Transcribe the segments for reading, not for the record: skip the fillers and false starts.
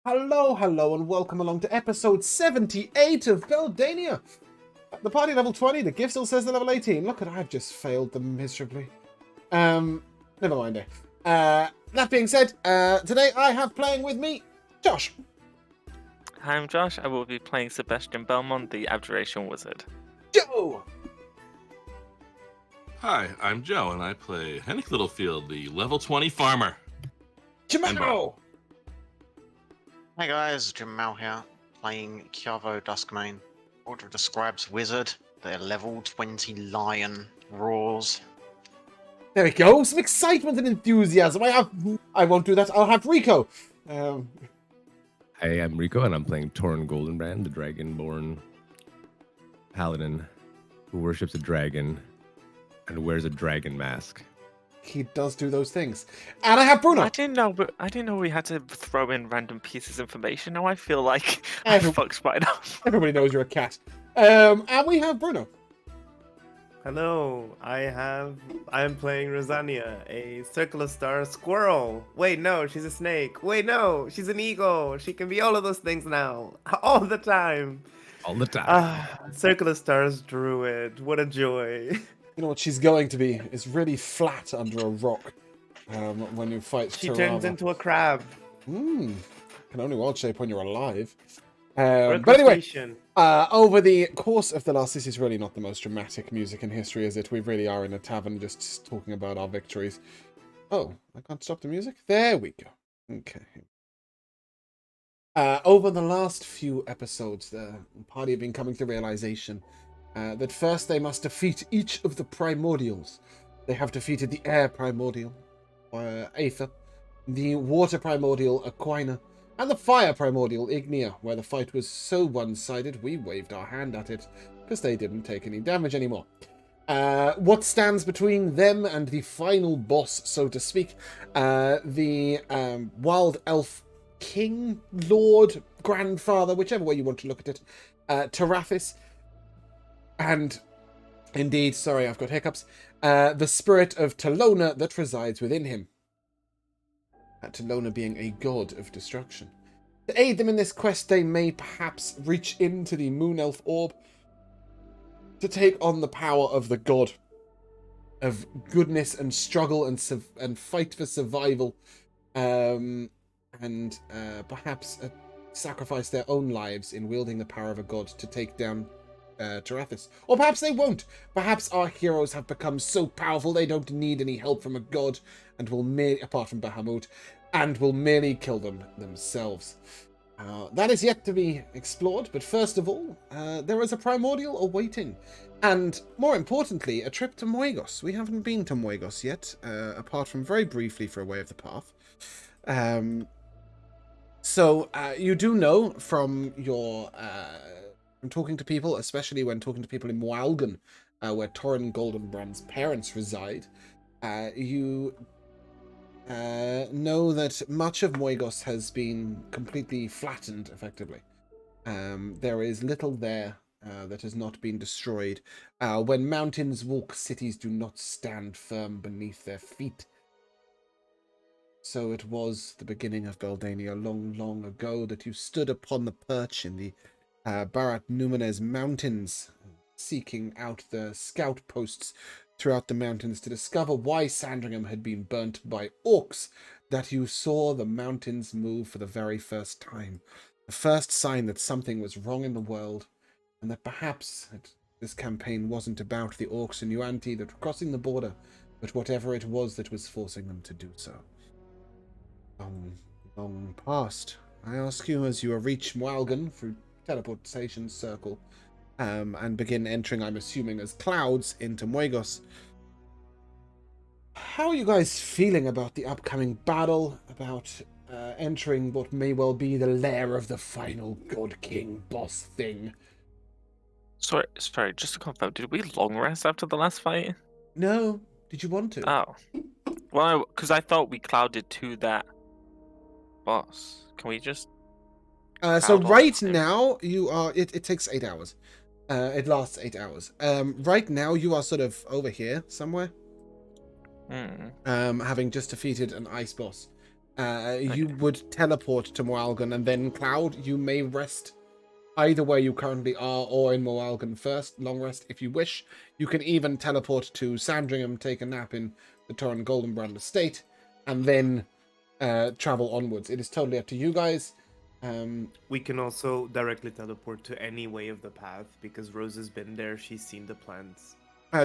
Hello, and welcome along to episode 78 of Beldania. The party level 20, the gift still says the level 18. Look at I've just failed them miserably. Never mind it. That being said, today I have playing with me, Josh. Hi, I'm Josh. I will be playing Sebastian Belmont, the Abjuration Wizard. Joe! Hi, I'm Joe, and I play Hennick Littlefield, the level 20 farmer. Jamal! Hey guys, Jim Mal here, playing Kiavo Duskmane, Order of the Scribes Wizard, their level 20 lion roars. There we go, some excitement and enthusiasm. I won't do that, I'll have Rico. Hi, I'm Rico, and I'm playing Torn Goldenbrand, the Dragonborn paladin who worships a dragon and wears a dragon mask. He does do those things. And I have Bruno. I didn't know we had to throw in random pieces of information. Now I feel like Every- I fucked right up. Everybody knows you're a cat. And we have Bruno. Hello, I am playing Rosania, a circular star squirrel. Wait, no, she's a snake. Wait, no, she's an eagle. She can be all of those things now, all the time. All the time. Circular stars druid. What a joy. You know what she's going to be is really flat under a rock when you fight She Tarava. turns into a crab. Can only wild shape when you're alive. Or a But anyway, crustacean. over the course of the last... This is really not the most dramatic music in history, is it? We really are in a tavern just talking about our victories. Oh, I can't stop the music? There we go. Okay. Over the last few episodes, the party have been coming to the realization that first they must defeat each of the primordials. They have defeated the air primordial, Aether, the water primordial, Aquina, and the fire primordial, Ignia, where the fight was so one-sided we waved our hand at it, because they didn't take any damage anymore. What stands between them and the final boss, so to speak, the wild elf king, lord, grandfather, whichever way you want to look at it, Tarathis, and indeed, sorry, I've got hiccups, the spirit of Talona that resides within him. Talona being a god of destruction. To aid them in this quest, they may perhaps reach into the Moon Elf Orb to take on the power of the god of goodness and struggle and fight for survival, and perhaps sacrifice their own lives in wielding the power of a god to take down Tarathis. Or perhaps they won't. Perhaps our heroes have become so powerful they don't need any help from a god and will merely, apart from Bahamut, and will merely kill them themselves. That is yet to be explored, but first of all, there is a primordial awaiting. And more importantly, a trip to Moegos. We haven't been to Moegos yet, apart from very briefly for A Way of the Path. So you do know from your... from talking to people, especially when talking to people in Moalgan, where Torrin Goldenbrand's parents reside, you know that much of Moegos has been completely flattened, effectively. There is little there that has not been destroyed. When mountains walk, cities do not stand firm beneath their feet. So it was the beginning of Beldania long, long ago that you stood upon the perch in the Barat Numenez Mountains, seeking out the scout posts throughout the mountains to discover why Sandringham had been burnt by orcs, that you saw the mountains move for the very first time. The first sign that something was wrong in the world, and that perhaps this campaign wasn't about the orcs in Yuan-Ti that were crossing the border, but whatever it was that was forcing them to do so. Long, long past. I ask you, as you reach Moalgan through teleportation circle, and begin entering, I'm assuming, as clouds into Moegos. How are you guys feeling about the upcoming battle, about entering what may well be the lair of the final God King boss thing? Sorry, just to confirm, did we long rest after the last fight? No. Did you want to? Oh. Well, because I thought we clouded to that boss. Can we just... So cloud right off him? now, you are... It takes 8 hours. It lasts 8 hours. Right now, you are sort of over here somewhere. Having just defeated an ice boss. You would teleport to Moalgan, and then Cloud, you may rest either where you currently are or in Moalgan first, long rest if you wish. You can even teleport to Sandringham, take a nap in the Torrent Goldenbrand estate, and then travel onwards. It is totally up to you guys. We can also directly teleport to any way of the path because Rose has been there. She's seen the plans.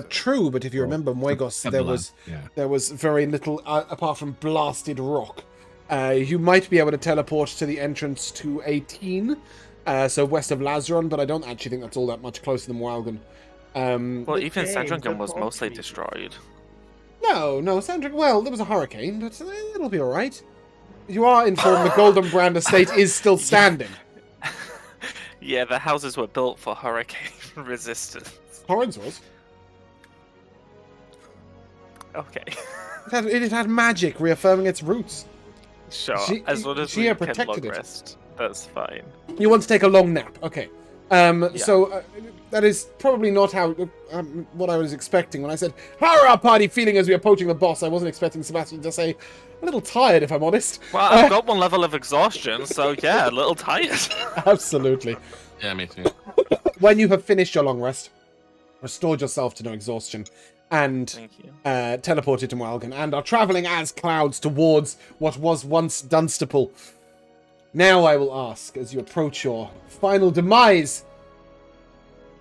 True, but if you remember Moegos, there was very little apart from blasted rock. You might be able to teleport to the entrance to 18, so west of Lazaron, but I don't actually think that's all that much closer than Moalgan. Well, even James, Sandringham was that's mostly awesome. destroyed. No, Sandringham. Well, there was a hurricane, but it'll be all right. You are informed the Goldenbrand estate is still standing. Yeah, the houses were built for hurricane resistance. Torrens was. Okay. It had magic reaffirming its roots. Sure, She- as long as she we had can protected long it. rest, that's fine. You want to take a long nap, okay? So that is probably not how what I was expecting when I said, "How are our party feeling as we approaching the boss?" I wasn't expecting Sebastian to say, "A little tired," if I'm honest. Well, I've got one level of exhaustion, so yeah, a little tired. Absolutely. Yeah, me too. When you have finished your long rest, restored yourself to no exhaustion, and Thank you. teleported to Moalgan, and are traveling as clouds towards what was once Dunstable. Now I will ask, as you approach your final demise,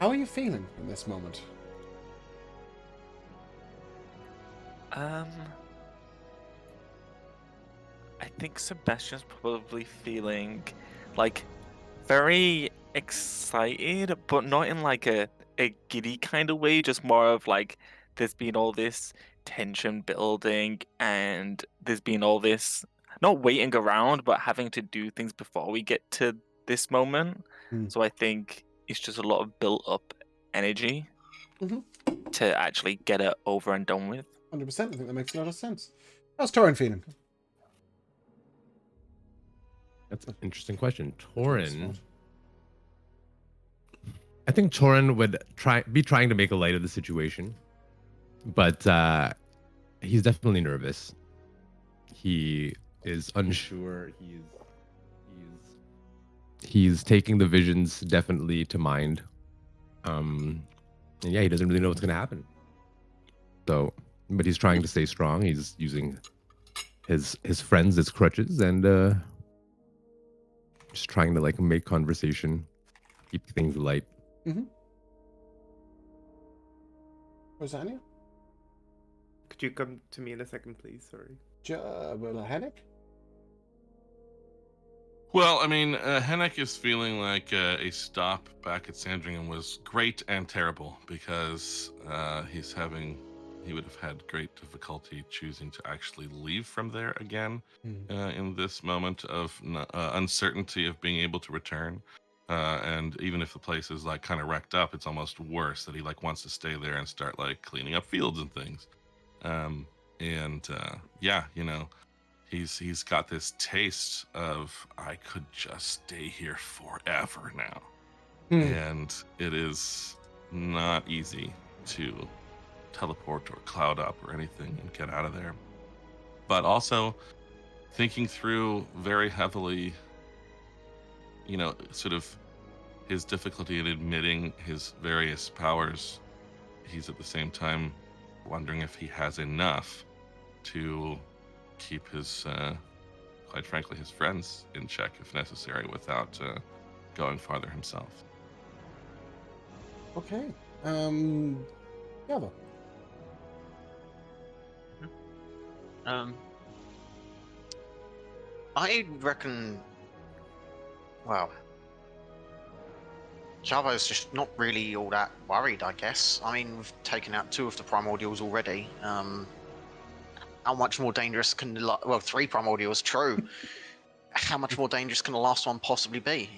how are you feeling in this moment? I think Sebastian's probably feeling like very excited, but not in like a giddy kind of way, just more of like there's been all this tension building and there's been all this not waiting around but having to do things before we get to this moment. So I think it's just a lot of built up energy to actually get it over and done with. 100%. I think that makes a lot of sense. How's Torrin feeling? That's an interesting question. Torin. I think Torin would be trying to make a light of the situation, but he's definitely nervous. He is unsure. He's taking the visions definitely to mind. And yeah, he doesn't really know what's gonna happen. So, but he's trying to stay strong. He's using his friends as crutches and just trying to like make conversation, keep things light. Rosanna? Could you come to me in a second, please? Sorry. Hennick? Well, I mean, Hennek is feeling like a stop back at Sandringham was great and terrible because he would have had great difficulty choosing to actually leave from there again in this moment of uncertainty of being able to return. And even if the place is like kind of wrecked up, it's almost worse that he like wants to stay there and start like cleaning up fields and things. Yeah, you know, he's got this taste of I could just stay here forever now. And it is not easy to teleport or cloud up or anything and get out of there. But also thinking through very heavily, you know, sort of his difficulty in admitting his various powers, he's at the same time wondering if he has enough to keep his, quite frankly, his friends in check if necessary without going farther himself. Okay. Yava. I reckon. Well, Java's just not really all that worried, I guess. I mean, we've taken out 2 of the primordials already. How much more dangerous can well, 3 primordials, true. How much more dangerous can the last one possibly be?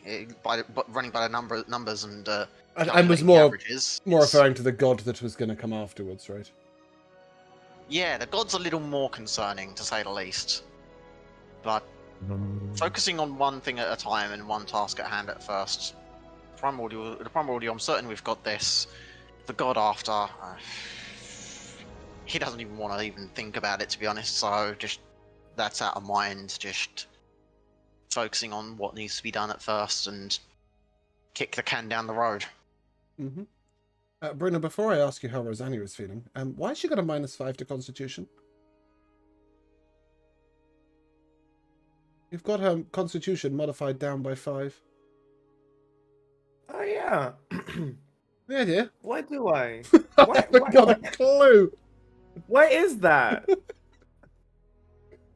Running by the numbers and I was calculating the more averages, it's- referring to the god that was going to come afterwards, right? Yeah, the god's a little more concerning, to say the least. But focusing on one thing at a time and one task at hand at first. The primordial, I'm certain we've got this. The god after, he doesn't even want to even think about it, to be honest. So just that's out of mind. Just focusing on what needs to be done at first and kick the can down the road. Mm-hmm. Bruno, before I ask you how Rosanna is feeling, why has she got a -5 to Constitution? You've got her Constitution modified down by 5. Oh yeah. Yeah, dear. Why do I? I Why, haven't got a clue. why is that?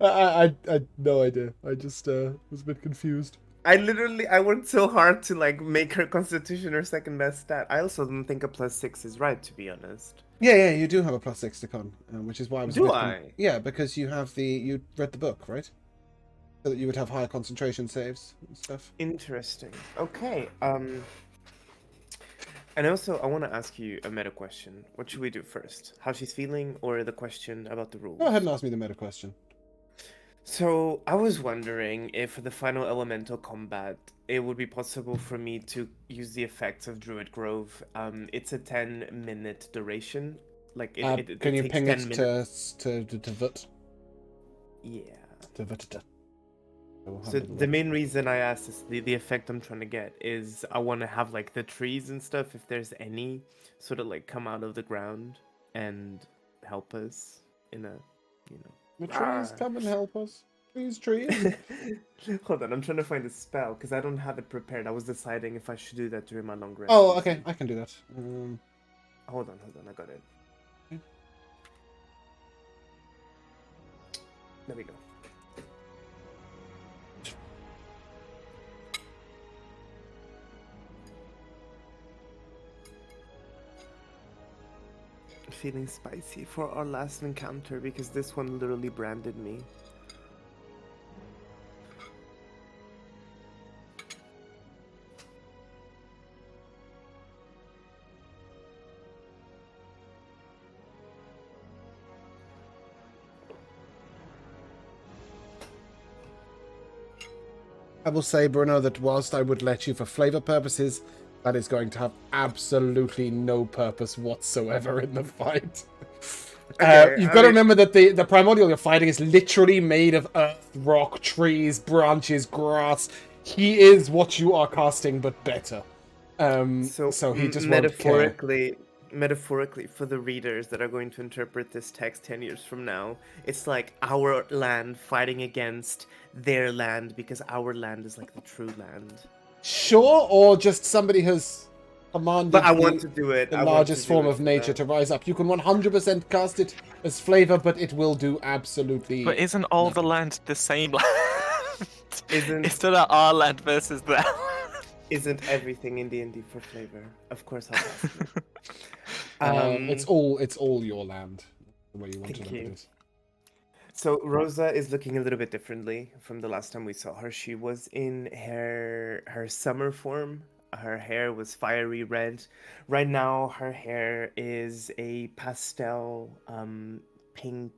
I no idea. I just was a bit confused. I worked so hard to like make her constitution her second best stat. I also don't think a +6 is right, to be honest. Yeah, you do have a +6 to con, which is why I was. Do a bit I? Yeah, because you have you read the book, right? So that you would have higher concentration saves and stuff. Interesting. Okay. And also, I want to ask you a meta question. What should we do first? How she's feeling, or the question about the rules? Go ahead and ask me the meta question. So, I was wondering if for the final elemental combat, it would be possible for me to use the effects of Druid Grove. It's a 10-minute duration. Like it Can you takes ping 10 it minutes. to Vut? Yeah. To Vut. So the main reason I asked is the effect I'm trying to get is I want to have like the trees and stuff, if there's any, sort of like come out of the ground and help us in a, you know. The trees come and help us. Please, trees. Hold on, I'm trying to find a spell because I don't have it prepared. I was deciding if I should do that during my long rest. Oh, okay, I can do that. Hold on, I got it. Okay. There we go. Feeling spicy for our last encounter because this one literally branded me. I will say, Bruno, that whilst I would let you for flavor purposes, that is going to have absolutely no purpose whatsoever in the fight. You've got to remember that the primordial you're fighting is literally made of earth, rock, trees, branches, grass. He is what you are casting, but better. So he just metaphorically, for the readers that are going to interpret this text 10 years from now, it's like our land fighting against their land because our land is like the true land. Sure, or just somebody has commanded But I want to do it. the largest form of nature to rise up. You can 100% cast it as flavor, but it will do absolutely. But isn't all nothing. the land the same land? Isn't It's still our land versus their land. Isn't everything in D&D for flavor? Of course I'll ask you. It's all your land, the way you want to Thank look at you. it. So Rosa is looking a little bit differently from the last time we saw her. She was in her summer form. Her hair was fiery red. Right now, her hair is a pastel pink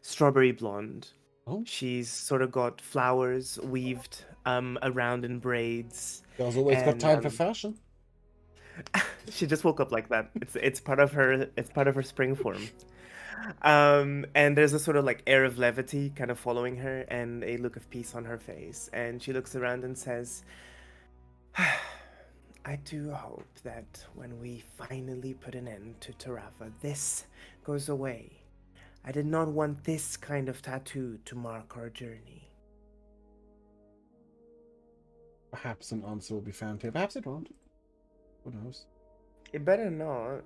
strawberry blonde. Oh. She's sort of got flowers weaved around in braids. Girl's always got And, time for fashion. She just woke up like that. It's part of her spring form. And there's a sort of like air of levity kind of following her and a look of peace on her face. And she looks around and says, I do hope that when we finally put an end to Tarava, this goes away. I did not want this kind of tattoo to mark our journey. Perhaps an answer will be found here. Perhaps it won't. Who knows? It better not.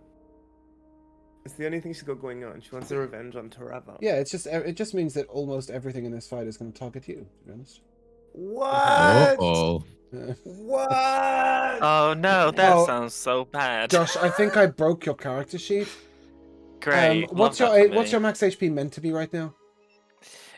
It's the only thing she's got going on. She wants her revenge on Tarava. Yeah, it just means that almost everything in this fight is going to target you, to be honest. What? Oh. What? Oh no, that Oh, sounds so bad. Josh, I think I broke your character sheet. Great. What's love that for what's me. your max HP meant to be right now?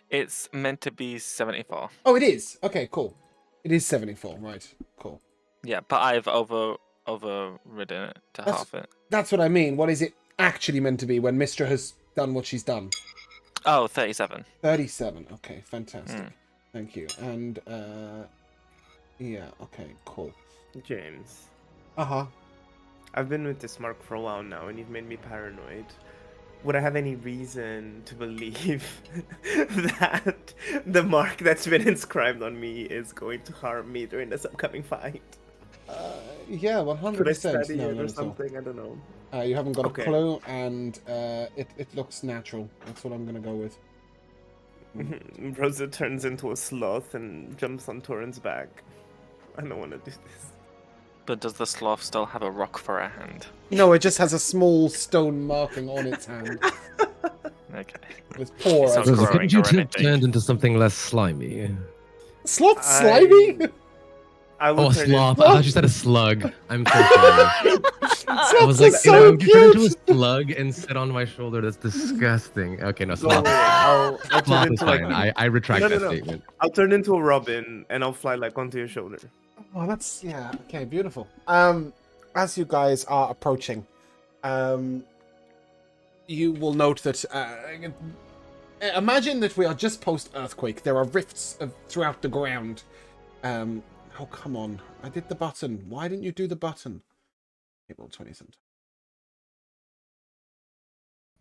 It's meant to be 74. Oh, it is. Okay, cool. It is 74. Right. Cool. Yeah, but I've overridden it to half it. That's what I mean. What is it actually meant to be when Mistra has done what she's done? Oh, 37. 37. Okay, fantastic. Mm. Thank you. And yeah. Okay. Cool. James, Uh huh. I've been with this mark for a while now, and you've made me paranoid. would I have any reason to believe that the mark that's been inscribed on me is going to harm me during this upcoming fight? Yeah, 100%. Should I study No, it not or at all. something? I don't know. You haven't got Okay. a clue, and it looks natural. That's what I'm going to go with. Rosa turns into a sloth and jumps on Torin's back. I don't want to do this. But does the sloth still have a rock for a hand? No, it just has a small stone marking on its hand. Okay. With paw. It's as not it Rosa, were. growing couldn't you or have anything. turned into something less slimy? Sloth slimy? I will Oh, a turn sloth. into- I thought you said a slug. I'm so sorry. I Sloths was are like, so would you turn into cute! a slug and sit on my shoulder? That's disgusting. Okay, no, Don't sloth. worry, I'll turn Sloth is into like fine. I retract No, no, that no. statement. I'll turn into a robin and I'll fly like onto your shoulder. Oh, that's yeah. Okay, beautiful. As you guys are approaching, you will note that. Imagine that we are just post earthquake. There are rifts throughout the ground. Oh come on! I did the button. Why didn't you do the button? April 20th.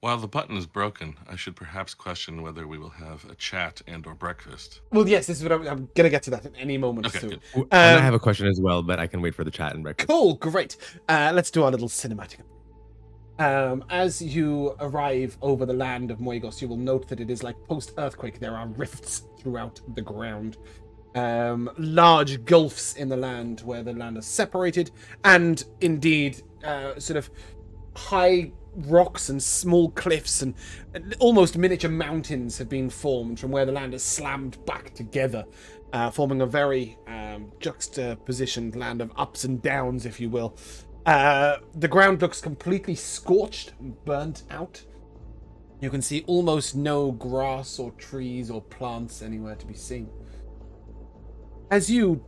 While the button is broken, I should perhaps question whether we will have a chat and/or breakfast. Well, yes, this is what I'm gonna get to that in any moment Okay, soon. good. And I have a question as well, but I can wait for the chat and breakfast. Cool, great. Let's do our little cinematic. As you arrive over the land of Moegos, you will note that it is like post-earthquake. There are rifts throughout the ground. Large gulfs in the land where the land is separated, and indeed sort of high rocks and small cliffs and almost miniature mountains have been formed from where the land is slammed back together, forming a very juxtapositioned land of ups and downs, if you will. The ground looks completely scorched, burnt out. You can see almost no grass or trees or plants anywhere to be seen. As you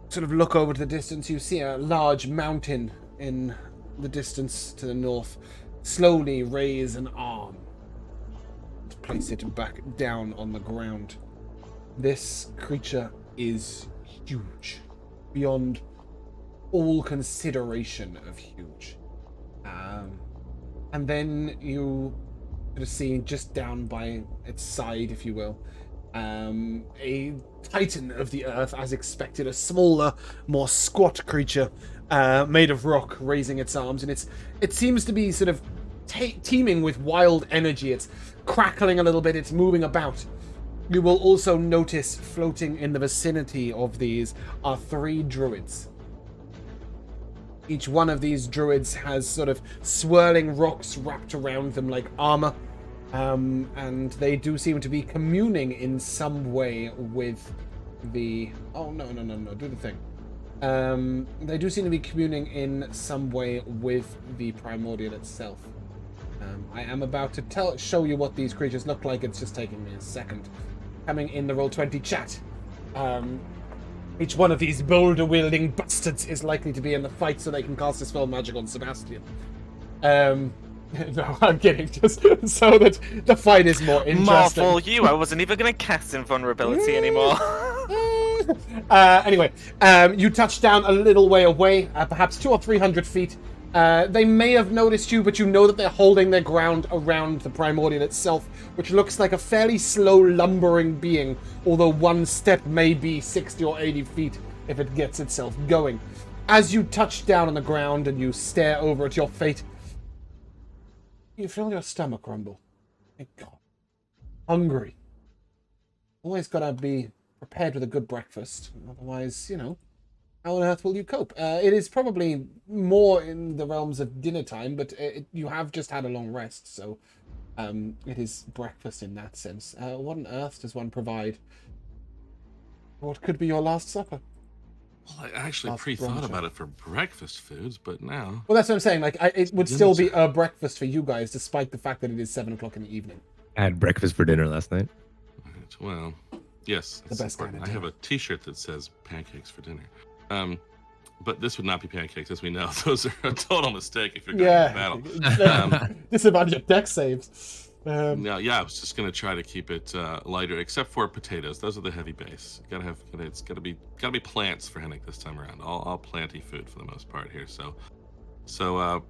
sort of look over to the distance, you see a large mountain in the distance to the north slowly raise an arm and place it back down on the ground. This creature is huge, beyond all consideration of huge. And then you sort of see just down by its side, if you will, a titan of the earth, as expected, a smaller, more squat creature made of rock, raising its arms, and it seems to be sort of teeming with wild energy. It's crackling a little bit, it's moving about. You will also notice floating in the vicinity of these are 3 druids. Each one of these druids has sort of swirling rocks wrapped around them like armor. And they do seem to be communing in some way with the... Oh, no, do the thing. They do seem to be communing in some way with the primordial itself. I am about to show you what these creatures look like. It's just taking me a second. Coming in the Roll20 chat. Each one of these boulder-wielding bastards is likely to be in the fight so they can cast a spell magic on Sebastian. No, I'm kidding. Just so that the fight is more interesting. Marvel, you! I wasn't even going to cast Invulnerability anymore. Anyway, you touch down a little way away, perhaps 200 or 300 feet. They may have noticed you, but you know that they're holding their ground around the primordial itself, which looks like a fairly slow, lumbering being, although one step may be 60 or 80 feet if it gets itself going. As you touch down on the ground and you stare over at your fate, you feel your stomach rumble. Thank God. Hungry. Always gotta be prepared with a good breakfast. Otherwise, you know, how on earth will you cope? It is probably more in the realms of dinner time, but you have just had a long rest, so it is breakfast in that sense. What on earth does one provide? What could be your last supper? Well, I actually Last pre-thought brunch. about it for breakfast foods, but now... Well, that's what I'm saying. Like, it would still be a breakfast for you guys, despite the fact that it is 7 o'clock in the evening. I had breakfast for dinner last night. Right, well, yes. The that's best important. kind of I have dinner. a T-shirt that says pancakes for dinner. But this would not be pancakes, as we know. Those are a total mistake if you're going to battle. Disadvantage of deck saves. No, yeah, I was just gonna try to keep it lighter, except for potatoes. Those are the heavy base. It's gotta be plants for Hennick this time around. All planty food for the most part here. So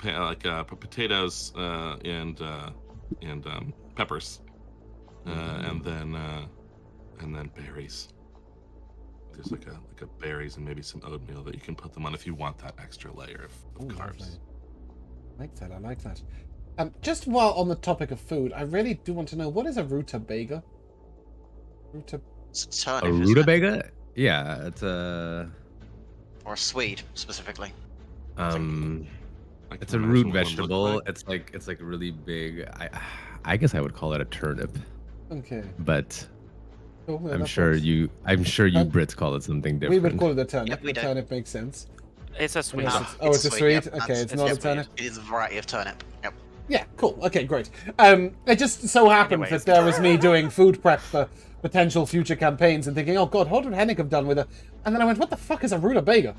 potatoes and peppers, and then berries. There's like a berries and maybe some oatmeal that you can put them on if you want that extra layer of Ooh, carbs. lovely. I like that. Just while on the topic of food, I really do want to know, what is a rutabaga? It's a A turnip, isn't it? rutabaga? Yeah, it's a Or a Swede, specifically. I it's can a imagine root what it would look vegetable. like. It's like really big. I guess I would call it a turnip, Okay. but Cool, yeah, I'm that sure works. you Brits call it something We different. would call it a turnip. Yep, we The do. turnip makes sense. It's a sweet. Unless it's- oh, it's a sweet? yeah. Okay, it's not a turnip. It is a variety of turnip. Yep. Yeah, cool. Okay, great. It just so happens Anyways. that there was me doing food prep for potential future campaigns and thinking, oh god, what would Hennig have done with it? And then I went, what the fuck is a rutabaga?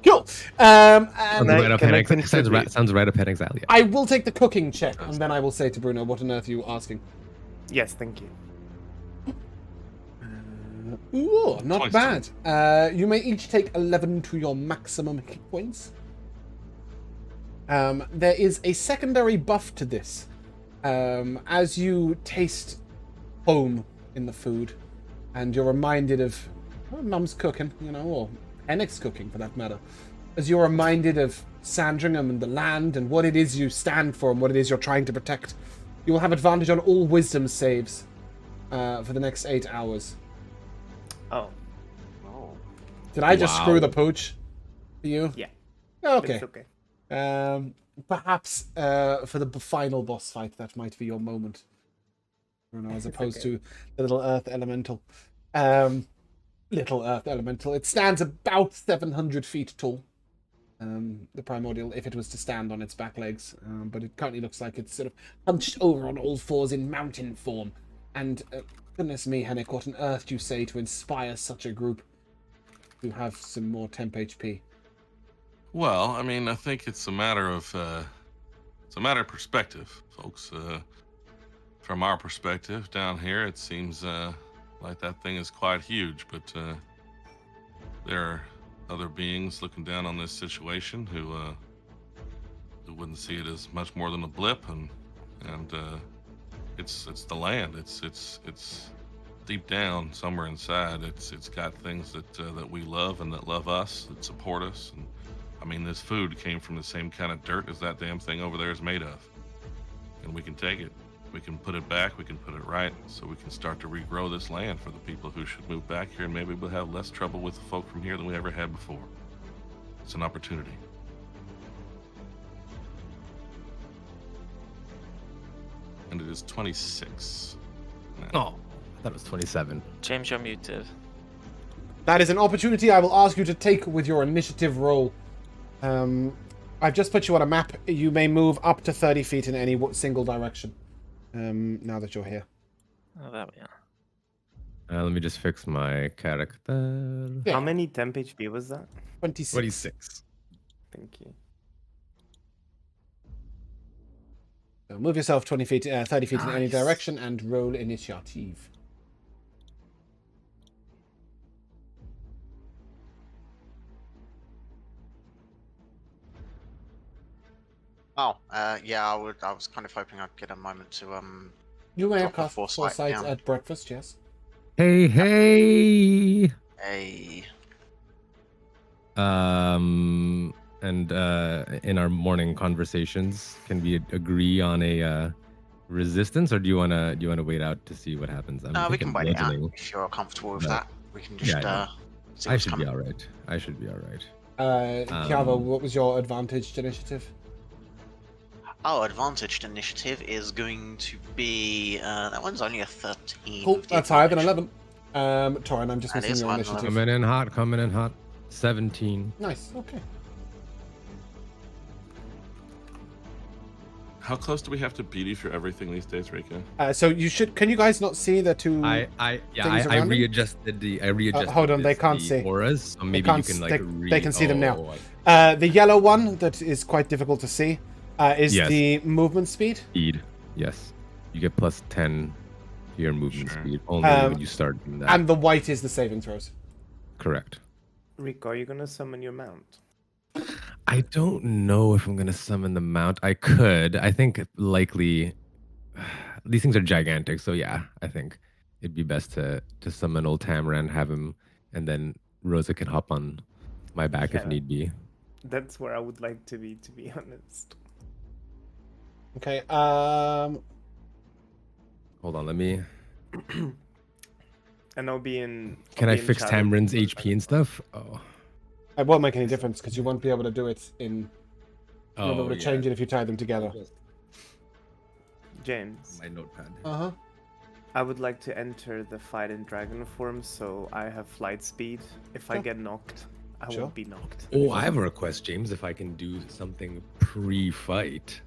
Cool. Sounds I- right up can I Hennig's- contribute? sounds right up Hennig's alley. I will take the cooking check, and then I will say to Bruno, what on earth are you asking? Yes, thank you. Ooh, not Twice bad. You may each take 11 to your maximum hit points. There is a secondary buff to this. As you taste home in the food, and you're reminded of Mum's cooking, or Ennix's cooking for that matter. As you're reminded of Sandringham and the land and what it is you stand for and what it is you're trying to protect, you will have advantage on all wisdom saves for the next 8 hours. Oh, Oh. Did I just screw Wow. the pooch for you? yeah. Okay. It's okay. Perhaps for the final boss fight, that might be your moment, Bruno, as opposed okay. to the little earth elemental. Little earth elemental. It stands about 700 feet tall. The primordial, if it was to stand on its back legs, but it currently looks like it's sort of hunched over on all fours in mountain form. And goodness me, Hennick, what on earth do you say to inspire such a group to have some more temp HP? Well, I mean, I think it's a matter of perspective, folks. From our perspective down here, it seems like that thing is quite huge, but there are other beings looking down on this situation who wouldn't see it as much more than a blip, and it's the land. It's deep down somewhere inside. It's got things that we love and that love us, that support us. And I mean, this food came from the same kind of dirt as that damn thing over there is made of, and we can take it. We can put it back, we can put it right, so we can start to regrow this land for the people who should move back here, and maybe we'll have less trouble with the folk from here than we ever had before. It's an opportunity. And it is 26. Oh, I thought it was 27. James, you're muted. That is an opportunity I will ask you to take with your initiative roll. I've just put you on a map. You may move up to 30 feet in any single direction. Now that you're here. Oh, there we are. Let me just fix my character. Yeah. How many temp HP was that? 26. 26. Thank you. So move yourself 20 feet, 30 feet in any Nice. direction and roll initiative. Oh, yeah, I was kind of hoping I'd get a moment to You may have Drop the cast foresight foresight down. at breakfast, yes. Hey, hey. a And in our morning conversations, can we agree on a resistance, or do you wanna wait out to see what happens? I'm we thinking can wait it out bludgeoning. if you're comfortable with But- that. We can just yeah. see I what's should coming. be all right. I should be all right. Kiava, what was your advantaged initiative? Oh, advantaged initiative is going to be that one's only a 13. Cool, with the that's higher than advantage. 11. Torin, I'm just That missing is your higher than initiative. Coming in hot. 17. Nice, okay. How close do we have to BD for everything these days, Rika? So you should. Can you guys not see the two? I Things around him? readjusted the hold on, they can't the see. auras, so maybe can't you can s- like they can see them now. I- The yellow one that is quite difficult to see is Yes. the movement speed. Speed. Yes. You get plus 10 to your movement Sure. speed only when you start doing that. And the white is the saving throws. Correct. Rico, are you gonna summon your mount? I don't know if I'm gonna summon the mount. I could. I think likely these things are gigantic, so yeah, I think it'd be best to summon old Tamaran, have him, and then Rosa can hop on my back if Yeah. need be. That's where I would like to be honest. Okay. Hold on, let me. And I'll be in. Can I'll I be in fix chat Tamarin's with- HP and stuff? Oh. It won't make any difference because you won't be able to do it in. You'll be able to yeah. change it if you tie them together. James, My notepad. Uh-huh. I would like to enter the fight in dragon form, so I have flight speed. If I Sure. get knocked, I Sure. won't be knocked. Oh, I have a request, James. If I can do something pre-fight,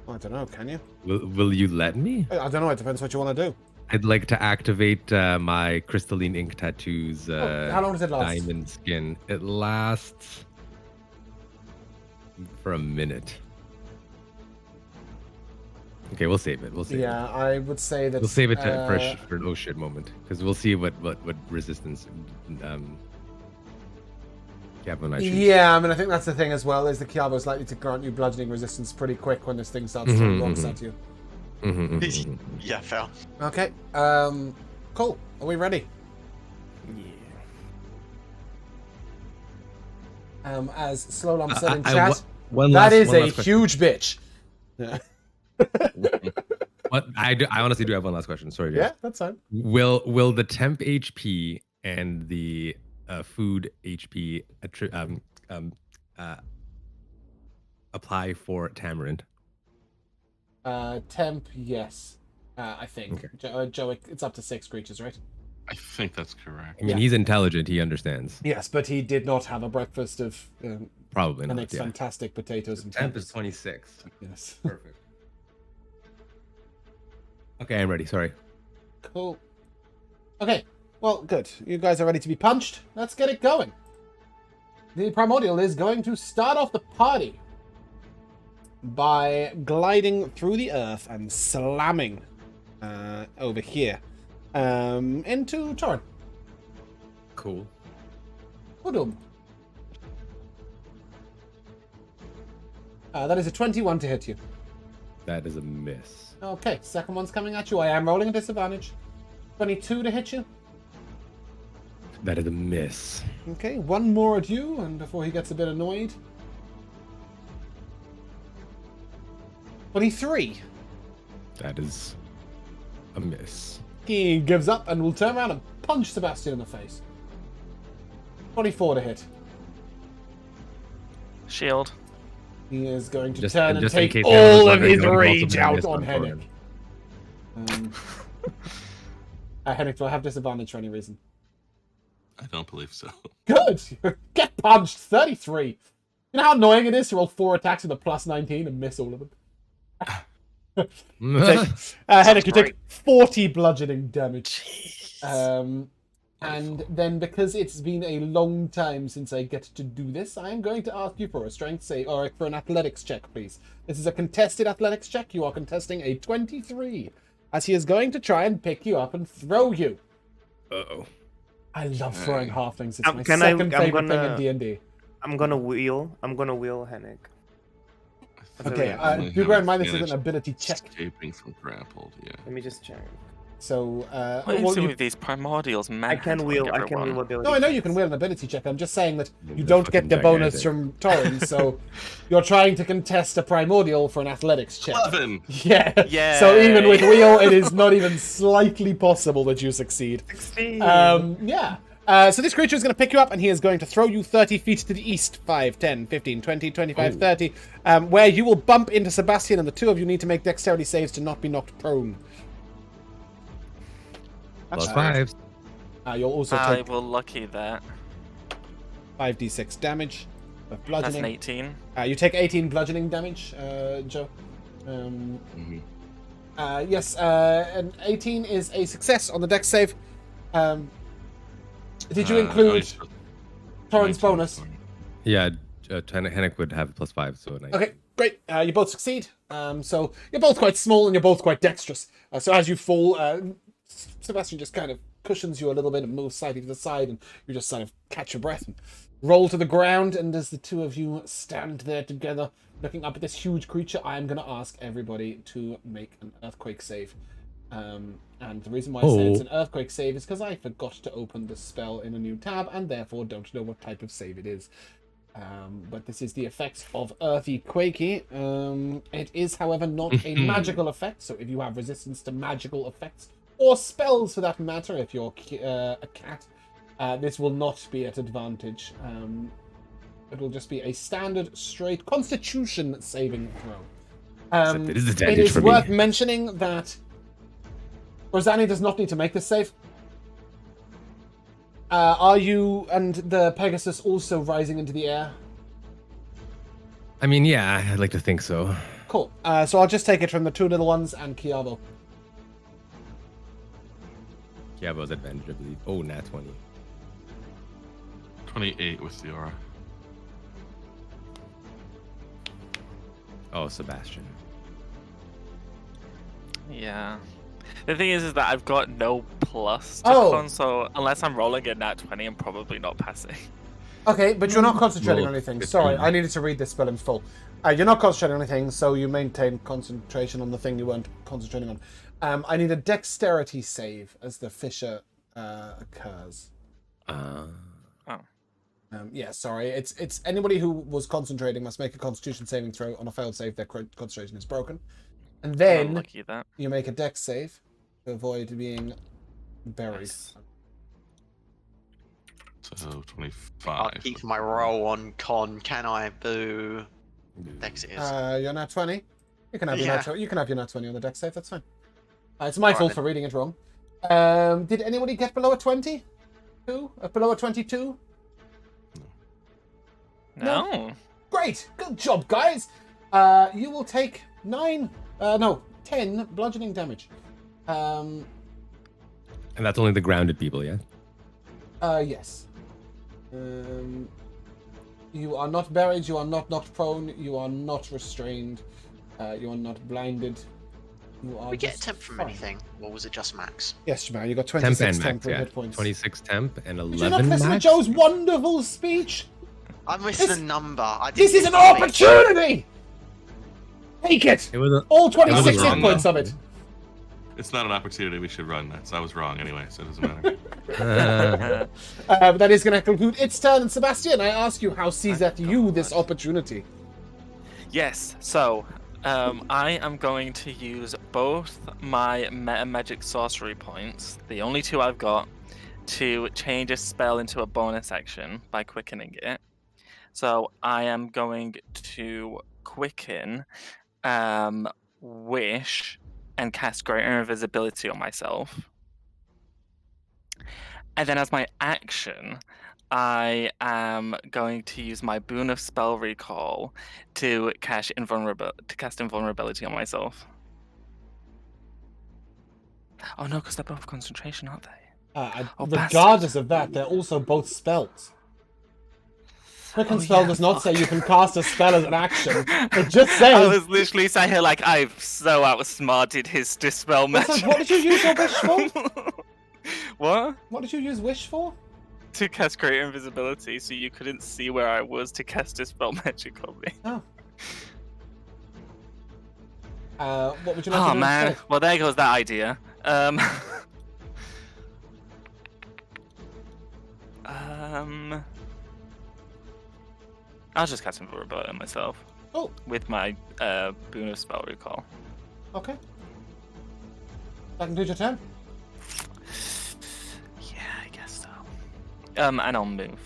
I don't know, can you? will you let me? I don't know, it depends what you want to do. I'd like to activate my crystalline ink tattoos. How long does it last? Diamond skin. It lasts for a minute. Okay, we'll save it. We'll save it. Yeah, I would say that. We'll save it for an oh shit moment because we'll see what resistance. Gavin, I should. Yeah, I mean, I think that's the thing as well, is the Kiavo is likely to grant you bludgeoning resistance pretty quick when this thing starts throwing rocks at you. Yeah, fair. Okay, cool. Are we ready? Yeah. As Slowlam said in I- chat, one that last- is one a last question. huge bitch. Yeah. What I honestly do have one last question. Sorry, guys. Yeah, that's fine. Will the temp HP and the food HP apply for Tamarind? Temp, yes. I think. Okay. Joe, it's up to 6 creatures, right? I think that's correct. I mean, Yeah. he's intelligent. He understands. Yes, but he did not have a breakfast of Probably not. Hennick's Yeah. fantastic potatoes and Temp peppers. is 26. Yes. Perfect. Okay, I'm ready. Sorry. Cool. Okay, well, good. You guys are ready to be punched? Let's get it going. The Primordial is going to start off the party by gliding through the earth and slamming over here into Torin. Cool. Udum. That is a 21 to hit you. That is a miss. Okay, second one's coming at you. I am rolling a disadvantage. 22 to hit you. That is a miss. Okay, one more at you, and before he gets a bit annoyed. 23. That is a miss. He gives up and will turn around and punch Sebastian in the face. 24 to hit. Shield. He is going to Just- turn and just in take case anyone was all of wondering, his that would also rage be a out miss on on Hennick. Hennick, do I have disadvantage for any reason? I don't believe so. Good! Get punched! 33! You know how annoying it is to roll 4 attacks with a plus 19 and miss all of them? Hennick, you take great. 40 bludgeoning damage. And then, because it's been a long time since I get to do this, I am going to ask you for a strength save, or for an athletics check, please. This is a contested athletics check. You are contesting a 23, as he is going to try and pick you up and throw you. Uh-oh. I love throwing halflings. It's my Can I- second I'm favorite gonna- thing in D&D. I'm gonna wheel Hennick. Okay, Only do bear have in mind this is an advantage ability check. Escaping from grappled, yeah. Let me just check. So, What is well, it you- with these primordials, man? I can wheel ability. no, I know you can wheel an ability check. I'm just saying that you They're don't get fucking the bonus gigantic. from Torin, so you're trying to contest a primordial for an athletics check. 11! Yeah. Yay. So even with wheel, it is not even slightly possible that you succeed. 16. Yeah. So this creature is going to pick you up, and he is going to throw you 30 feet to the east. 5, 10, 15, 20, 25, 30. Where you will bump into Sebastian, and the two of you need to make dexterity saves to not be knocked prone. Plus 5. You'll also I take will lucky that. 5d6 damage of That's bludgeoning. an 18. You take 18 bludgeoning damage, Joe. Mhm. Yes, and 18 is a success on the dex save. Did you include Torin's bonus? Yeah, Hennick would have plus 5, so 9. Okay, great. You both succeed. So you're both quite small and you're both quite dexterous. So as you fall, Sebastian just kind of cushions you a little bit and moves slightly to the side, and you just kind of catch your breath and roll to the ground. And as the two of you stand there together, looking up at this huge creature, I am going to ask everybody to make an earthquake save. And the reason why I say it's an earthquake save is because I forgot to open the spell in a new tab, and therefore don't know what type of save it is. But this is the effects of Earthy Quakey. It is, however, not a magical effect, so if you have resistance to magical effects, or spells for that matter, if you're a cat, this will not be at advantage. It will just be a standard, straight Constitution saving throw. It is advantage it is for worth me. mentioning that Rosani does not need to make this save. Are you and the Pegasus also rising into the air? I mean, yeah, I'd like to think so. Cool. So I'll just take it from the two little ones and Kiavo. Kiavo's advantage, I believe. Oh, nat 20. 28 with the aura. Oh, Sebastian. Yeah. The thing is that I've got no plus to Oh. con, so unless I'm rolling a nat 20, I'm probably not passing. Okay, but you're not concentrating on Roll anything. 15. Sorry, I needed to read this spell in full. You're not concentrating on anything, so you maintain concentration on the thing you weren't concentrating on. I need a dexterity save as the fissure occurs. Yeah, sorry. It's anybody who was concentrating must make a Constitution saving throw. On a failed save, their concentration is broken. And I'm then lucky at that. you make a dex save to avoid being buried. Nice. So 25. I'll keep my roll on con. Can I? Boo. Dex it is. You're nat 20. You can have your Yeah. nat 20. You can have your nat 20 on the dex save. That's fine. It's my Alright fault then. for reading it wrong. Did anybody get below a 20? Below a 22? No. Great! Good job, guys! You will take 10 bludgeoning damage. And that's only the grounded people, yeah? Yes. You are not buried, you are not knocked prone, you are not restrained, you are not blinded. You are we get just temp from fine. anything, or was it just max? Yes, Jamar, you got Temp 26 and temp max, for yeah. hit points. 26 temp and Did you not 11 listen to max? Joe's wonderful speech? I missed This- the number. I This didn't is an get the message. opportunity! Take it! It was a, All it 26 was hit wrong, points though. of it. It's not an opportunity. We should run that. So I was wrong anyway, so it doesn't matter. That is going to conclude its turn. And Sebastian, I ask you, how seizeth you this opportunity? Yes, so I am going to use both my meta magic sorcery points, the only two I've got, to change a spell into a bonus action by quickening it. So I am going to quicken Wish and cast Greater Invisibility on myself. And then as my action, I am going to use my Boon of Spell Recall to cast invulnerability on myself. Oh no, because they're both concentration, aren't they? Regardless of that, they're also both spells. Quicken Oh, spell yeah, does not say fuck. you can cast a spell as an action. It just I says... was literally sat here like I've so outsmarted his dispel magic. What did you use your wish for? What? What did you use wish for? To cast Greater Invisibility, so you couldn't see where I was to cast dispel magic on me. Oh. What would you like to Oh do man, instead? well there goes that idea. I'll just cast invulnerability on myself. Oh. With my Boon of Spell Recall. Okay. That concludes your turn. Yeah, I guess so. And I'll move.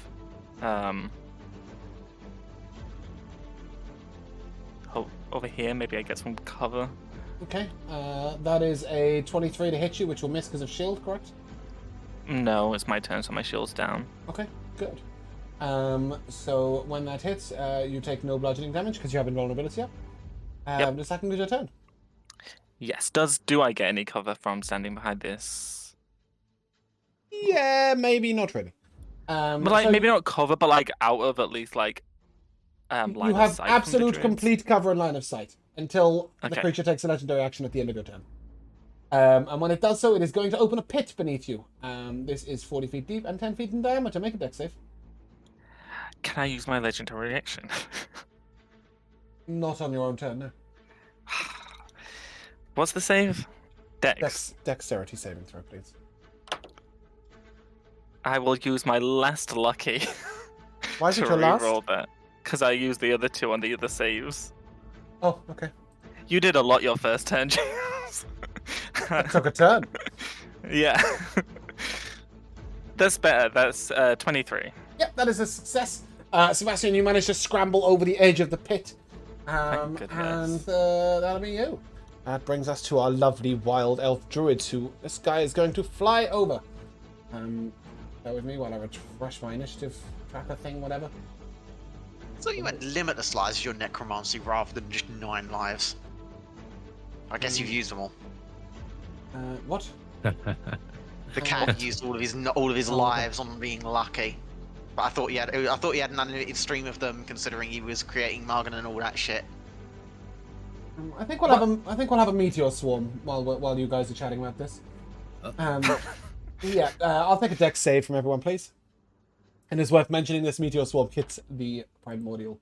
Over here, maybe I get some cover. Okay. That is a 23 to hit you, which will miss because of shield, correct? No, it's my turn, so my shield's down. Okay, good. So when that hits, you take no bludgeoning damage because you have invulnerability up. Yep. Does that conclude your turn? Yes. Do I get any cover from standing behind this? Yeah, maybe not really. But like so maybe not cover, but like out of at least like line you of have sight from the absolute druids? complete cover and line of sight until the Okay. creature takes a legendary action at the end of your turn. And when it does so, it is going to open a pit beneath you. This is 40 feet deep and 10 feet in diameter. Make a dex save. Can I use my legendary reaction? Not on your own turn, no. What's the save? Dex. Dexterity saving throw, please. I will use my last lucky Why is to it your last? reroll that. Because I used the other 2 on the other saves. Oh, okay. You did a lot your first turn, James. That took a turn. Yeah. That's better. That's 23. Yep, that is a success. Sebastian, you managed to scramble over the edge of the pit. Thank And goodness. that'll be you. That brings us to our lovely wild elf druids, who this guy is going to fly over. Bear with me while I refresh my initiative tracker thing, whatever. So you went limitless lives for your necromancy rather than just 9 lives. I guess you've used them all. What? The cat used all of his lives on being lucky. But I thought he had an unlimited stream of them, considering he was creating Margan and all that shit. I think we'll have a meteor swarm while you guys are chatting about this. Yeah, I'll take a dex save from everyone, please. And it's worth mentioning this meteor swarm hits the primordial.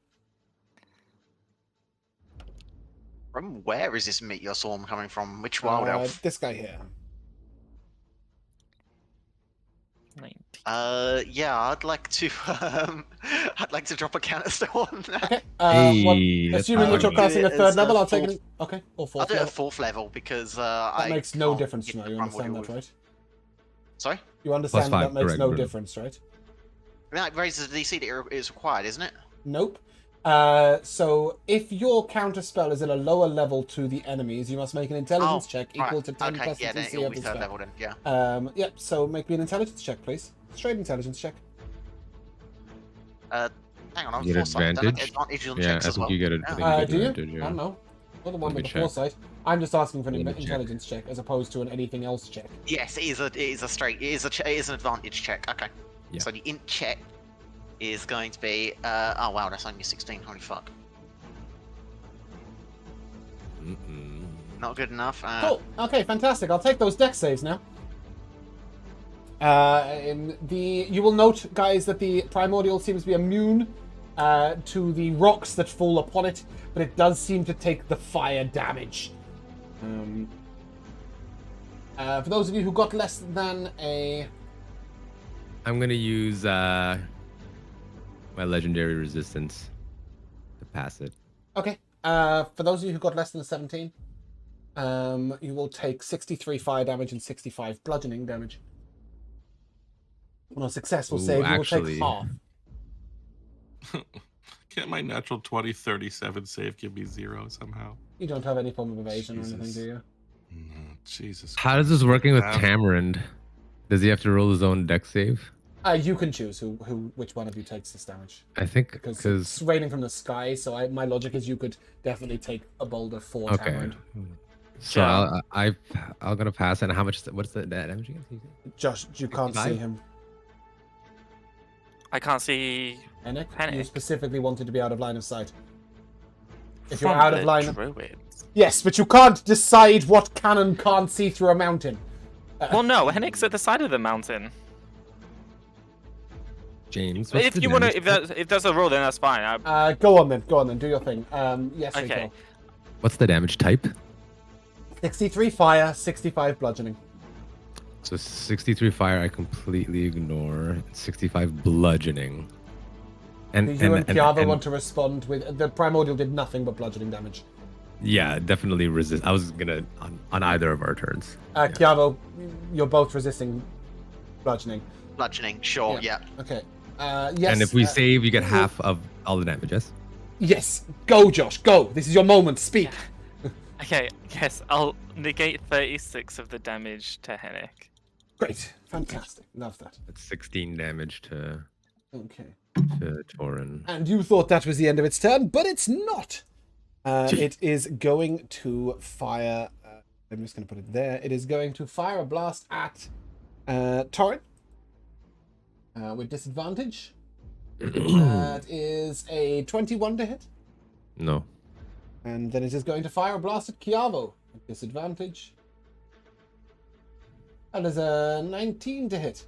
From where is this meteor swarm coming from? Which wild elf? This guy here. 90. Yeah, I'd like to drop a canister on that. Okay. Hey, that's Assuming that you're fine. casting a It's third a level, I'll take fourth- it. Okay, or I'll fourth do it at level. 4th level because That makes no can't difference get to know. the You understand that, primordial right? Sorry? You understand that 5, makes correct, no Bruno. difference, right? That raises the DC that is required, isn't it? Nope. So if your counter spell is at a lower level to the enemies, you must make an intelligence check equal right. to 10 okay, plus the yeah, then DC it'll of be the 3rd spell. level then, yeah. Yep, so make me an intelligence check, please. Straight intelligence check. Hang on, I'm You get foresight. Don't I get advantage? advantage on Yeah, checks I as think well? you get it. Yeah. I think you get Do you? advantage, yeah. I don't know. You're the one Let with me the check. foresight. I'm just asking for an Let me check. intelligence check as opposed to an anything else check. Yes, it is an advantage check. Okay. Yeah. So the int check is going to be oh wow, that's only 16. Holy fuck. Mm-mm. Not good enough. Cool. Okay, fantastic. I'll take those dex saves now. You will note, guys, that the primordial seems to be immune to the rocks that fall upon it, but it does seem to take the fire damage. For those of you who got less than a... I'm gonna use my legendary resistance to pass it. Okay. For those of you who got less than a 17, you will take 63 fire damage and 65 bludgeoning damage. On a successful Ooh, save, you will actually- take half. Can't my natural 20, 37 save give me 0 somehow? You don't have any form of evasion or anything, Jesus. do you? Jesus. How is this working with Um, Tamarind? Does he have to roll his own deck save? You can choose which one of you takes this damage. I think Because it's because raining from the sky, so my logic is you could definitely take a boulder for okay. Tamarind. So Yeah. I'm gonna pass it. And how much? What's the damage again? Josh, you can't see 65? him. I can't see. Enoch, you Panic. specifically wanted to be out of line of sight. If you're from out of the line... Druids. Yes, but you can't decide what cannon can't see through a mountain. Well, no, Hennick's at the side of the mountain. James, But what's if the you want to, damage? if there's a roll, then that's fine. Go on then, do your thing. Yes, Okay. Rico. What's the damage type? 63 fire, 65 bludgeoning. So 63 fire, I completely ignore. 65 bludgeoning. Do you and Kiava want to respond with... The primordial did nothing but bludgeoning damage. Yeah, definitely resist. I was gonna on either of our turns. Kiavo, you're both resisting bludgeoning. Bludgeoning, sure, yeah. Okay. Yes. And if we save, you get half of all the damage. Yes. Yes. Go, Josh. Go. This is your moment. Speak. Okay, yes, I'll negate 36 of the damage to Hennick. Great. Fantastic. Love that. That's 16 damage to Okay. Torin. And you thought that was the end of its turn, but it's not. It is going to fire... I'm just going to put it there. It is going to fire a blast at Torin. With disadvantage. That is a 21 to hit. No. And then it is going to fire a blast at Kiavo with disadvantage. That is a 19 to hit.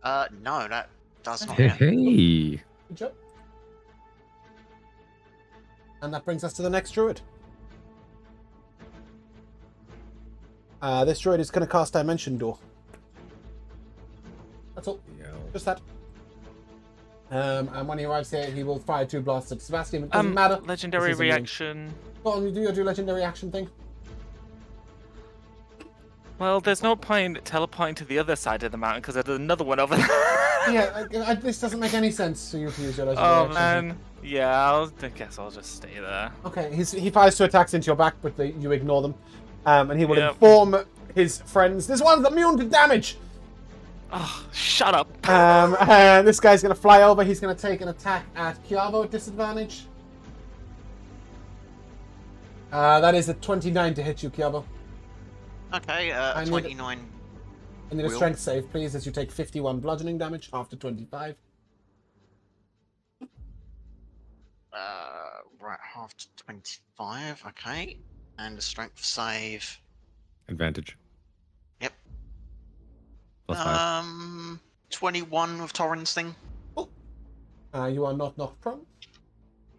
No, that does not Hey, hit. hey. Good job. And that brings us to the next druid. This druid is going to cast Dimension Door. That's all. Just that. And when he arrives here, he will fire 2 blasts at Sebastian. It doesn't matter. Legendary This is immune. reaction. Go on, you do your legendary action thing. Well, there's no point teleporting to the other side of the mountain because there's another one over there. Yeah, this doesn't make any sense for you to use your legendary Oh action. man. Yeah, I guess I'll just stay there. Okay, he fires 2 attacks into your back, but you ignore them. And he will Yep. inform his friends. This one's immune to damage! Oh, shut up. And this guy's going to fly over. He's going to take an attack at Kiavo at disadvantage. That is a 29 to hit you, Kiavo. Okay, I need 29. I need a Will. strength save, please, as you take 51 bludgeoning damage after 25. Right, half to 25. Okay, and a strength save. Advantage. Yep. +5. 21 with Torrens thing. You are not knocked prone.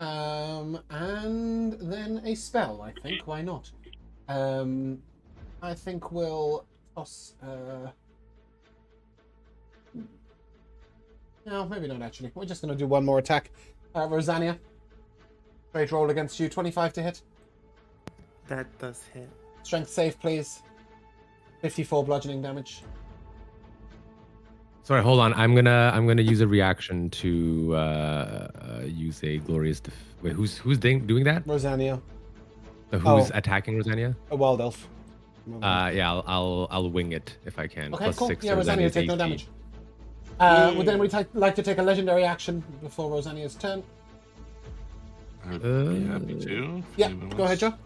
And then a spell, I think. Why not? I think we'll toss... No, maybe not, actually. We're just going to do one more attack. Rosania. Great roll against you. 25 to hit. That does hit. Strength save, please. 54 bludgeoning damage. Sorry, hold on. I'm gonna use a reaction to use a glorious. Wait, who's doing that? Rosania. Who's attacking Rosania? A wild elf. Yeah, I'll wing it if I can. Okay, cool. +6 Yeah, to Rosania Rosania's take no HP. damage. Would anybody like to take a legendary action before Rosania's turn? I would be happy to. Yeah, Anyone go ahead, else? Joe.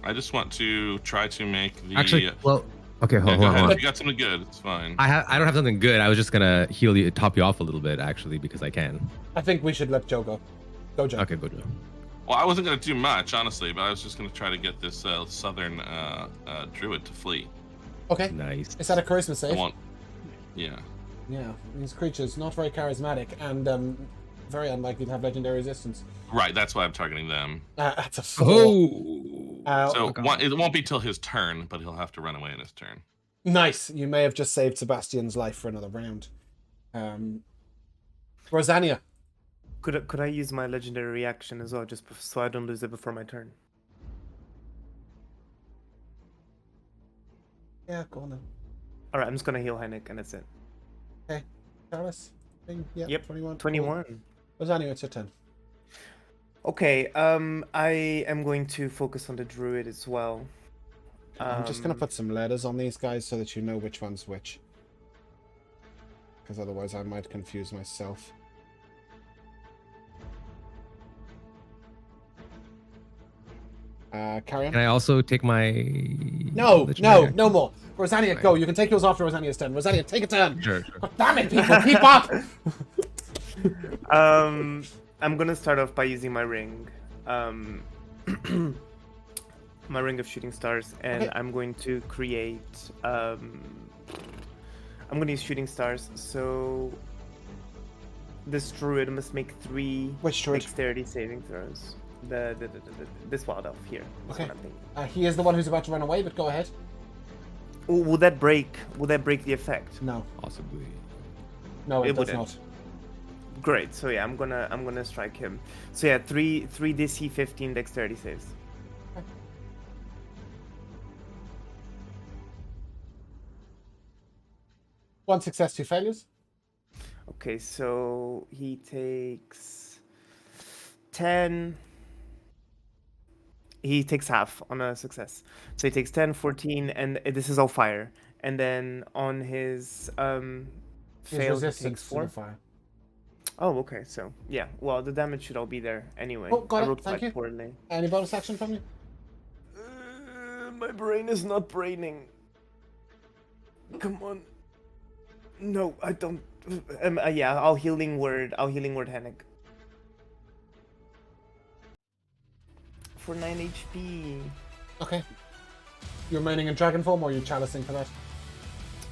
I just want to try to make the. Actually, well, okay, yeah, hold go on. ahead. Hold If on. you got something good, it's fine. I don't have something good. I was just gonna heal you, top you off a little bit, actually, because I can. I think we should let Joe go. Go, Joe. Okay, go Joe. Well, I wasn't going to do much, honestly, but I was just going to try to get this southern druid to flee. Okay. Nice. Is that a charisma I save? want. Yeah. Yeah, these creatures not very charismatic and very unlikely to have legendary resistance. Right, that's why I'm targeting them. That's a 4. Oh. So okay. it won't be till his turn, but he'll have to run away in his turn. Nice. You may have just saved Sebastian's life for another round. Rosania. Could I use my legendary reaction as well, just so I don't lose it before my turn? Yeah, go on then. All right, I'm just gonna heal Henrik, and that's it. Okay. Carlos? Yeah, Yep. 21. 21. Rosania, it's your turn. Okay. I am going to focus on the druid as well. I'm just going to put some letters on these guys so that you know which one's which. Because otherwise I might confuse myself. Carry on. Can I also take my? No legendary action? more. Rosania, go. You can take yours after Rosania's turn. Rosania, take a turn. Sure. God damn it, people, keep up! I'm gonna start off by using my ring. My ring of shooting stars, and Okay. I'm going to create. I'm gonna use shooting stars. So this druid must make 3 Which druid? dexterity saving throws. This wild elf here. That's Okay. what I'm thinking. He is the one who's about to run away, but go ahead. Will that break? Will that break the effect? No. Possibly. No, it It does wouldn't. not. Great. So yeah, I'm gonna strike him. So yeah, 3 DC 15 dexterity saves. One success, 2 failures. Okay, so he takes 10. He takes half on a success. So he takes 10, 14, and this is all fire. And then on his His fail, he takes resistance to the 4. fire. Oh, okay. So yeah, well, the damage should all be there anyway. Oh, got I it, rolled thank quite you. poorly. Any bonus action from you? My brain is not braining. Come on. No, I don't. Yeah, I'll healing word Hennig. For 9 HP. Okay. You're remaining in dragon form, or are you chalicing for that?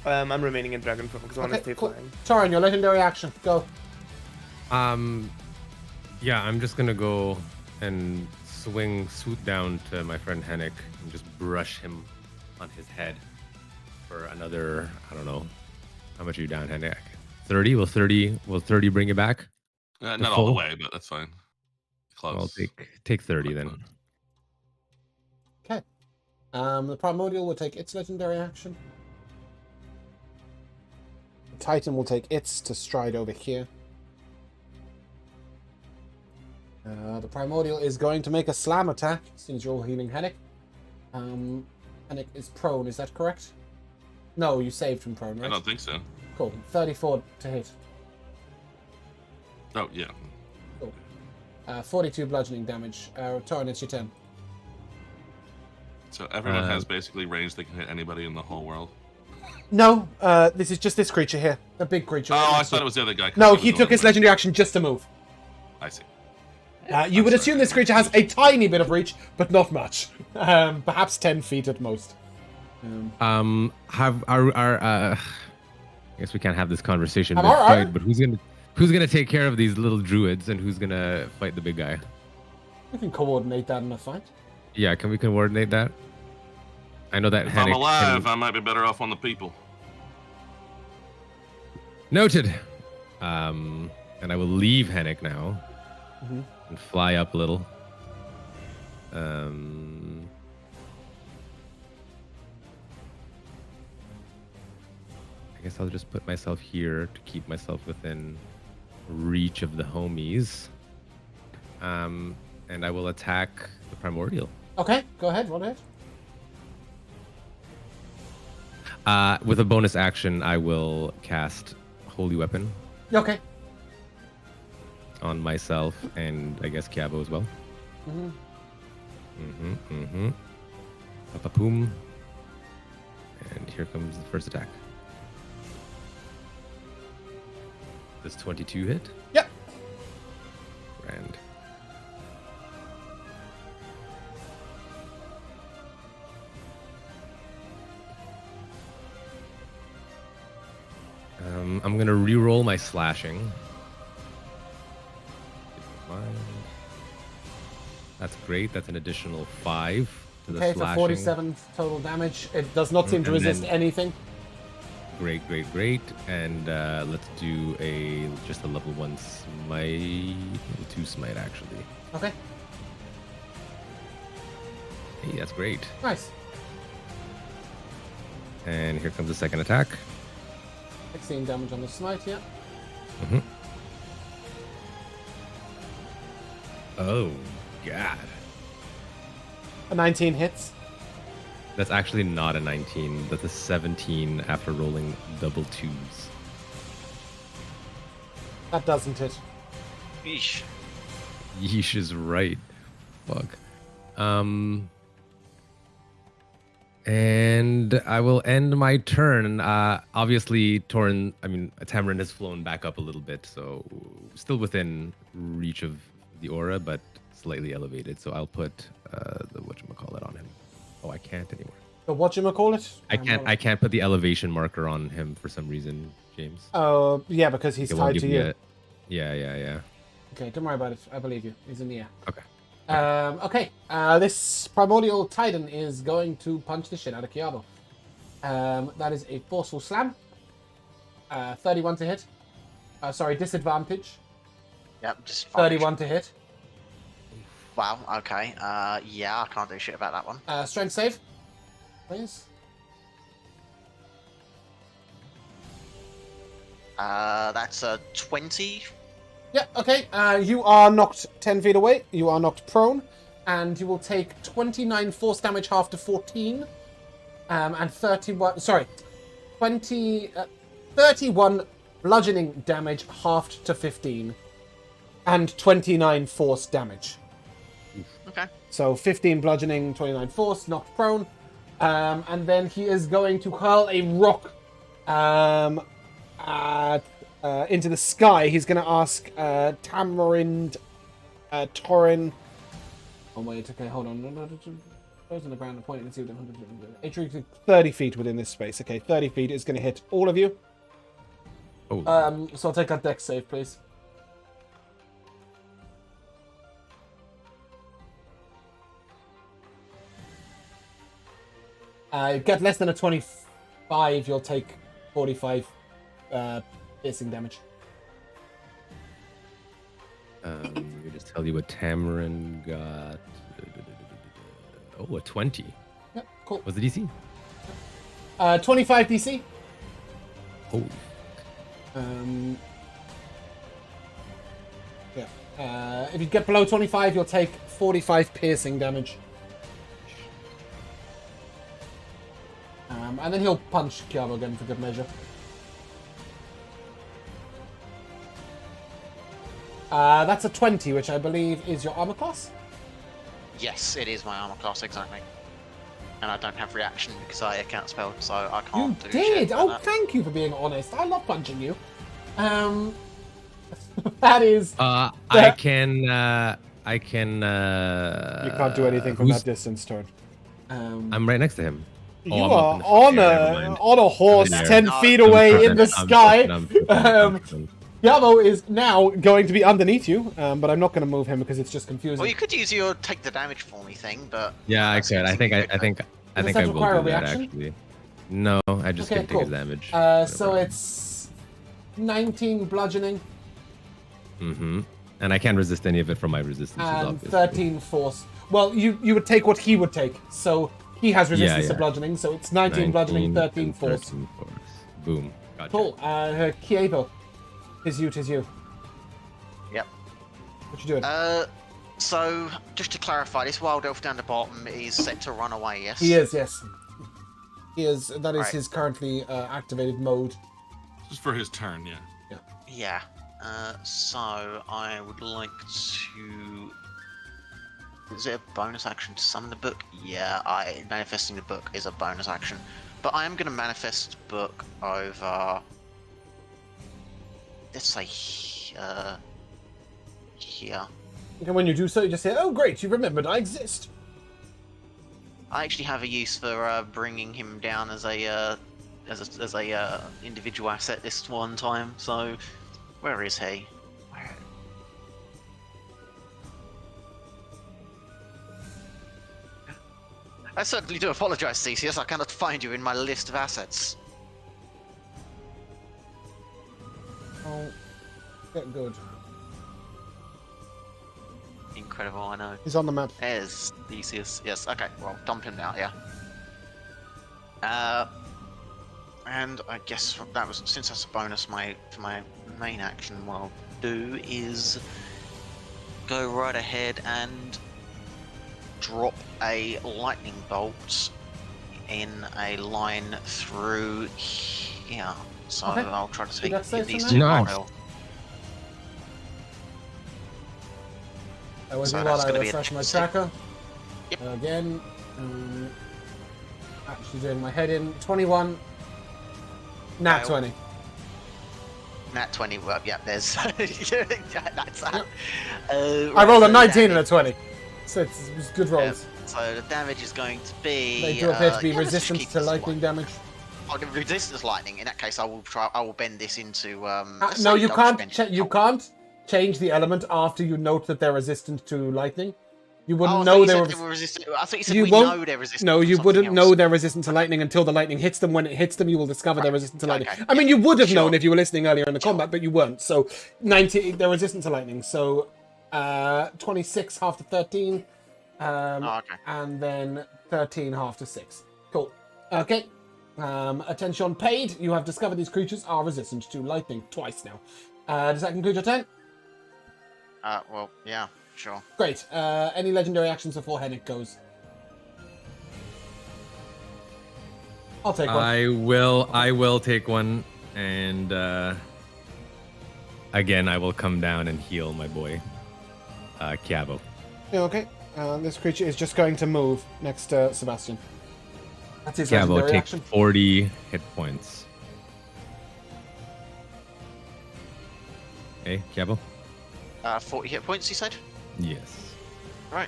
I'm remaining in dragon form because I want to stay cool. flying. Torin, your legendary action. Go. Yeah, I'm just gonna go and swoop down to my friend Hennick and just brush him on his head for another, I don't know, how much are you down, Hennick? 30? Will 30 bring you back? Not all the way, but that's fine. Close. I'll take 30 then. Okay. The Primordial will take its legendary action. The Titan will take its to stride over here. The Primordial is going to make a slam attack, as soon as you're all healing Hennick. Hennick is prone, is that correct? No, you saved from prone, right? I don't think so. Cool. 34 to hit. Oh, yeah. Cool. 42 bludgeoning damage. Torin, it's your turn. So everyone has basically range that can hit anybody in the whole world. No, this is just this creature here. The big creature. Oh, right I next to thought you. it was the other guy. No, he took his legendary action just to move. I see. You would assume this creature has a tiny bit of reach, but not much. Perhaps 10 feet at most. I guess we can't have this conversation I'm mid-fight, alright. but who's gonna take care of these little druids and who's gonna fight the big guy? We can coordinate that in a fight. Yeah, can we coordinate that? I know that If I'm Hennick alive, can- I might be better off on the people. Noted. And I will leave Hennick now Mhm. and fly up a little. I guess I'll just put myself here to keep myself within reach of the homies. And I will attack the Primordial. Okay, go ahead, run ahead. With a bonus action, I will cast Holy Weapon Okay. on myself and I guess Kiabo as well. Papapoom. And here comes the first attack. Does 22 hit? Yep. Grand. I'm gonna re-roll my slashing. That's great. That's an additional 5 to the Okay, for slashing. 47 total damage. It does not seem to And resist then- anything. Great. And let's do just a level 1 smite, level 2 smite actually. Okay, Hey, that's great. nice. And here comes the second attack. 16 damage on the smite, yeah. Oh god, A 19 hits. that's actually not a 19. That's a 17 after rolling double 2s. That doesn't hit. Yeesh. Yeesh is right. Fuck. And I will end my turn. Obviously, Tamarin has flown back up a little bit, so still within reach of the aura, but slightly elevated. So I'll put the whatchamacallit on him. Oh, I can't anymore. The whatchamacallit? I can't put the elevation marker on him for some reason, James. Oh, yeah, because he's It won't tied give to me you. Yeah. Okay, don't worry about it. I believe you. He's in the air. Okay. Okay, this Primordial Titan is going to punch the shit out of Kiabo. That is a forceful slam. 31 to hit. Sorry, disadvantage. Yep, just 31 to hit. Wow, okay. Yeah, I can't do shit about that one. Strength save, please. That's a 20. Yeah, okay. You are knocked 10 feet away. You are knocked prone. And you will take 29 force damage, half to 14. And 31... Sorry. 31 bludgeoning damage, halved to 15. And 29 force damage. Okay. So 15 bludgeoning, 29 force, knocked prone. And then he is going to hurl a rock into the sky. He's going to ask Tamarind, Torin. Oh wait, okay, hold on. Those on the ground and pointing and see them. 30 feet within this space. Okay, 30 feet is going to hit all of you. Oh, So I'll take that dex save, please. Get less than a 25, you'll take 45 piercing damage. let me just tell you what Tamarin got. Oh, a 20. Yep, cool. What's the DC? 25 DC. Oh, If you get below 25, you'll take 45 piercing damage. And then he'll punch Kiamo again for good measure. That's a 20, which I believe is your armor class. Yes, it is my armor class, exactly. And I don't have reaction because I can't spell, so I can't You do shit did! like Oh, that. thank you for being honest. I love punching you. That is... I can. You can't do anything from who's- that distance, Torn. I'm right next to him. You I'm are up in the on never mind. a horse I'm 10 there. feet away in the I'm sky. tripping. Yamo is now going to be underneath you, but I'm not going to move him because it's just confusing. Well, you could use your take the damage for me thing, but Yeah, I that could. seems I think I Does think I that will require a do that reaction? actually. No, I just Okay, can take cool. his damage. So it's 19 bludgeoning Mm-hmm. And I can't resist any of it from my resistances, and obviously. 13 force. Well, you would take what he would take. So he has resistance to yeah. bludgeoning, so it's 19 bludgeoning, 13 and force. 13 force. Boom. Gotcha. Cool. Kievo. Tis you. Yep. What you doing? So just to clarify, this wild elf down the bottom is set to run away. Yes. He is, yes. He is. That is Right. his currently activated mode. Just for his turn, yeah. Yeah. So I would like to. Is it a bonus action to summon the book? Yeah, manifesting the book is a bonus action, but I am going to manifest the book over. Let's say here. And when you do so, you just say, "Oh, great! You remembered I exist." I actually have a use for bringing him down as a individual asset this one time. So, where is he? Where? I certainly do apologize, Theseus. I cannot find you in my list of assets. Oh, get good. Incredible, I know. He's on the map. There's Theseus. Yes. Okay. Well, dump him now. Yeah. And I guess that was, since that's a bonus, for my main action, what I'll do is go right ahead and drop a lightning bolt in a line through here. So Okay. I'll try to take that save these for two now? out. That was So while that's I gonna be a refresh my save. tracker. Yep. Again, actually doing my head in. 21. Nat Fail. 20. Nat 20. Well, yeah. There's that's that. I rolled a 19 and a 20. So it was good rolls. So the damage is going to be. They do appear to be yeah, let's just resistant keep to this lightning damage. Oh, the resistance lightning. In that case, I will bend this into. Let's No, say you double can't. spin. You can't change the element after you note that they're resistant to lightning. You Oh, wouldn't I know thought you they said were. they were resistant. I thought you said You we won't- know they're resistant. No, to you something wouldn't else. know they're resistant to lightning until the lightning hits them. When it hits them, you will discover they're resistant to lightning. Okay. I mean, you would have known Sure. if you were listening earlier in the combat, but you weren't. So, 90, they're resistant to lightning. So, 26 half to 13, Oh, okay. and then 13 half to 6. Cool. Okay. Attention paid. You have discovered these creatures are resistant to lightning twice now. Does that conclude your turn? Well, yeah, sure. Great. Any legendary actions before Hennick goes? I'll take one. I will take one, and again I will come down and heal my boy, Kiavo. Yeah, okay. This creature is just going to move next to Sebastian. That's his Kiavo legendary takes action. 40 hit points. Okay, Kiavo? 40 hit points, you said? Yes. Right.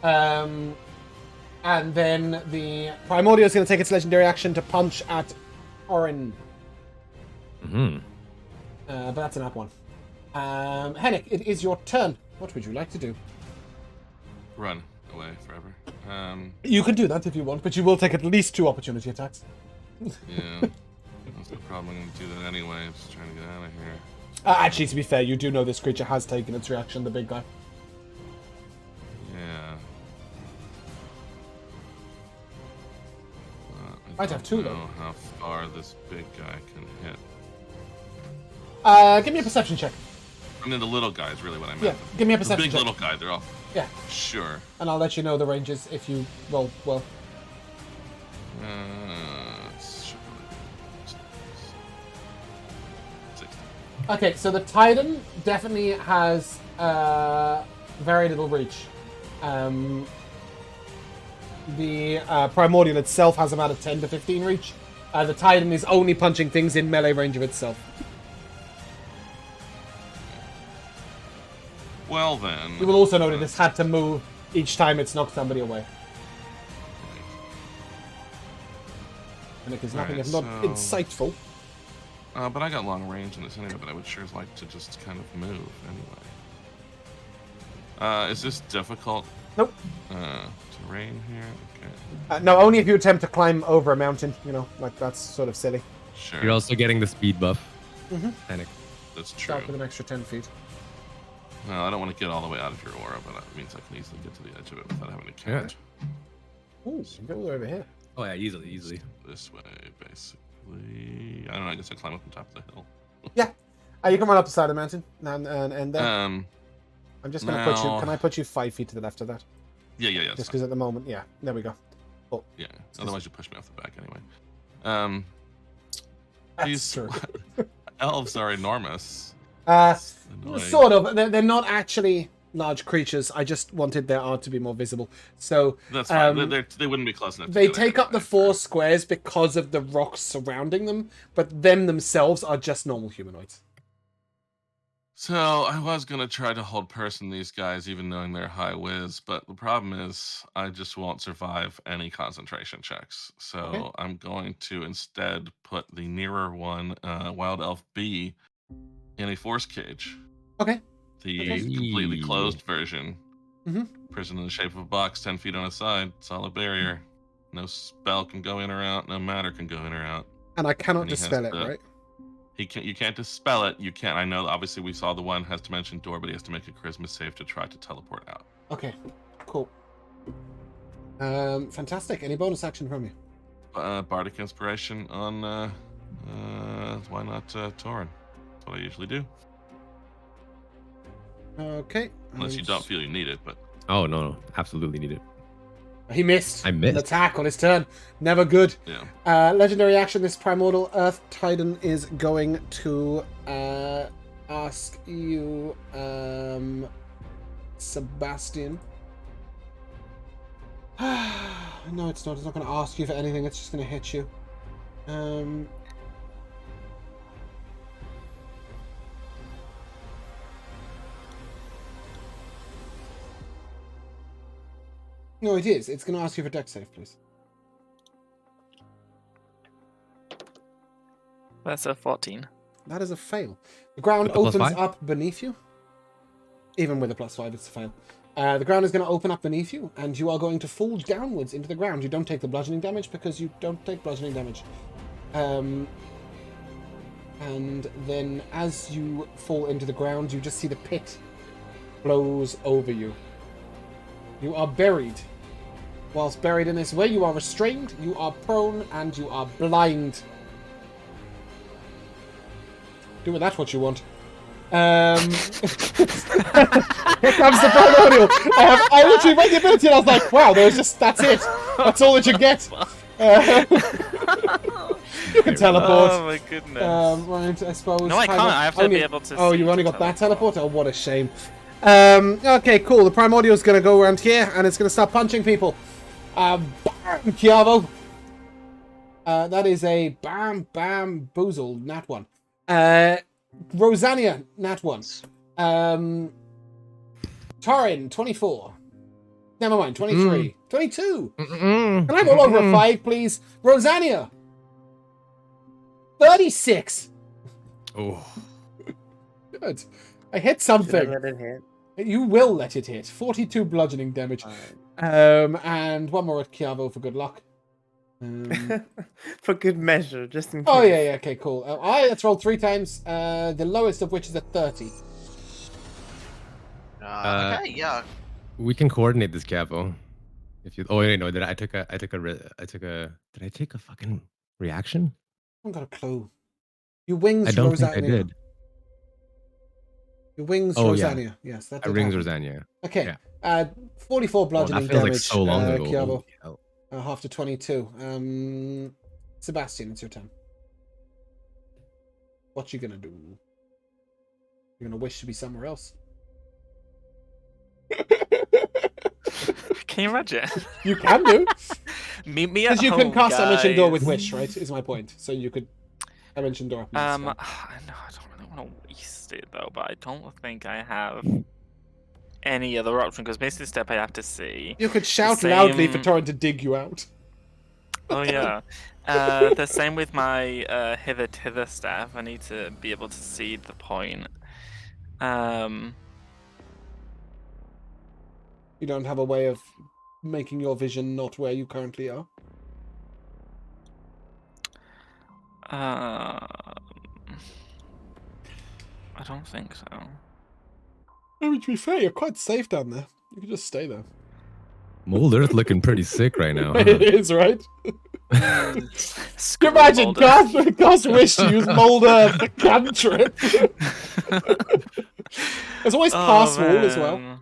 And then the Primordial is going to take its legendary action to punch at Orin. Mm-hmm. But that's an up one. Hennick, it is your turn. What would you like to do? Run away forever. You can do that if you want, but you will take at least 2 opportunity attacks. Yeah. That's the problem. I'm going to do that anyway. I'm just trying to get out of here. Actually, to be fair, you do know this creature has taken its reaction, the big guy. Yeah. I'd have 2, I though. don't know how far this big guy can hit. Give me a perception check. I mean, the little guy is really what I meant. Yeah, give me a The perception big check. little guy, they're all... Yeah. Sure. And I'll let you know the ranges if you roll well. Should probably 60. Okay, so the Titan definitely has very little reach. The Primordial itself has about a 10 to 15 reach. The Titan is only punching things in melee range of itself. Well then... You will also note it's had to move each time it's knocked somebody away. And it is nothing if not Alright, insightful. But I got long range in this anyway, but I would sure like to just kind of move anyway. Is this difficult? Nope. Terrain here? Okay. No, only if you attempt to climb over a mountain. You know, like that's sort of silly. Sure. You're also getting the speed buff. Mm-hmm. Panic. That's true. Start with an extra 10 feet. No, I don't want to get all the way out of your aura, but that means I can easily get to the edge of it without having to count. Ooh, so you go over here. Oh yeah, easily. This way, basically. I don't know, I guess I climb up on top of the hill. Yeah. You can run up the side of the mountain and then Um, I'm just going to put you... now- Can I put you 5 feet to the left of that? yeah, Just that's because at the moment... Yeah, there we go. fine. Yeah, otherwise you push me off the back anyway. That's These true. elves are enormous. Annoying. Sort of. They're not actually large creatures. I just wanted their art to be more visible. So That's fine. They wouldn't be close enough. they together take up the anyway. 4 squares because of the rocks surrounding them, but them themselves are just normal humanoids. So I was gonna try to hold person these guys, even knowing they're high whiz, but the problem is I just won't survive any concentration checks. So Okay. I'm going to instead put the nearer one, Wild Elf B, in a force cage. Okay. The Okay. completely closed version. Mhm. Prison in the shape of a box, 10 feet on a side, solid barrier. No spell can go in or out. No matter can go in or out. And I cannot And he has dispel it, the- right? You can't dispel it. You can't. I know. Obviously, we saw the one has dimension door, but he has to make a charisma save to try to teleport out. Okay. Cool. Fantastic. Any bonus action from you? Bardic inspiration on. Why not Tauren? That's what I usually do. Okay. Unless you don't feel you need it, but Oh no, absolutely need it. He missed. I missed. An attack on his turn. Never good. yeah. Legendary action. This Primordial Earth Titan is going to ask you, Sebastian. No, it's not. It's not going to ask you for anything. It's just going to hit you. No, it is. It's going to ask you for dex save, please. That's a 14. That is a fail. The ground With the plus opens 5? up beneath you. Even with a +5, it's a fail. The ground is going to open up beneath you, and you are going to fall downwards into the ground. You don't take the bludgeoning damage because you don't take bludgeoning damage. And then as you fall into the ground, you just see the pit close over you. You are buried. Whilst buried in this way, you are restrained, you are prone, and you are blind. Do with that what you want. Here comes the Primordial. I literally read the ability and I was like, wow, that's it. That's all that you get. You can teleport. Oh my goodness. Right, I suppose. No, I can't. I have to be able to Oh, see you only to got that teleport? Oh, what a shame. Okay, cool. The Primordial's going to go around here and it's going to start punching people. Bam, Chiavo. That is a bam, bam, boozle, nat one. Rosania, nat one. Torin, 24. Never mind. 23. 22. Mm-mm. Can I roll over a Mm-mm. 5, please? Rosania. 36. Oh. Good. I hit Should I something. let it hit? You will let it hit. 42 bludgeoning damage. Fine. And one more at Chiavo for good luck. For good measure, just in case. Oh, yeah, okay, cool. Let's roll 3 times, the lowest of which is a 30. Okay, yeah. We can coordinate this, Capo. If you. Oh wait, no. Did I took a fucking reaction? I haven't got a clue. You wings I don't Rosania. think I did. You wings Oh, yeah. Rosania. Yes, that I did rings happen. Rosania. Okay. Yeah. 44 Oh, bludgeoning that feels damage. like so long ago. Chiavo. Holy hell. Half to 22. Sebastian, it's your turn. What you gonna do? You're gonna wish to be somewhere else? Can you imagine? You can do. Meet me at Because you home, can cast Dimension Door with guys. Wish, right? Is my point. So you could Dimension Door. I know I don't really want to waste it though, but I don't think I have any other option because Misty Step I have to see. You could shout Same- loudly for Torrent to dig you out. Oh yeah. The same with my hither staff. I need to be able to see the point. You don't have a way of making your vision not where you currently are. I don't think so. I mean, to be fair, you're quite safe down there. You could just stay there. Mulder's looking pretty sick right now. It is, right? Screw Imagine Mulder. God's wish to use Mulder the cantrip. There's always pass wall as well. man.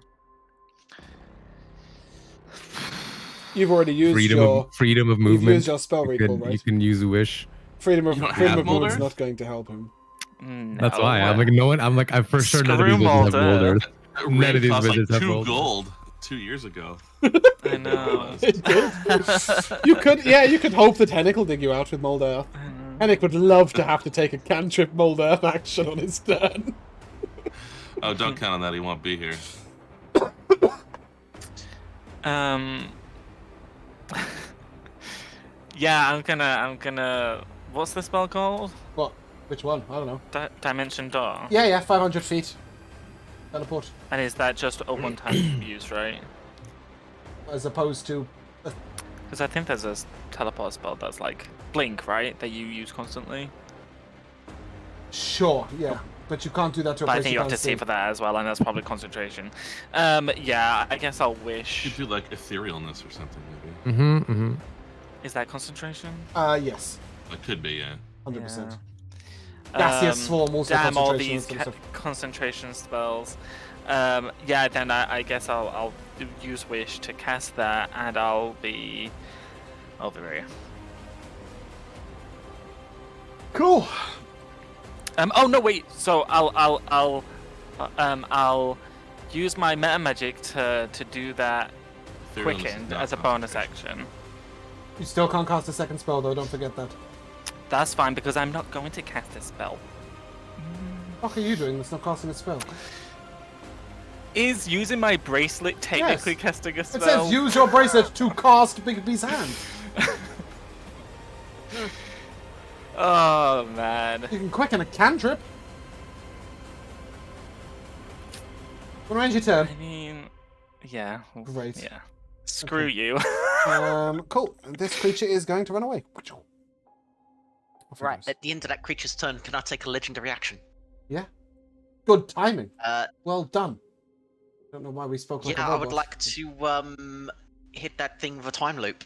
You've already used freedom your of you've movement. used your spell recall, You right? can use wish. Freedom of You don't freedom have of movement's Mulder? not going to help him. That's why No. I'm like, no one. I'm like, I'm for sure none of Screw these wizards have Mulder. Mulder. That None raid of these cost like wizards have 2 Mulder. gold 2 years ago. I know. It did. You could hope that Hennick will dig you out with Moldair. Hennick would love to have to take a cantrip Moldair action on his turn. Oh, don't count on that. He won't be here. Yeah, I'm gonna. What's the spell called? What? Which one? I don't know. Dimension Door. Yeah, 500 feet. Teleport. And is that just a one-time use, right? As opposed to... Because I think there's a teleport spell that's like blink, right? That you use constantly. Sure, yeah. But you can't do that to a But I place think you have to can't see for that as well, and that's probably concentration. Yeah, I guess I'll You wish. could do like etherealness or something, maybe. Mm-hmm. Mm-hmm. Is that concentration? Yes. It could be, yeah. 100%. Yeah. Gaseous Swarm, also Damn all concentration these and stuff. concentration spells. Yeah, then I guess I'll use wish to cast that, and I'll be over here. Cool. Oh no, wait. So I'll use my meta magic to do that Etherealness is quickened not as a bonus concentration. action. You still can't cast a second spell, though. Don't forget that. That's fine because I'm not going to cast a spell. What are you doing that's not casting a spell? Is using my bracelet technically Yes. casting a It spell? says use your bracelet to cast Bigby's hand. Oh man. You can quicken a cantrip. When ends your turn. I mean, yeah. Great. Yeah. Screw you. Cool. And this creature is going to run away. Off it Right, goes. at the end of that creature's turn, can I take a legendary action? Yeah. Good timing. Uh, Well done. Don't know why we spoke like a yeah, robot. I would like to hit that thing with a time loop.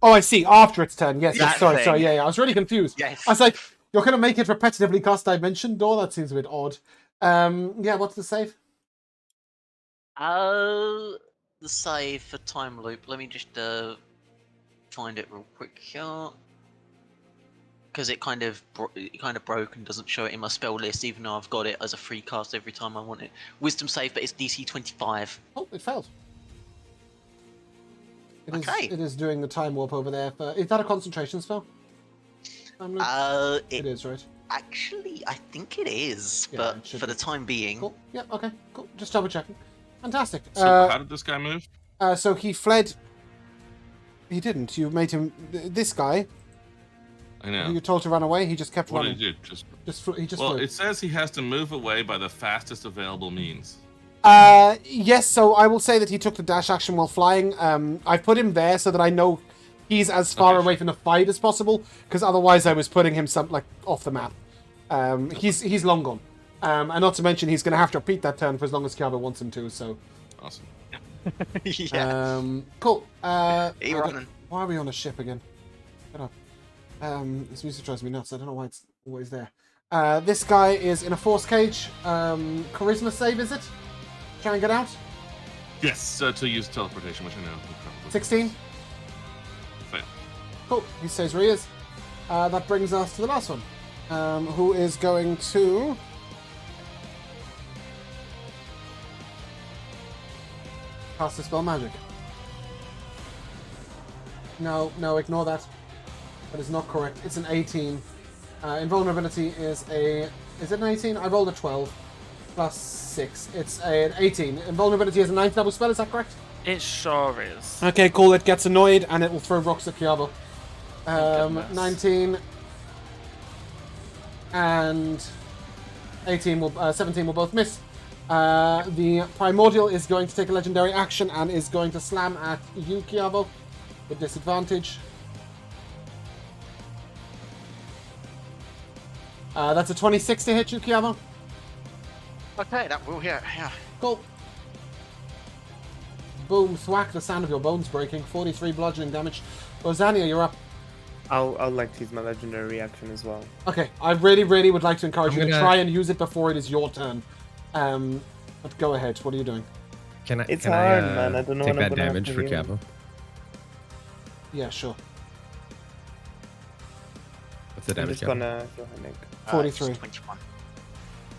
Oh, I see. After its turn. Yes, yes. That Sorry, thing. sorry. Yeah, yeah. I was really confused. Yes. I was like, you're going to make it repetitively cast Dimension Door? That seems a bit odd. Yeah, what's the save? The save for time loop. Let me just find it real quick here. Because it kind of broke and doesn't show it in my spell list, even though I've got it as a free cast every time I want it. Wisdom save, but it's DC 25. Oh, it failed. Okay. It is doing the time warp over there. Is that a concentration spell? Time loop? It It is, right? Actually, I think it is, Yeah, but it should for be. the time being, Cool. Yeah. Okay. Cool. Just double checking. Fantastic. So how did this guy move? So he fled. He didn't. You made him. This guy I know. who you told to run away. He just kept What running. did he do? He just Well, flew. it says he has to move away by the fastest available means. Yes. So I will say that he took the dash action while flying. I put him there so that I know he's as far Okay, away from the fight as possible. Because otherwise, I was putting him off the map. He's long gone. And not to mention, he's going to have to repeat that turn for as long as Kiaba wants him to. So. Awesome. yeah. Cool. Running. Why are we on a ship again? Shut up. This music drives me nuts. I don't know why it's always there. This guy is in a force cage. Charisma save, is it? Try and get out. Yes, to use teleportation, which I know. 16. Fail. Cool. He stays where he is. That brings us to the last one. Who is going to... cast the spell magic. No, ignore that. That is not correct. It's an 18. Invulnerability is a... Is it an 18? I rolled a 12. Plus 6. It's an 18. Invulnerability is a 9th level spell, is that correct? It sure is. Okay, cool. It gets annoyed and it will throw rocks at Kiabo. Goodness. 19 and 17 will both miss. The Primordial is going to take a legendary action and is going to slam at you, Kiavo, with disadvantage. That's a 26 to hit you, Kiavo. Okay, that will, yeah. Cool. Boom, thwack, the sound of your bones breaking. 43 bludgeoning damage. Rosania, you're up. I'll like to use my legendary reaction as well. Okay, I really would like to encourage you to gonna- try and use it before it is your turn. But go ahead, what are you doing? It's can hard, I, man. I don't know take what I'm that gonna have damage to for heal. Capo? What's the I'm damage? just Capo? gonna heal Hennig. 43. It's 21.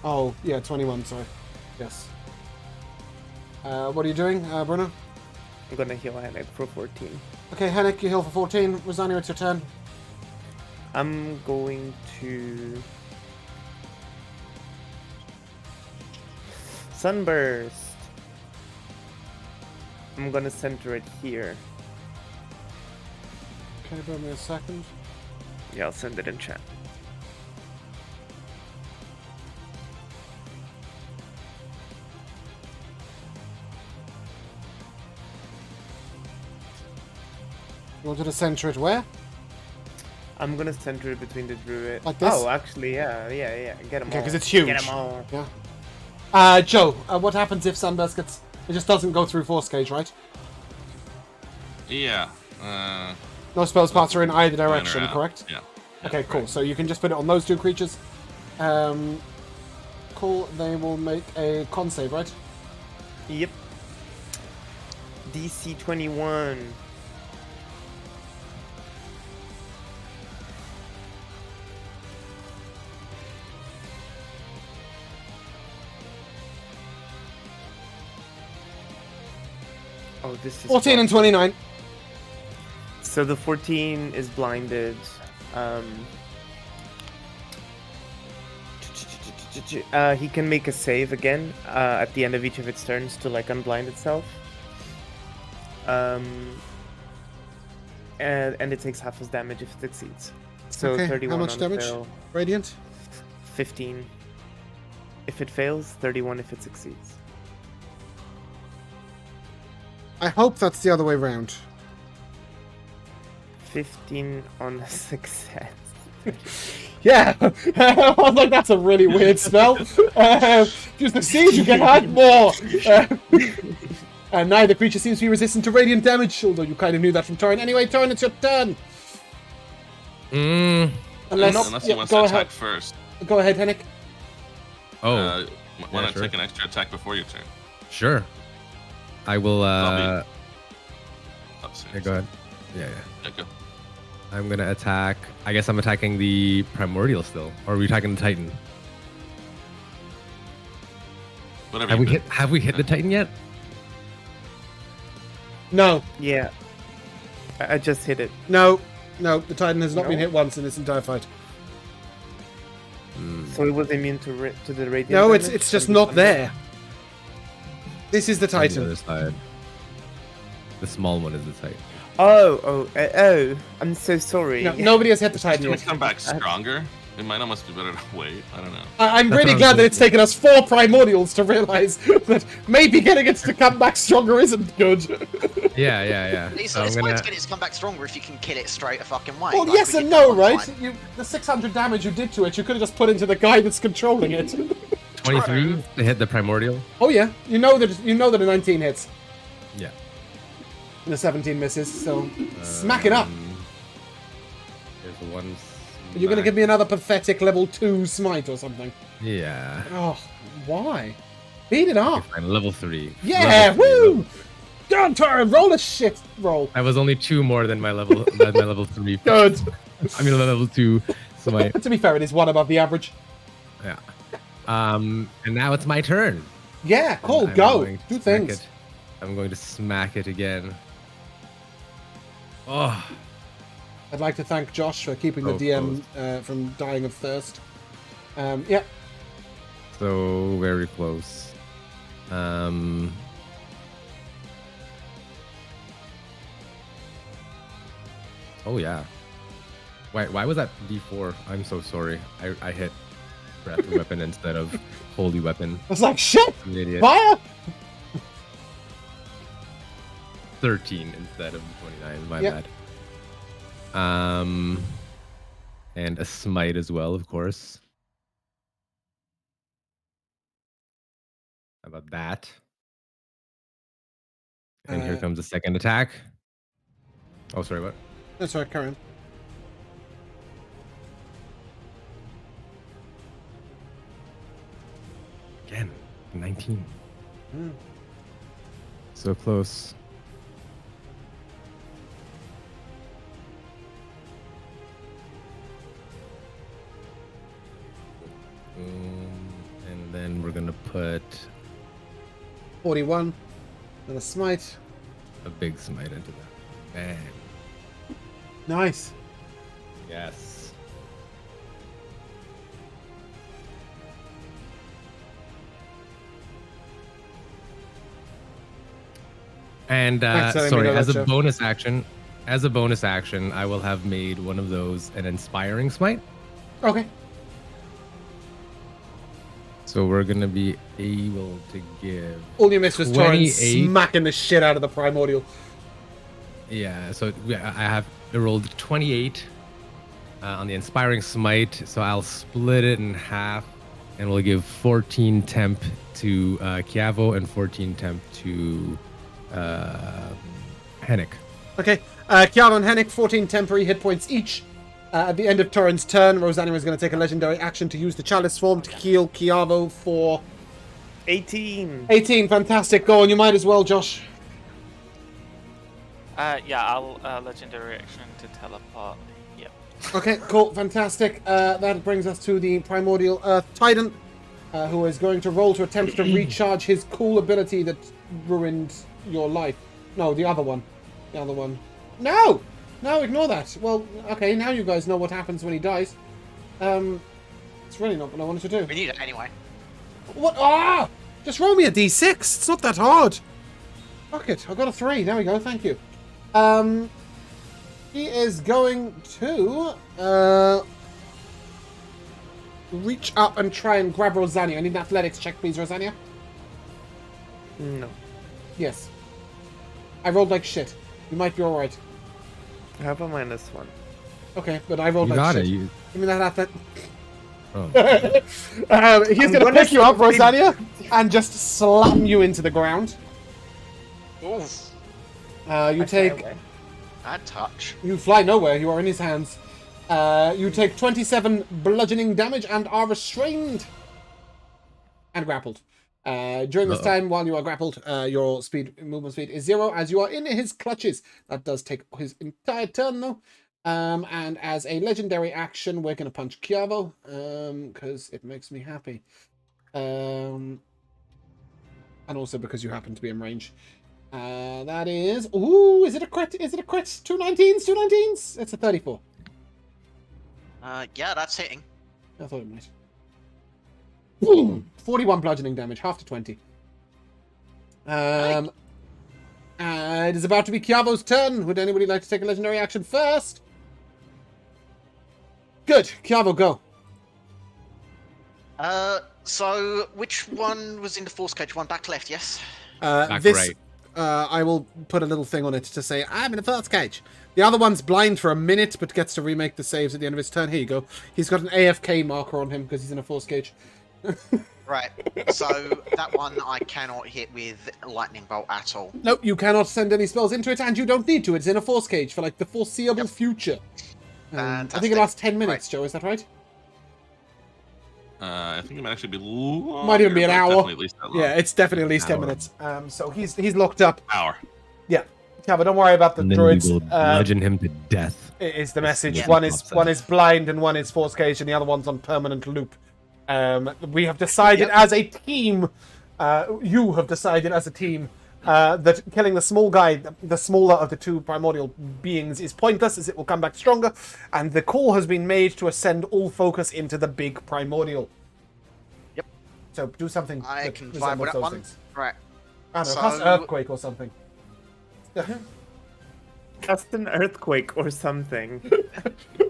Oh, yeah, 21, sorry. Yes. What are you doing, Bruno? I'm gonna heal Hennig for 14. Okay, Henrik, you heal for 14. Rosania, it's your turn. I'm going to... Sunburst. I'm gonna center it here. Okay, bear me a second. Yeah, I'll send it in chat. You wanted to center it where? I'm gonna center it between the druid. Like this? Oh, actually, yeah. Get them Okay, all. 'cause it's huge. Get them all. Yeah. Joe, what happens if Sunburst gets... It just doesn't go through Force Cage, right? Yeah. No spell spots are in either in or direction, out. correct? Yeah. Okay, cool. So you can just put it on those two creatures. Cool. They will make a con save, right? Yep. DC 21. Oh, this is 14 and fun. 29. So the 14 is blinded. He can make a save again at the end of each of its turns to like unblind itself. And it takes half his damage if it succeeds. So Okay, 31 how much on damage? fail, Radiant? 15 if it fails, 31 if it succeeds. I hope that's the other way around. 15 on a success. Yeah, I was like, that's a really weird spell. Just the siege, you can add more. And neither creature seems to be resistant to radiant damage, although you kind of knew that from Torrin. Anyway, Torrin, it's your turn. Unless he wants to go attack ahead. first. Go ahead, Henrik. Why yeah, not sure. take an extra attack before your turn? Sure. I will. Up soon. Yeah, go ahead. Yeah. Yeah, go. I'm gonna attack. I guess I'm attacking the primordial still, or are we attacking the titan? Whatever. Have you we pick. hit? Have we hit the titan yet? No, Yeah. I just hit it. no, the Titan has not been No? hit once in this entire fight. So it was immune to the radiant. No, damage it's just from the not thunder? there. This is the On the Titan. other side. The small one is the Titan. Oh, I'm so sorry. No, nobody has hit the Titan Can we yet. come back stronger? It might almost be better to wait. I don't know. I'm That's really what I'm glad that it's thinking. taken us 4 primordials to realize that maybe getting it to come back stronger isn't good. Yeah. It's, So I'm it's fine gonna. to get it to come back stronger if you can kill it straight a fucking way. Well, like yes we and did that no, one right? time. The 600 damage you did to it, you could have just put into the guy that's controlling it. 23 to hit the primordial. Oh yeah, you know that a 19 hits Yeah. and a 17 misses. So smack it up. There's the one. You're gonna give me another pathetic level 2 smite or something. Yeah. Oh, why? Beat it up. Okay, fine. Level 3. Yeah, Level 3, woo! level- Go on, turn, roll a shit roll. I was only 2 more than my level. than my level 3. Good. I mean level 2. So my To be fair, it is 1 above the average. yeah. And now it's my turn. Yeah, cool. I'm Go. going to Do smack things. it. I'm going to smack it again. Oh, I'd like to thank Josh for keeping the Oh, DM from dying of thirst. Yeah. so very close. Oh yeah. Why was that D4? I'm so sorry. I hit breath weapon instead of holy weapon. I was like, shit! I'm an idiot. Fire! 13 instead of 29. My Yep. bad. And a smite as well, of course. How about that? And here Uh, comes the second attack. Oh, sorry, what? That's right, Karen. Again, 19. Mm. So close. And then we're gonna put 41. And a smite. a big smite into that. Bang. Nice. Yes. And Thanks for letting me sorry, know as that, a Jeff. bonus action, I will have made one of those an inspiring smite. Okay. So we're gonna be able to give. All you missed was Torrent 28. smacking the shit out of the primordial. Yeah, so I rolled 28 on the inspiring smite, so I'll split it in half, and we'll give 14 temp to Chiavo and 14 temp to Hennick. Okay. Kiara and Hennick, 14 temporary hit points each. At the end of Torrent's turn, Rosanna is going to take a legendary action to use the Chalice form to heal Chiavo for 18. 18. Fantastic. Go on, you might as well, Josh. Yeah, I'll legendary action to teleport. Yep. Okay, cool, fantastic. That brings us to the Primordial Earth Titan, who is going to roll to attempt to recharge his cool ability that ruined your life. No, the other one. The other one. No! No, ignore that. Well, okay, now you guys know what happens when he dies. It's really not what I wanted to do. We need it anyway. What? Ah! Just roll me a d6. It's not that hard. Fuck it. I got a 3. There we go. Thank you. He is going to reach up and try and grab Rosanna. I need an athletics check, please, Rosanna. No. Yes. I rolled like shit. You might be alright. I have a -1. Okay, but I rolled You like got shit. it. You, Give me that athletic. oh. He's I'm going to gonna pick you up, simply- Rosanna, and just slam you into the ground. Oof. You I fly take... away. Bad touch. You fly nowhere. You are in his hands. You take 27 bludgeoning damage and are restrained and grappled. During this time, while you are grappled, your movement speed is 0 as you are in his clutches. That does take his entire turn, though. And as a legendary action, we're going to punch Chiavo because it makes me happy. And also because you happen to be in range. That is... Ooh, is it a crit? Is it a crit? 2 19s? 2 19s? It's a 34. Yeah, that's hitting. I thought it might. Boom! 41 bludgeoning damage, half to 20. And it is about to be Chiavo's turn. Would anybody like to take a legendary action first? Good. Chiavo, go. So which one was in the force cage? One back left, yes? Back This, right. I will put a little thing on it to say, I'm in a force cage. The other one's blind for a minute, but gets to remake the saves at the end of his turn. Here you go. He's got an AFK marker on him because he's in a force cage. Right. So that one I cannot hit with lightning bolt at all. Nope, you cannot send any spells into it, and you don't need to. It's in a force cage for, like, the foreseeable future. I think it Fantastic. lasts 10 minutes, Joe, is that right? I think it might actually be longer, Might even be an but hour. definitely at least that long. Yeah, it's definitely at least 10 Hour. minutes. So he's locked up. Hour. Yeah, but don't worry about the And then droids. we will bludgeon him to death. Is the message. Yeah. One is blind and one is force caged and the other one's on permanent loop. We have decided as a team, you have decided as a team, that killing the small guy, the smaller of the two primordial beings, is pointless as it will come back stronger, and the call has been made to ascend all focus into the big primordial. Yep. So do something I that can vibe resembles with that those one. things. Right. I don't know, So- cast earthquake or something. Cast an earthquake or something.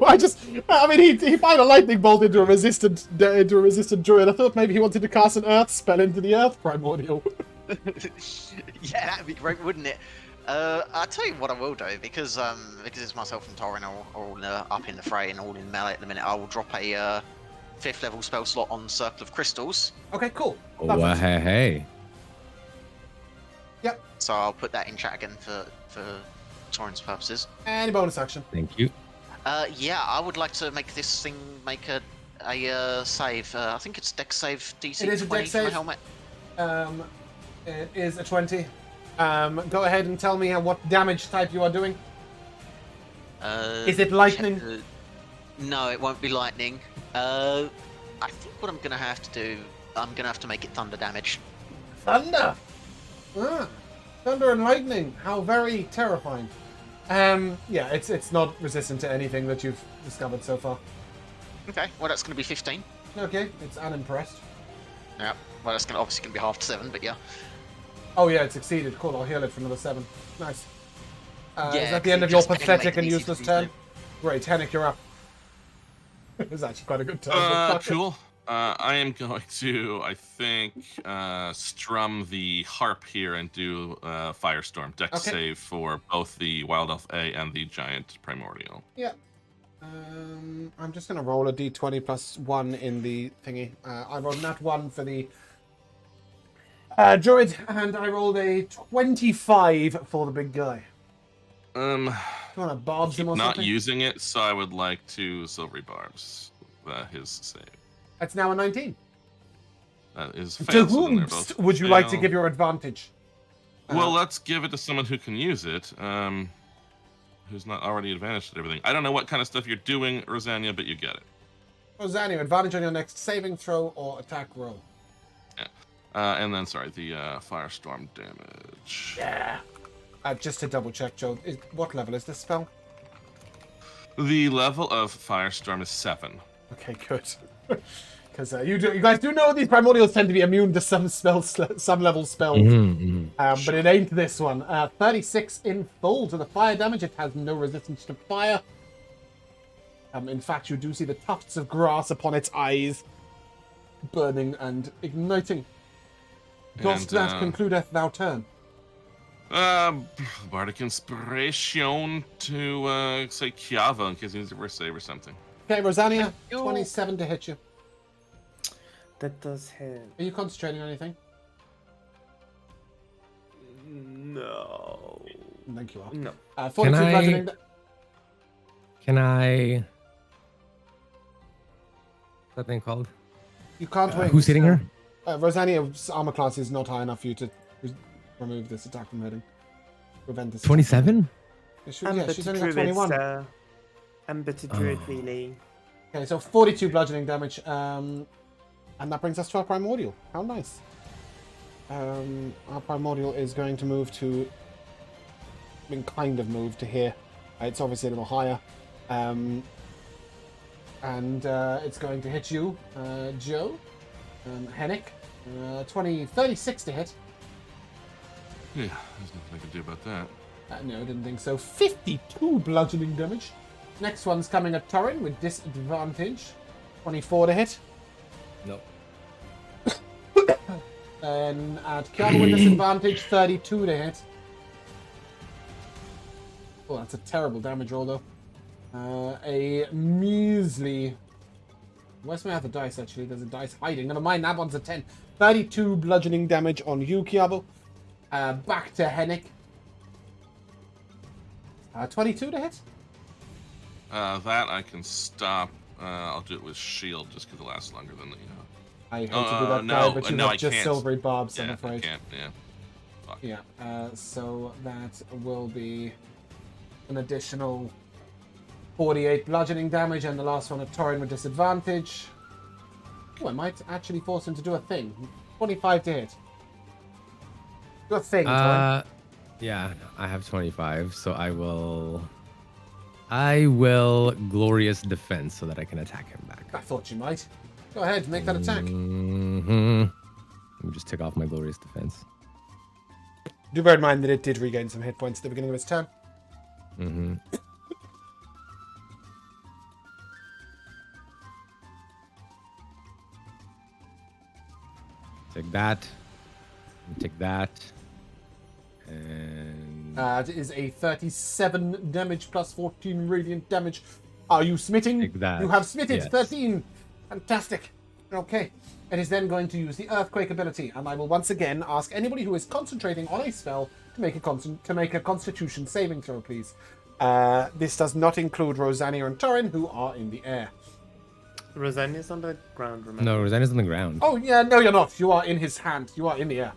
I mean, he fired a lightning bolt into a resistant druid. I thought maybe he wanted to cast an earth spell into the earth primordial. Yeah, that'd be great, wouldn't it? I'll tell you what I will do, because it's myself and Torin are all up in the fray and all in melee at the minute. I will drop a 5th level spell slot on Circle of Crystals. Okay, cool. Oh, Lovely. hey. Yep. So I'll put that in chat again for Torin's purposes. Any bonus action? Thank you. Yeah, I would like to make this thing make a save. I think it's dex save DC It is a 20 dex for the save. helmet. It is a 20. Go ahead and tell me what damage type you are doing. Is it lightning? No, it won't be lightning. I think what I'm gonna have to do, I'm gonna have to make it thunder damage. Thunder! Thunder and lightning. How very terrifying. Yeah, it's not resistant to anything that you've discovered so far. Okay, well that's gonna be 15. Okay, it's unimpressed. Yeah, well that's obviously gonna be half to 7, but yeah. Oh yeah, it succeeded. Cool, I'll heal it for another 7. Nice. Is Yeah, that the 'cause end it of your just pathetic and animated useless easy turn? to Great, Henrik, you're up. It was actually quite a good turn. but fuck it. Cool. I am going to, I think, strum the harp here and do Firestorm. Dex Okay. save for both the Wild Elf A and the Giant Primordial. Yeah. I'm just going to roll a d20 plus 1 in the thingy. I rolled nat 1 for the druid, and I rolled a 25 for the big guy. You want to barbs him or Not something? using it, so I would like to Silvery Barbs his save. It's now a 19. That is To failed, so then whom they're both would you like to fail. give your advantage? Well, let's give it to someone who can use it, who's not already advantaged at everything. I don't know what kind of stuff you're doing, Rosanna, but you get it. Rosanna, advantage on your next saving throw or attack roll. And then, sorry, the Firestorm damage. Yeah. Just to double check, Joe, what level is this spell? The level of Firestorm is 7. Okay, good. Because you guys do know these primordials tend to be immune to some spells, some level spells. But it ain't this one. 36 in full to the fire damage. It has no resistance to fire. In fact, you do see the tufts of grass upon its eyes burning and igniting. Dost And, that concludeth thou turn? Bardic Inspiration to say Chiava in case he needs a first save or something. Okay, Rosanna, 27 to hit you. That does hit. Are you concentrating on anything? No. I think you are. No. 42 Can I- bludgeoning. Can I... What's that thing called? You can't wait. Who's hitting her? Rosanna's armor class is not high enough for you to remove this attack from hitting. Prevent this. 27? She's only got 21. Amber to Druid, really. Okay, so 42 bludgeoning damage. And that brings us to our primordial. How nice. Our primordial is going to move to... I mean, kind of move to here. It's obviously a little higher. And it's going to hit you, Joe. Hennick, 36 to hit. Yeah, there's nothing I can do about that. No, didn't think so. 52 bludgeoning damage. Next one's coming at Torin with disadvantage. 24 to hit. Nope. Then at Kiana with disadvantage, 32 to hit. Oh, that's a terrible damage roll, though. A measly... Where's my other dice, actually? There's a dice hiding. Never mind, that one's a 10. 32 bludgeoning damage on you, Kiabo. Back to Hennick. 22 to hit? That I can stop. I'll do it with shield just because it lasts longer than I hate to do that, no, guy, but you no, have I just can't. silvery barbs, Yeah, I'm I afraid. can't. Yeah. Fuck. Yeah, so that will be an additional 48 bludgeoning damage, and the last one at Torin with disadvantage. Oh, I might actually force him to do a thing. 25 to hit. Do a thing, Torin. Yeah, I have 25, so I will glorious defense so that I can attack him back. I thought you might. Go ahead, make that attack. Mm-hmm. Let me just take off my glorious defense. Do bear in mind that it did regain some hit points at the beginning of its turn. Mm-hmm. Take that. Take that. And It is a 37 damage plus 14 radiant damage. Are you smitting? Take that. You have smitted. Yes. 13. Fantastic. Okay. It is then going to use the Earthquake ability, and I will once again ask anybody who is concentrating on a spell to make a Constitution saving throw, please. This does not include Rosania and Torin, who are in the air. Rosanna's on the ground, remember? no, Rosanna's on the ground. Oh, yeah, no, you're not. You are in his hand. You are in the air.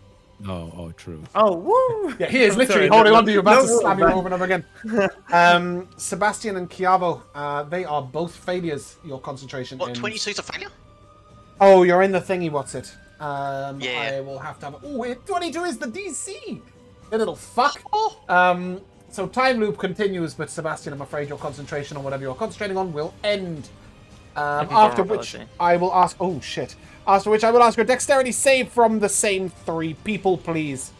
Oh, true. Oh, woo! Yeah, he is I'm literally sorry, holding no, onto you, about no, to slam you man. over and over again. Sebastian and Chiavo, they are both failures, your concentration. What, ends. 22's a failure? Oh, you're in the thingy, what's it? Yeah. I will have to have... Oh, 22 is the DC! You little fuck. Oh. So time loop continues, but Sebastian, I'm afraid your concentration on whatever you're concentrating on will end. After which I will ask... Oh, shit. After which I will ask your dexterity save from the same 3 people, please.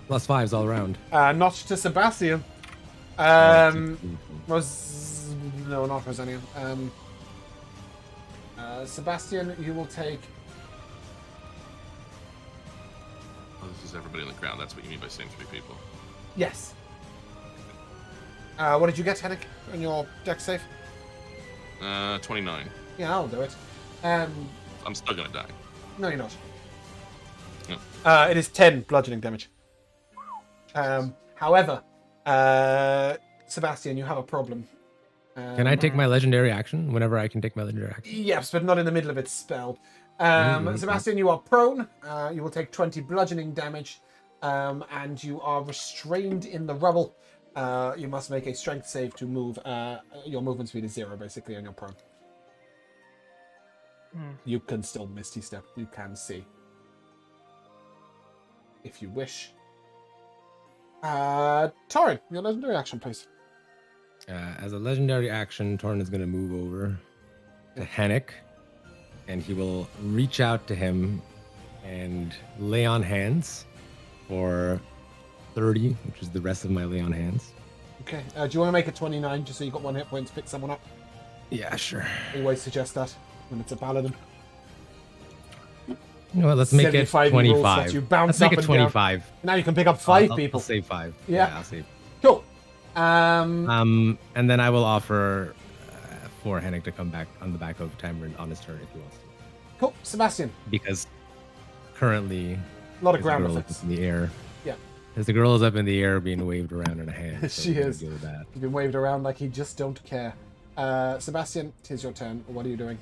+5s all around. Not to Sebastian. Oh, No, not Rosania. Sebastian, you will take... Oh, this is everybody on the ground. That's what you mean by same 3 people. Yes. What did you get, Hennick, on your dex save? 29. Yeah, I'll do it. I'm still gonna die. No, you're not. No. It is 10 bludgeoning damage. However, Sebastian, you have a problem. Can I take my legendary action whenever I can take my legendary action? Yes, but not in the middle of its spell. Mm-hmm. Sebastian, you are prone. You will take 20 bludgeoning damage, and you are restrained in the rubble. You must make a strength save to move. Your movement speed is 0, basically, on your prone. You can still Misty Step. You can see. If you wish. Torin, your legendary action, please. As a legendary action, Torn is going to move over to Hennick, and he will reach out to him and lay on hands for 30, which is the rest of my lay on hands. Okay. Do you want to make it 29 just so you got 1 hit point to pick someone up? Yeah, sure. Always suggest that when it's a paladin. You know what? Let's make it 75 rules 25. that you bounce Let's make up it and down. 25. Now you can pick up 5 I'll people. I'll save 5. Yeah. I'll save. Cool. And then I will offer for Hennick to come back on the back of Tamarind on his turn if he wants to. Cool. Sebastian, Because currently, a lot of there's a ground girl effects. up in the air. Yeah. As the girl is up in the air being waved around in a hand. So She we're gonna is. deal with that. He's been waved around like he just don't care. Sebastian, tis your turn. What are you doing?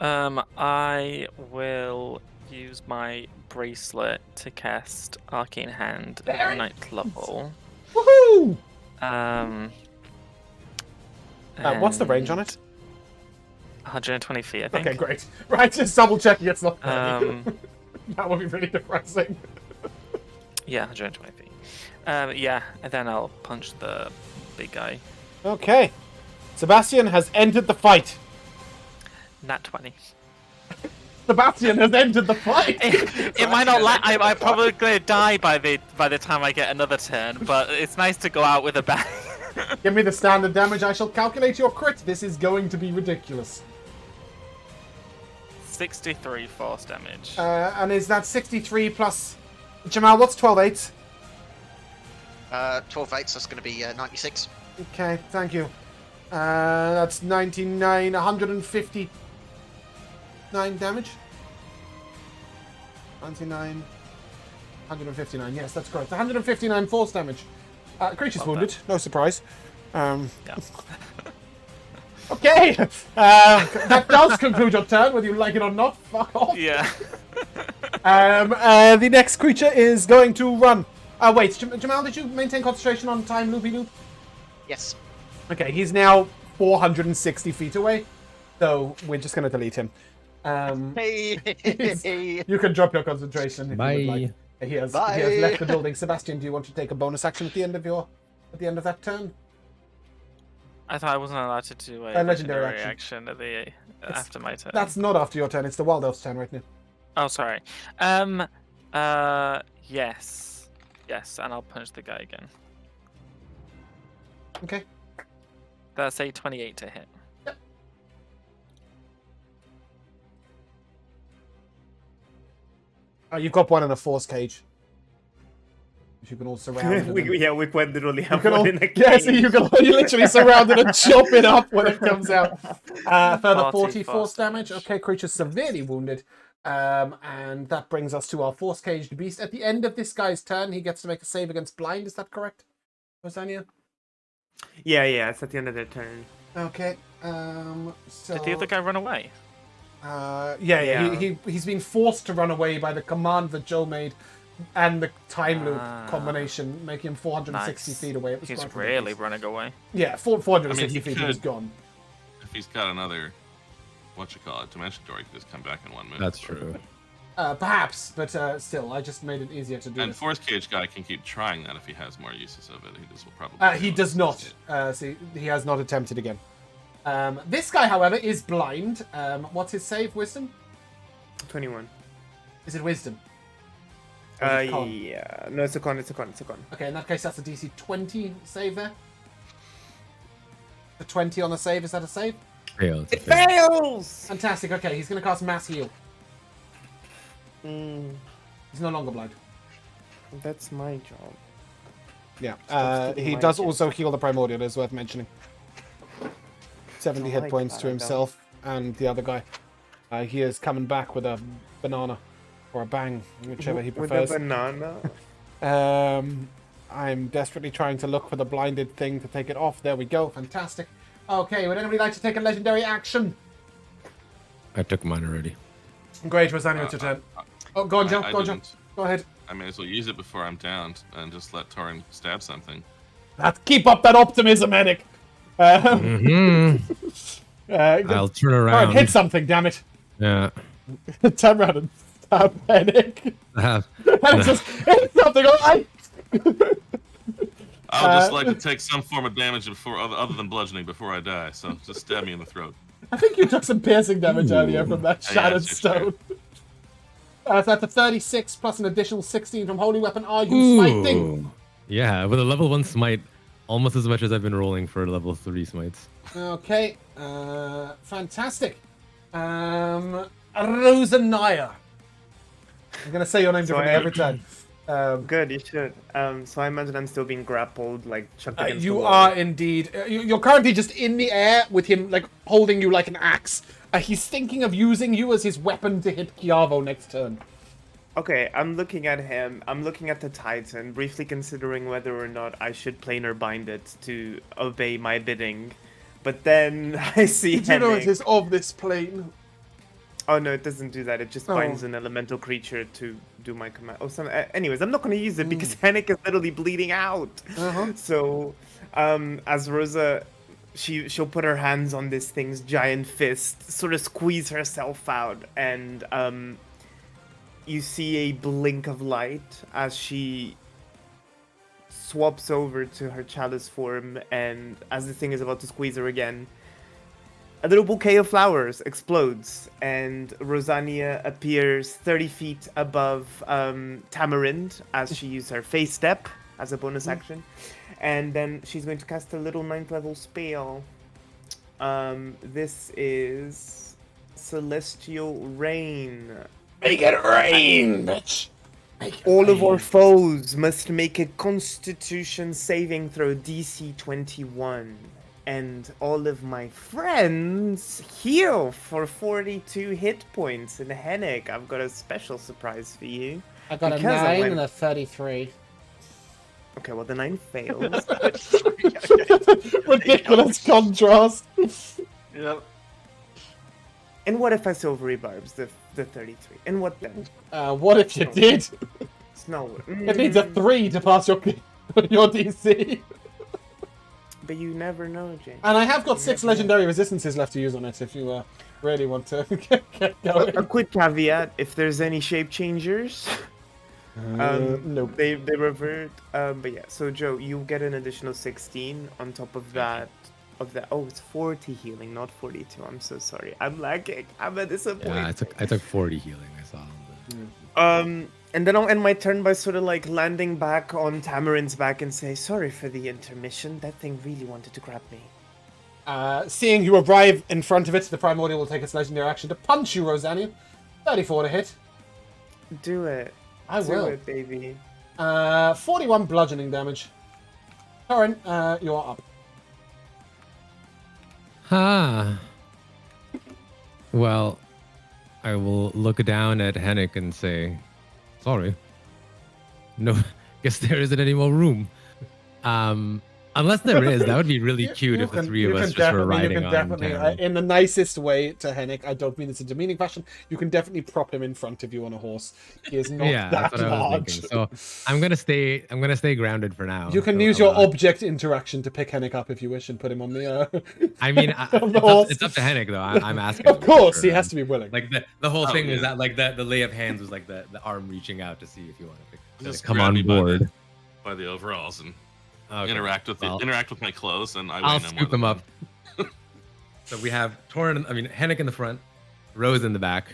I will use my bracelet to cast Arcane Hand at Very 9th level. Woohoo! What's the range on it? 120 feet, I think. Okay, great. Right, just double checking it's not. Um, That would be really depressing. yeah, 120 feet. Yeah, and then I'll punch the big guy. Okay. Sebastian has entered the fight. Nat 20. Sebastian has entered the fight. It might not. I probably gonna die by the time I get another turn, but it's nice to go out with a bang. Give me the standard damage. I shall calculate your crit. This is going to be ridiculous. 63 force damage. And is that 63 plus... Jamal, what's 12 8? 12 8, so it's going to be 96. Okay, thank you. That's 99, 159 damage. 99, 159. Yes, that's correct. 159 force damage. Creature's wounded. No surprise. Yeah. Okay, that does conclude your turn, whether you like it or not. Fuck off. Yeah. The next creature is going to run. Wait, Jamal, did you maintain concentration on time, Loopy Loop? Yes. Okay, he's now 460 feet away, so we're just going to delete him. Hey. You can drop your concentration if you would like. Bye. He has Bye. left the building. Sebastian, do you want to take a bonus action at the end of that turn? I thought I wasn't allowed to do A a legendary legendary action. action after my turn. That's not after your turn. It's the Wild Elf's turn right now. Oh, sorry. Yes, and I'll punch the guy again. Okay. That's a 28 to hit. You've got one in a force cage. Which you can all surround. and then- we quite literally You have can one all, in a yeah, so cage. you literally surround it and chop it up when it comes out. Further 40 force damage. Okay, creature severely wounded. And that brings us to our force caged beast. At the end of this guy's turn, he gets to make a save against blind. Is that correct, Rosania? Yeah, it's at the end of their turn. Okay. So Did the other guy run away? yeah. He's been forced to run away by the command that Joe made and the time loop combination, making him 460 Nice. feet away. It was He's quite really ridiculous. running away. Yeah, 460 he feet. He was could- gone. If he's got another, dimension door, he could just come back in one move. That's true. Perhaps, but still, I just made it easier to do. And this. Force Cage guy can keep trying that if he has more uses of it. He just will probably. He does not. See, he has not attempted again. This guy, however, is blind. What's his save? Wisdom? 21. Is it wisdom? Or is it con? Yeah. No, it's a con. Okay, in that case, that's a DC 20 save there. The 20 on the save, is that a save? Fail. It fails! Fantastic. Okay, he's going to cast Mass Heal. Mm, He's no longer blind. that's my job. Yeah. Stops He giving does my also heal the Primordial, it's worth mentioning. 70 I hit like points that, to I himself and the other guy. He is coming back with a banana or a bang, whichever he With prefers. a banana. I'm desperately trying to look for the blinded thing to take it off. There we go. Fantastic. Okay, would anybody like to take a legendary action? I took mine already. Great, Rosanna, it's your turn. Oh, go on, Joe. Go on, Joe. didn't. Go ahead. I may as well use it before I'm downed and just let Torin stab something. Keep up that optimism, Hennick. I'll turn Alright, around. hit something, damn it. Yeah. Turn around and stab Hennick. I have. Hennick says, hit something, alright. I'll just like to take some form of damage before, other than bludgeoning, before I die. So just stab me in the throat. I think you took some piercing damage earlier from that Yeah, shattered it's stone. So that's a 36 plus an additional 16 from Holy Weapon. Are you smiting? Ooh. Yeah, with a level 1 smite, almost as much as I've been rolling for level 3 smites. Okay, fantastic. Rosanaya. I'm gonna say your name So differently I- every time. Good, you should. So I imagine I'm still being grappled, like chucked against the You wall. are indeed. You're currently just in the air with him, like holding you like an axe. He's thinking of using you as his weapon to hit Chiavo next turn. Okay, I'm looking at him. I'm looking at the Titan, briefly considering whether or not I should planar bind it to obey my bidding. But then I see Do you know it Hennig. is of this plane? Oh no, it doesn't do that. It just Oh. binds an elemental creature to do my command. Oh, anyways, I'm not going to use it because Hennig is literally bleeding out. Uh-huh. So, as Rosa, she'll put her hands on this thing's giant fist, sort of squeeze herself out, and you see a blink of light as she swaps over to her chalice form, and as the thing is about to squeeze her again, A little bouquet of flowers explodes, and Rosania appears 30 feet above Tamarind as she uses her face step as a bonus action. And then she's going to cast a little 9th level spell. This is Celestial Rain. Make it rain, bitch! Make it All of our rain. foes must make a Constitution saving throw DC 21. And all of my friends heal for 42 hit points. And Henrik, I've got a special surprise for you. I got a because I 9 went- and a 33. Okay, well the 9 fails. Ridiculous contrast. Yep. And what if I silvery barbs the 33? And what then? What if you did? It's no. It needs a 3 to pass your DC. But you never know, Jane. And I have got 6 legendary resistances left to use on it if you really want to get going. A quick caveat: if there's any shape changers, nope. they revert. But yeah, so Joe, you get an additional 16 on top of that. Oh, it's 40 healing, not 42. I'm so sorry. I'm lacking. I'm a disappointment. Yeah, I took 40 healing. I saw on And then I'll end my turn by sort of like landing back on Tamarind's back and say, sorry for the intermission. That thing really wanted to grab me. Seeing you arrive in front of it, the Primordial will take its legendary action to punch you, Rosania. 34 to hit. Do it. I Do will. it, baby. 41 bludgeoning damage. Torrin, you are up. Ah. Well, I will look down at Henrik and say, sorry. No, guess there isn't any more room. Unless there is, that would be really cute if the three of us just were riding on town. in the nicest way to Henrik, I don't mean this in a demeaning fashion, you can definitely prop him in front of you on a horse. He is not Yeah, that that's what I was large. thinking. So I'm gonna stay grounded for now. You can So use I'll, your object interaction to pick Henrik up if you wish and put him on the... I mean, on the horse. it's up to Henrik though. I'm asking. Of him for course, sure, he man. has to be willing. Like the whole thing was yeah. that like the lay of hands was like the arm reaching out to see if you want to Just come grab on me by the- board. by the overalls and Okay. interact with Well, interact with my clothes, and I I'll weigh no more scoop them than up. So we have Henrik in the front, Rose in the back,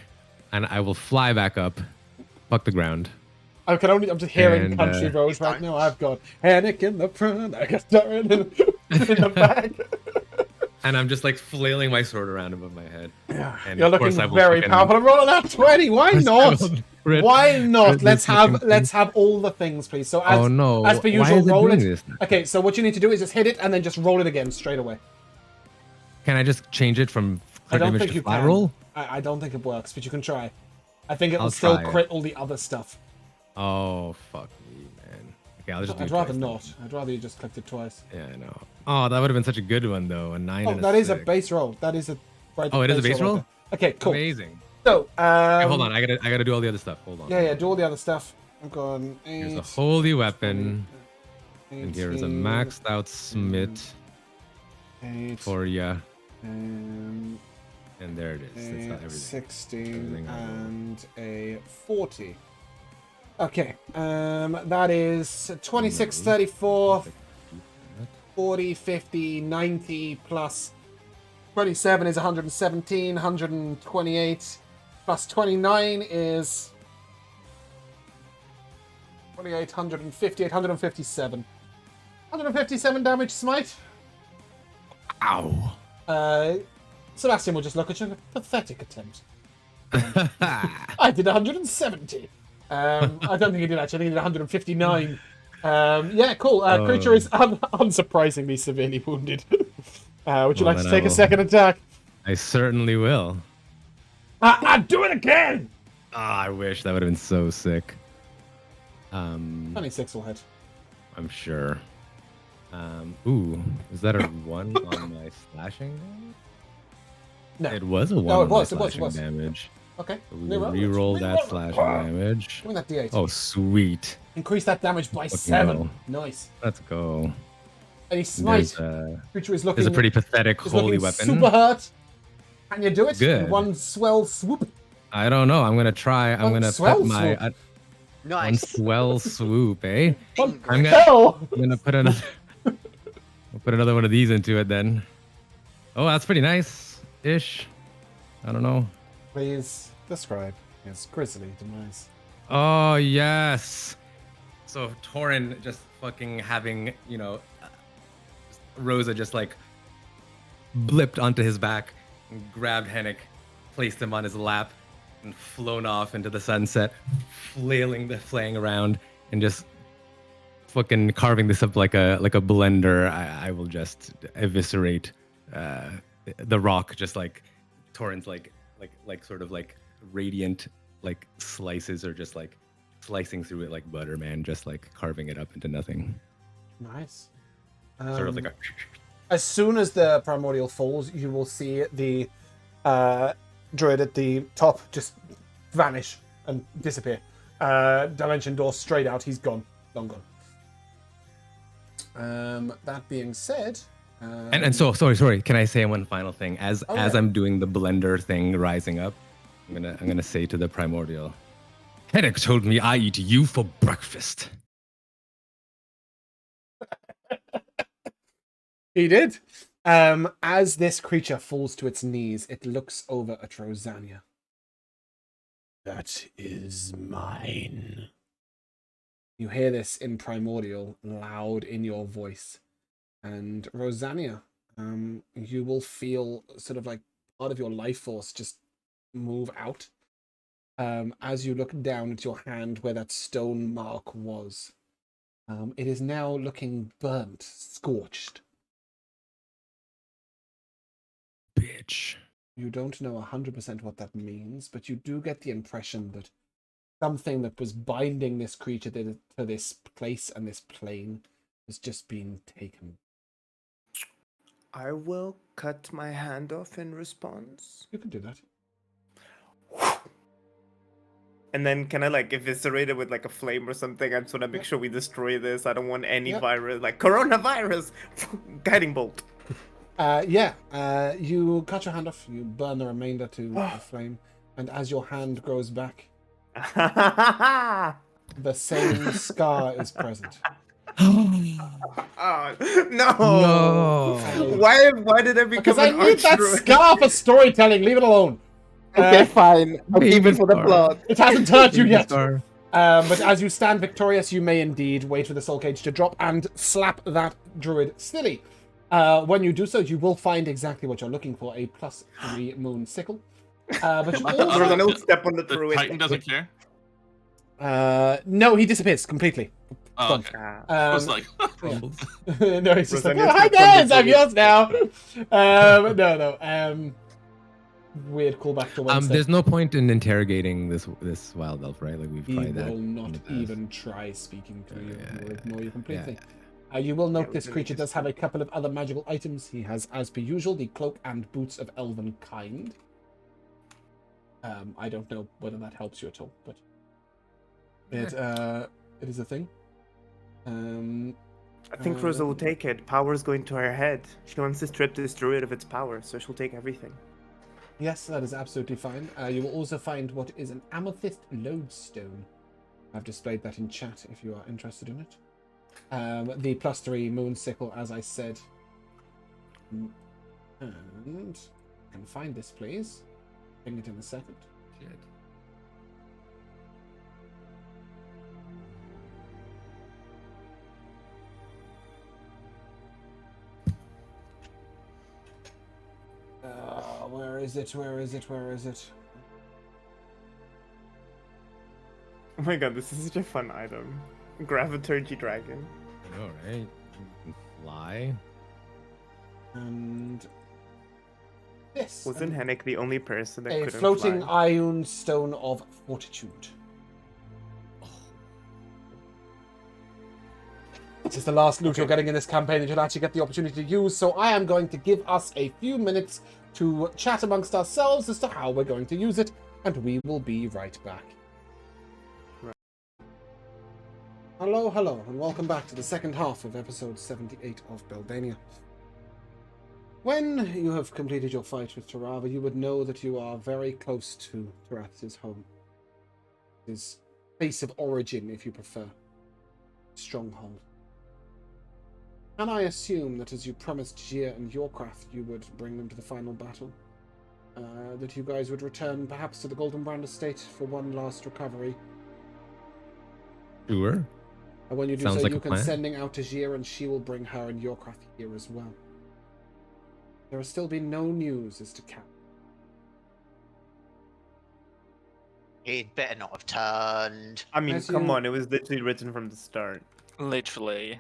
and I will fly back up, fuck the ground. I'm just hearing And, country roads right now. I've got Henrik in the front, I got Torrin in the back. And I'm just like flailing my sword around above my head. And You're of course looking I will very fucking- powerful. I'm rolling that 20. Why not? Crit- Why not? crit Let's this have fucking let's have all the things, please. So as, Oh no! as per Why usual, is it roll doing it. this? Okay, so what you need to do is just hit it and then just roll it again straight away. Can I just change it from I crit don't damage think to you flat can. roll? I don't think it works, but you can try. I think it'll I'll still try it. crit all the other stuff. Oh fuck me, man. Okay, I'll just do I'd it rather twice then. not. I'd rather you just clicked it twice. Yeah, I know. Oh, that would have been such a good one though. A 9 Oh, and a that is a 6. base roll. That is a. Right, Oh, it is a base roll? right there. Okay, cool. Amazing. So, Okay, hold on, I gotta do all the other stuff. Hold on. Yeah, do all the other stuff. I've gone 8. Here's a holy weapon, 18, and here is a maxed out smith 8, for ya. and And there it is. That's not everything. 16 Everything I rolled. and a 40. Okay, that is 26, 34, 40, 50, 90 plus 27 is 117, 128 plus 29 is 28, 158, 157. 157 damage smite. Ow. Sebastian will just look at you. Pathetic attempt. I did 170. I don't think he did actually. I think he did 159. Yeah, cool. Creature is unsurprisingly severely wounded. Would you like to then take I a will. second attack? I certainly will. Do it again! Ah, I wish that would have been so sick. 26 will hit. I'm sure. Ooh, is that a 1 on my slashing? No. It was a 1 No, it on was, my it was, it slashing was. damage. Okay. So we Reroll it. re-roll that Reroll it. slashing damage. Give me that d8. Oh, sweet. Increase that damage by Fucking 7. hell. Nice. Let's go. Any smite. There's Creature is looking. a pretty pathetic is holy looking weapon. super hurt. Can you do it? Good. In one swell swoop. I don't know. I'm gonna try. I'm One gonna swell put my swoop. one Nice. swell swoop, eh? What I'm the gonna, hell? I'm gonna put another one of these into it then. Oh, that's pretty nice. ish. I don't know. Please describe his grisly demise. Oh yes. So Torin just fucking having, Rosa just like blipped onto his back and grabbed Hennick, placed him on his lap, and flown off into the sunset, flaying around, and just fucking carving this up like a blender. I will just eviscerate the rock, just like Torin's like sort of like radiant like slices, or just like slicing through it like butter, man, just like carving it up into nothing. Nice. Sort of like a As soon as the primordial falls, you will see the druid at the top just vanish and disappear. Dimension door straight out. He's gone. Long gone. That being said, and so sorry. Can I say one final thing? As I'm doing the blender thing, rising up, I'm gonna say to the primordial, Hennick told me I eat you for breakfast. he did. As this creature falls to its knees, it looks over at Rosania. That is mine. You hear this in primordial, loud in your voice. And Rosania, you will feel sort of like part of your life force just move out. As you look down at your hand where that stone mark was. It is now looking burnt, scorched. Bitch. You don't know 100% what that means, but you do get the impression that something that was binding this creature to this place and this plane has just been taken. I will cut my hand off in response. You can do that. And then can I like eviscerate it with like a flame or something? I just want to make sure we destroy this. I don't want any virus, like coronavirus. Guiding bolt. You cut your hand off, you burn the remainder to the flame, and as your hand grows back, the same scar is present. No! Why did I become Because I need that archer? scar for storytelling, leave it alone! Okay, fine. I'll keep it for the plot. It hasn't hurt you yet! Star. But as you stand victorious, you may indeed wait for the soul cage to drop and slap that druid silly. When you do so, you will find exactly what you're looking for, a +3 moon sickle. But you also... There's an old step on the The druid. Titan doesn't care. No, he disappears completely. Oh, okay. I was like, Crumbles. No, he's just like, Rosanna hi steps on guys, the I'm druid. yours now. No. Weird callback to Wednesday. There's no point in interrogating this wild elf, right? Like we've He tried that. will in not the past. even try speaking to you. He will ignore you completely. Yeah. You will note Yeah, this we creature just- does have a couple of other magical items. He has, as per usual, the cloak and boots of elven kind. I don't know whether that helps you at all, but it is a thing. I think Rosa will take it. Power's going to her head. She wants to strip this druid of its power, so she'll take everything. Yes, that is absolutely fine. You will also find what is an amethyst lodestone. I've displayed that in chat if you are interested in it. The +3 moon sickle, as I said. And can find this, please. Bring it in a second. Shit. Where is it? Where is it? Where is it? Oh my god, this is such a fun item. Graviturgy dragon. I know, right? You can fly. And this. Wasn't Hennick the only person that a couldn't floating fly? iron stone of fortitude. This is the last loot you're getting in this campaign that you'll actually get the opportunity to use, so I am going to give us a few minutes to chat amongst ourselves as to how we're going to use it, and we will be right back. Hello, and welcome back to the second half of episode 78 of Beldania. When you have completed your fight with Tarava, you would know that you are very close to Tarath's home. His base of origin, if you prefer. Stronghold. And I assume that as you promised Jir and Yorkrath, you would bring them to the final battle. that you guys would return perhaps to the Golden Brand estate for one last recovery. Sure. And when you do Sounds so, like you a can plan. sending out Tajir, and she will bring her and your craft here as well. There has still been no news as to Cap. He'd better not have turned. I mean, As come you- on, it was literally written from the start. Literally.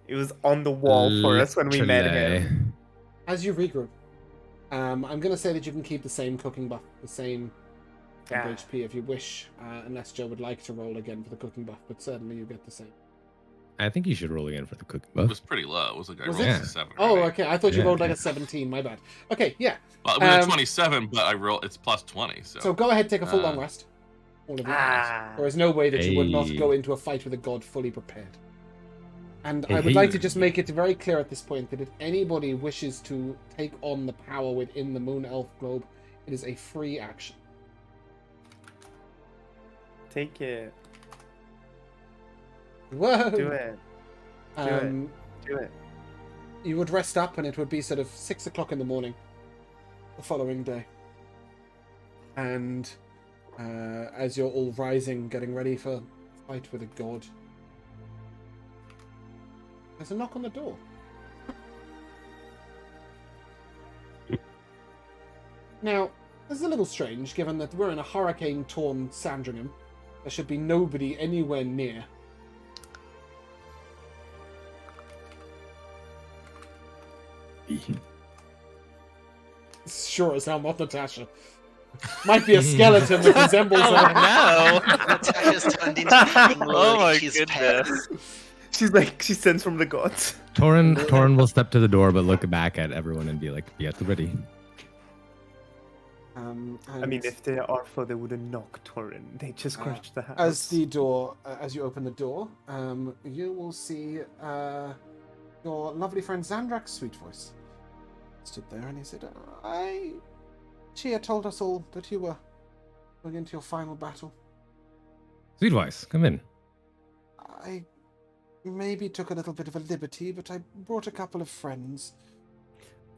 It was on the wall for us when we met him. As you regroup, I'm going to say that you can keep the same cooking buff, the same Yeah. HP if you wish, unless Joe would like to roll again for the cooking buff, but certainly you get the same. I think you should roll again for the cooking It buff. was pretty low. It was like I Was rolled it? a 7. Oh, right? okay. I thought you Yeah. rolled like a 17. My bad. Okay, yeah. Well, we were Um, 27, but I rolled. It's plus 20. So, So go ahead, take a full long Uh, rest. All of you. Ah. There is no way that you would not Hey. go into a fight with a god fully prepared. And Hey, I would like to hey. just make it very clear at this point that if anybody wishes to take on the power within the Moon Elf Globe, it is a free action. Take it. Whoa! Do it. Um, Do it. You would rest up, and it would be sort of 6 o'clock in the morning the following day. And as you're all rising, getting ready for a fight with a god, there's a knock on the door. Now, this is a little strange, given that we're in a hurricane-torn Sandringham. There should be nobody anywhere near. Sure as hell not Natasha. Might be a skeleton that resembles Oh her. no! Natasha's turned into Oh my Leech's pet. goodness. She's like, she sends from the gods. Torin will step to the door, but look back at everyone and be like, "Be at the ready." I mean, if they are for, they wouldn't knock Torin. They just crushed the house. as the door, as you open the door, you will see your lovely friend Xandrak's sweet voice stood there, and he said, She had told us all that you were going into your final battle. Sweetwise, come in. I maybe took a little bit of a liberty, but I brought a couple of friends.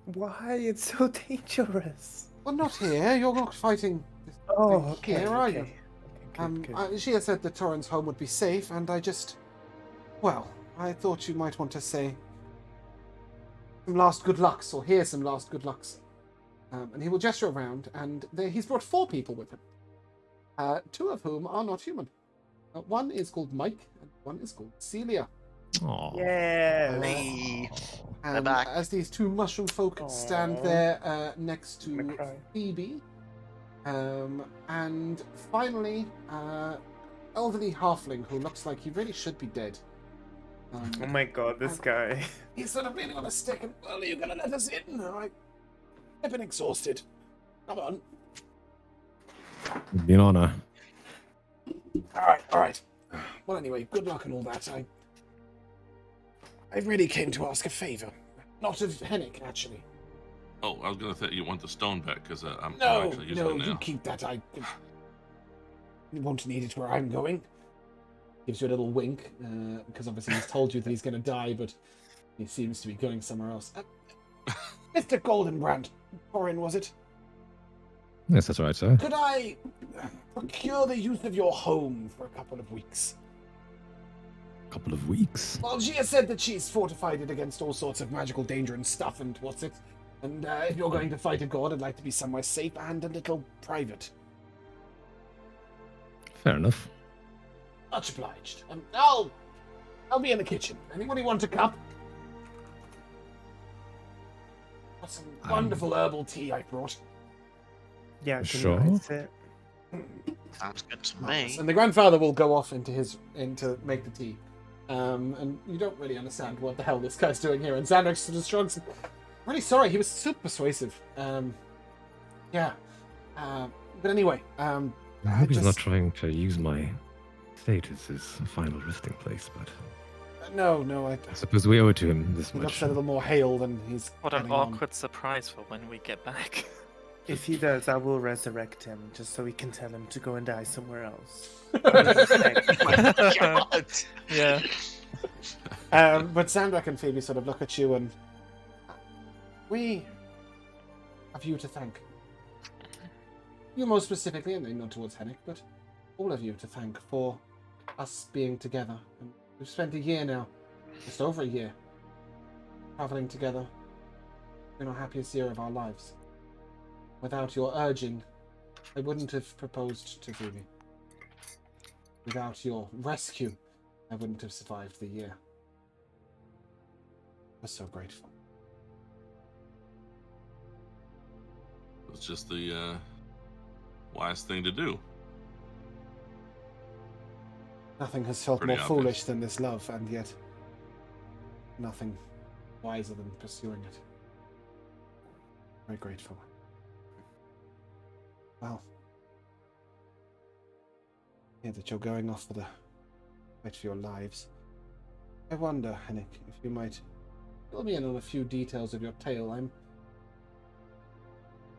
Why? It's so dangerous. Well, not here. You're not fighting this Oh, thing okay. here, are okay. you? Okay, good. She had said that Torin's home would be safe, and I thought you might want to say some last good lucks, or hear some last good lucks. And he will gesture around, and he's brought 4 people with him. 2 of whom are not human. One is called Mike, and one is called Celia. Aww. Yes. Me. And back. as these 2 mushroom folk stand Aw. there next I'm gonna to cry. Phoebe. And finally, elderly halfling who looks like he really should be dead. Oh my god, this guy. He's sort of leaning on a stick and, well, are you going to let us in? I've been exhausted. Come on. It'd be an honor. All right. Well, anyway, good luck and all that. I really came to ask a favor. Not of Hennick, actually. Oh, I was gonna say you want the stone back because I'm No, actually using no, it now. you keep that. You won't need it where I'm going. Gives you a little wink, because obviously he's told you that he's going to die, but he seems to be going somewhere else. Mr. Goldenbrand, Torin, was it? Yes, that's right, sir. Could I procure the use of your home for a couple of weeks? Couple of weeks. Well, she has said that she's fortified it against all sorts of magical danger and stuff, and what's it? And if you're going to fight a god, I'd like to be somewhere safe and a little private. Fair enough. Much obliged. I'll be in the kitchen. Anybody want a cup? Got some wonderful herbal tea I brought. Yeah, Sure. can I sit? Sounds good to me. And the grandfather will go off into make the tea. And you don't really understand what the hell this guy's doing here. And Xanax sort of shrugs. Really sorry, he was super persuasive. Yeah. But anyway, I hope he's not just- trying to use my fate as his final resting place, but no, I I suppose we owe it to him this he much. looks a little more hale than he's. What an getting on. awkward surprise for when we get back. If he does, I will resurrect him just so we can tell him to go and die somewhere else. God. Yeah. But Sandrak and Phoebe sort of look at you and we have you to thank. you most specifically, and then not towards Hennick, but all of you to thank for us being together. And we've spent a year now, just over a year, traveling together in our happiest year of our lives. Without your urging, I wouldn't have proposed to Phoebe. Without your rescue, I wouldn't have survived the year. We're so grateful. It's just the wise thing to do. Nothing has felt Pretty more obvious. foolish than this love, and yet nothing wiser than pursuing it. Very grateful. Well, hear that you're going off for the fight for your lives. I wonder, Hennick, if you might fill me in on a few details of your tale.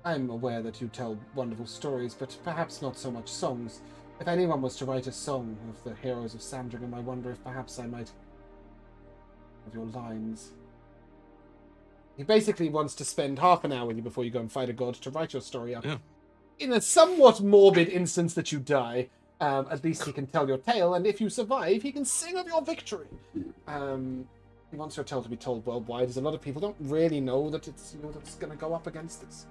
I'm aware that you tell wonderful stories, but perhaps not so much songs. If anyone was to write a song of the heroes of Sandringham, I wonder if perhaps I might have your lines. He basically wants to spend half an hour with you before you go and fight a god to write your story up. Yeah. In a somewhat morbid instance that you die, at least he can tell your tale, and if you survive, he can sing of your victory. He wants your tale to be told worldwide, as a lot of people don't really know that it's that's going to go up against this.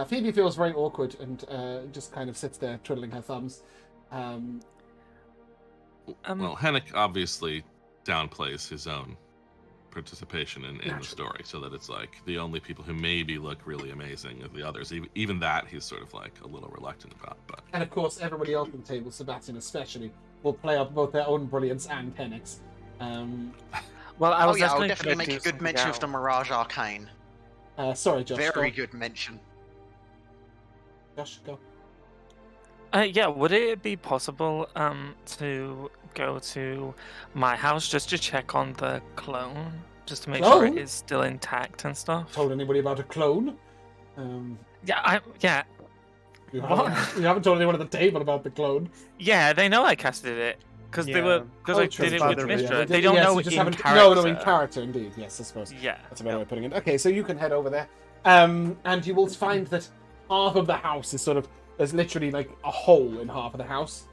Phoebe feels very awkward and just kind of sits there twiddling her thumbs. Well, Hennick obviously downplays his own participation in the story, so that it's like the only people who maybe look really amazing are the others. Even that he's sort of like a little reluctant about. But And of course, everybody else on the table, Sebastian especially, will play up both their own brilliance and Hennick's. Well, I Oh was yeah, I'll actually definitely gonna make do a good something mention of else. the Mirage Arcane. Sorry, Josh. Very go. good mention. Josh, go. Yeah, would it be possible to go to my house just to check on the clone? Just to make sure it Clone? is still intact and stuff? Told anybody about a clone? Yeah, You What? haven't told anyone at the table about the clone. Yeah, they know I casted it. Because they were, because Oh, I true. did it Father, with yeah. Mistra. They don't Yes, know you in just haven't. character. No, in character, indeed. Yes, I suppose. Yeah. That's a better way of putting it. Okay, so you can head over there. And you will find that half of the house is sort of, there's literally like a hole in half of the house.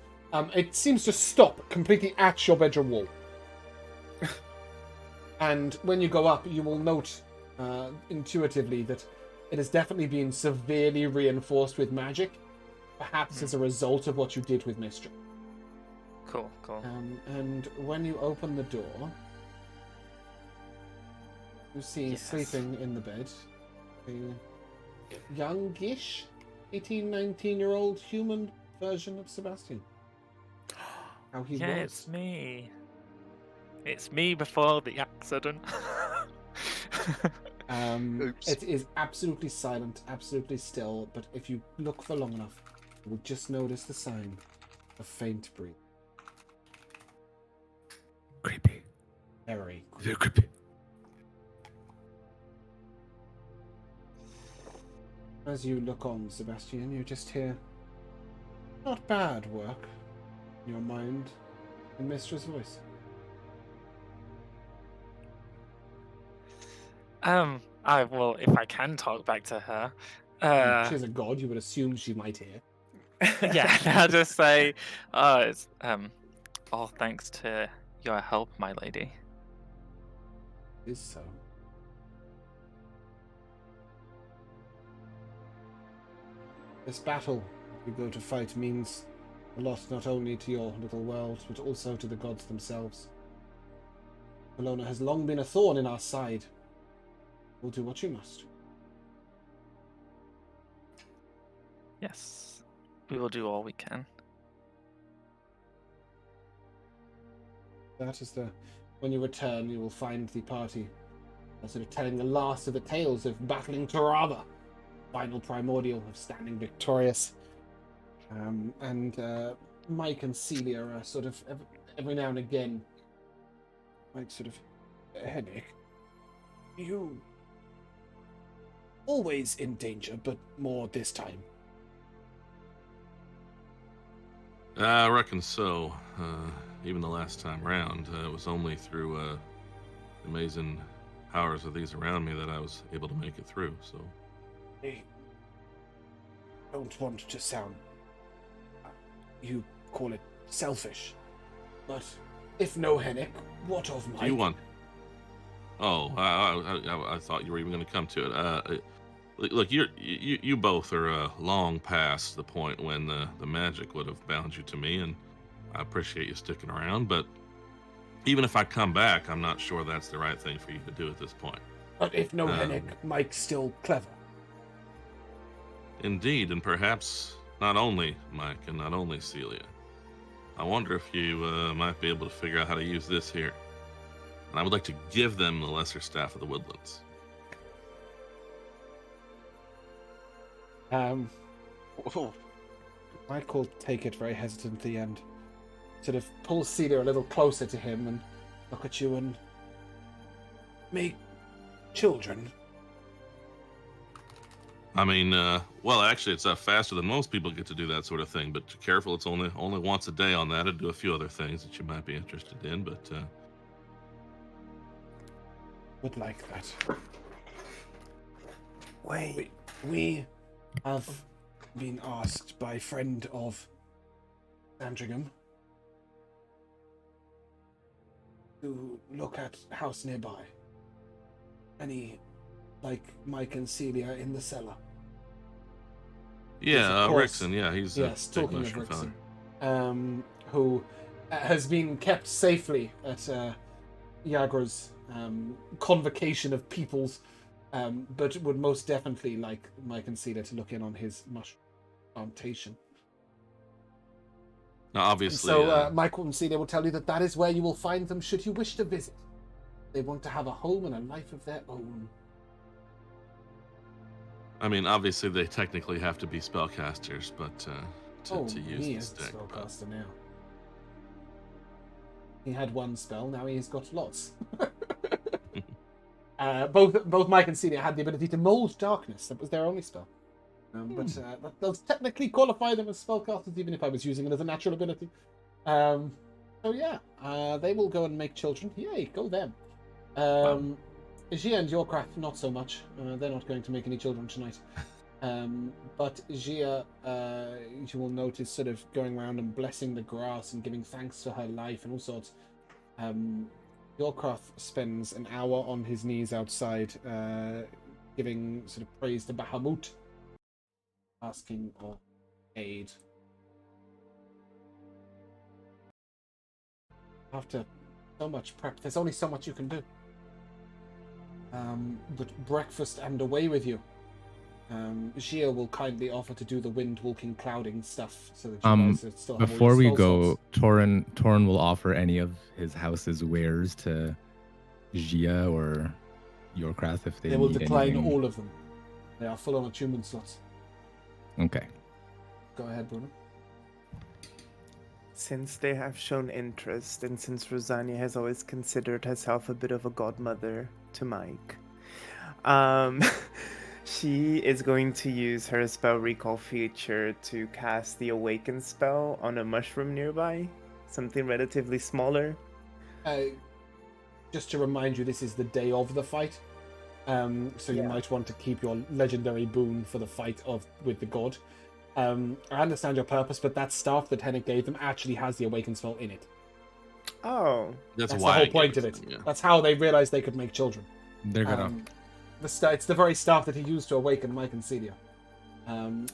It seems to stop completely at your bedroom wall. And when you go up, you will note intuitively that it has definitely been severely reinforced with magic, perhaps as a result of what you did with Mistra. Cool. And when you open the door, you see Yes. sleeping in the bed a youngish 18, 19-year-old human version of Sebastian. How he Yeah, was. it's me. It's me before the accident. Oops. It is absolutely silent, absolutely still, but if you look for long enough, you will just notice the sign of faint breathing. Creepy. Very creepy. Very creepy. As you look on, Sebastian, you just hear not bad work in your mind in Mistra's voice. Well, if I can talk back to her, She's a god, you would assume she might hear. yeah, I'll just say, it's all thanks to your help, my lady. It is so. This battle we go to fight means a lot not only to your little world, but also to the gods themselves. Bologna has long been a thorn in our side. We'll do what you must. Yes, we will do all we can. That is when you return, you will find the party sort of telling the last of the tales of battling Tarava, final primordial of standing victorious. And Mike and Celia are sort of every now and again, like sort of, Hennick, you always in danger, but more this time. I reckon so. Even the last time round, it was only through the amazing powers of these around me that I was able to make it through. So don't want to sound, you call it selfish, but if no Hennick, what of Mike? Do you want? Oh, I thought you were even going to come to it. Look, you both are long past the point when the magic would have bound you to me, and I appreciate you sticking around. But even if I come back, I'm not sure that's the right thing for you to do at this point. But if no Hennick, Mike's still clever. Indeed, and perhaps not only Mike and not only Celia. I wonder if you might be able to figure out how to use this here. And I would like to give them the lesser staff of the woodlands. Oh, Mike will take it very hesitantly and sort of pull Celia a little closer to him and look at you and make children. I mean, well, actually, it's faster than most people get to do that sort of thing. But careful, it's only once a day on that. I'd do a few other things that you might be interested in, but Would like that. Wait. We have been asked by a friend of Sandringham to look at house nearby. Any, like Mike and Celia in the cellar. yeah, of course. Rickson, yeah, he's Yes, a big talking of mushroom Rickson, who has been kept safely at Yagra's convocation of peoples, but would most definitely like Mike and Celia to look in on his mushroom plantation. Now, obviously, So Mike and Celia will tell you that is where you will find them should you wish to visit. They want to have a home and a life of their own. I mean, obviously, they technically have to be spellcasters, but to use he the is a stick. But spellcaster now. He had one spell, now he's got lots. Both Mike and Celia had the ability to mold darkness. That was their only spell. But that does technically qualify them as spellcasters, even if I was using it as a natural ability. So yeah, they will go and make children. Yay, go them. Gia and Yorkrath, not so much. They're not going to make any children tonight. But Gia, you will notice, sort of going around and blessing the grass and giving thanks for her life and all sorts. Yorkrath spends an hour on his knees outside, giving sort of praise to Bahamut, asking for aid. After so much prep, there's only so much you can do. But breakfast and away with you. Gia will kindly offer to do the wind walking clouding stuff so that you guys still have before all your we spell go, slots. Torin will offer any of his house's wares to Gia or Yorkrath if They will need decline anything. all of them. They are full on attunement slots. Okay. Go ahead, Bruno. Since they have shown interest, and since Rosania has always considered herself a bit of a godmother to Mike, she is going to use her spell recall feature to cast the awaken spell on a mushroom nearby, something relatively smaller. Just to remind you, this is the day of the fight, so you might want to keep your legendary boon for the fight with the god. I understand your purpose, but that staff that Hennick gave them actually has the awaken spell in it. Oh, that's the why whole I gave point of to it. them, yeah. That's how they realized they could make children. They're gonna. It's the very staff that he used to awaken Mike and Celia.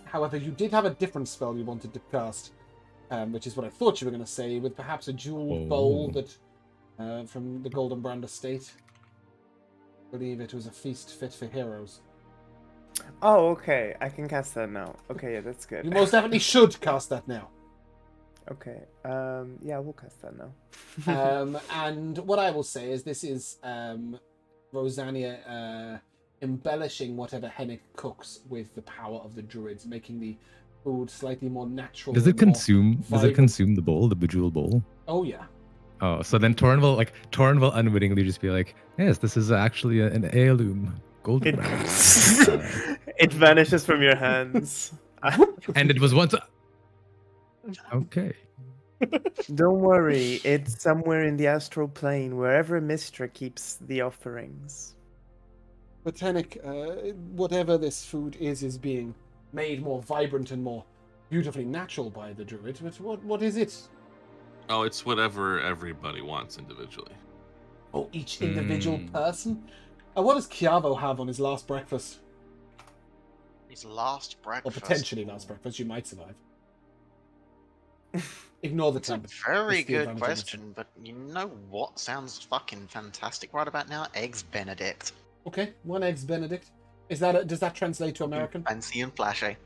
However, you did have a different spell you wanted to cast, which is what I thought you were going to say, with perhaps a jeweled bowl that from the Golden Brand estate. I believe it was a feast fit for heroes. Oh, okay. I can cast that now. Okay, yeah, that's good. You most definitely should cast that now. Okay. Yeah, we'll cast that now. And what I will say is this is Rosania embellishing whatever Hennick cooks with the power of the druids, making the food slightly more natural. Does it and more consume? Does it vibrant. consume the bowl, the bejeweled bowl? Oh yeah. Oh, so then Torin will unwittingly just be like, "Yes, this is actually an heirloom, golden brand." It vanishes from your hands. And it was once. Okay. Don't worry, it's somewhere in the astral plane, wherever Mistra keeps the offerings. But Hennick, whatever this food is being made more vibrant and more beautifully natural by the druid. But what is it? Oh, it's whatever everybody wants individually. Oh, each individual person? What does Chiavo have on his last breakfast? His last Or breakfast. potentially last breakfast, you might survive. Ignore the That's a temp. very It's the good advantage of this. question, but you know what sounds fucking fantastic right about now? Eggs Benedict. Okay, 1 eggs Benedict. Does that translate to American? Fancy and flashy.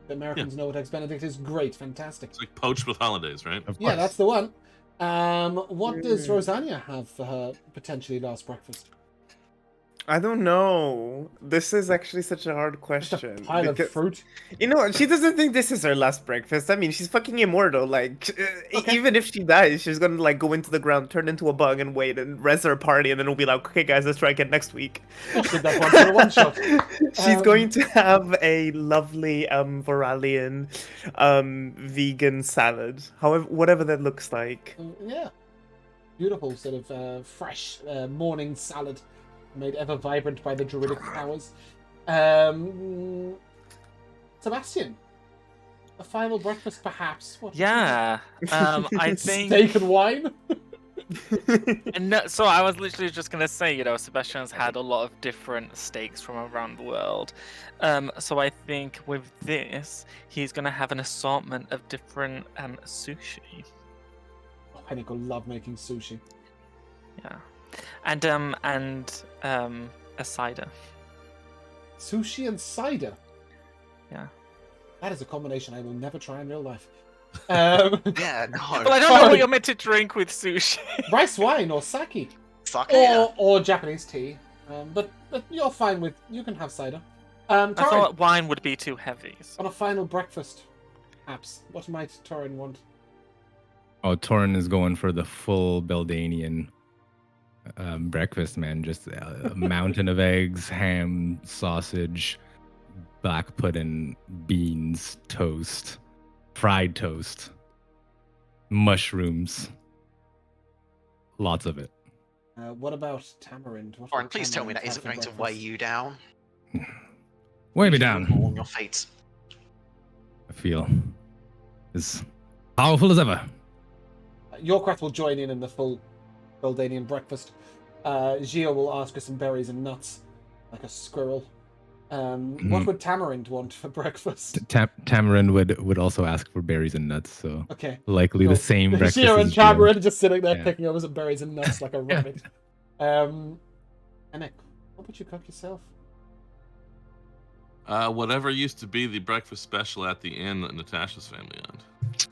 The Americans know what eggs Benedict is. Great, fantastic. It's like poached with holidays, right? Of Yeah, course. that's the one. What does Rosania have for her potentially last breakfast? I don't know. This is actually such a hard Just a question. pile of because- fruit. You know what? She doesn't think this is her last breakfast. I mean, she's fucking immortal. Like, Okay. even if she dies, she's gonna like go into the ground, turn into a bug, and wait and rest her party, and then we'll be like, okay, guys, let's try again next week. Oh, she did that once in a one shot. She's going to have a lovely Voralian vegan salad, however, whatever that looks like. Yeah. Beautiful sort of fresh morning salad made ever vibrant by the druidic powers. Sebastian, a final breakfast perhaps? What Yeah. I think. Steak and wine? And no, so I was literally just gonna say, Sebastian's had a lot of different steaks from around the world. So I think with this, he's gonna have an assortment of different sushi. Oh, Henrik will love making sushi. Yeah, and a cider. Sushi and cider? Yeah. That is a combination I will never try in real life. Yeah, no. Well, I don't know what you're meant to drink with sushi. Rice wine or sake. Fuck yeah. Or Japanese tea. But you're fine with... You can have cider. I Torin, thought wine would be too heavy. on a final breakfast, perhaps, what might Torin want? Oh, Torin is going for the full Beldanian breakfast, man. Just a mountain of eggs, ham, sausage, black pudding, beans, toast, fried toast, mushrooms. Lots of it. What about Tamarind? What Warren, would please tell me Tamarind that have isn't for going to weigh breakfast? you down. Weigh me You down. fall on your feet. I feel as powerful as ever. Yorkrath will join in the full Beldanian breakfast. Gio will ask for some berries and nuts, like a squirrel. What would Tamarind want for breakfast? Tamarind would also ask for berries and nuts, so Okay. likely Cool. the same breakfast Gio and as Gio. Tamarind just sitting there Yeah. picking over some berries and nuts like a rabbit. Henrik, what would you cook yourself? Whatever used to be the breakfast special at the inn that Natasha's family owned.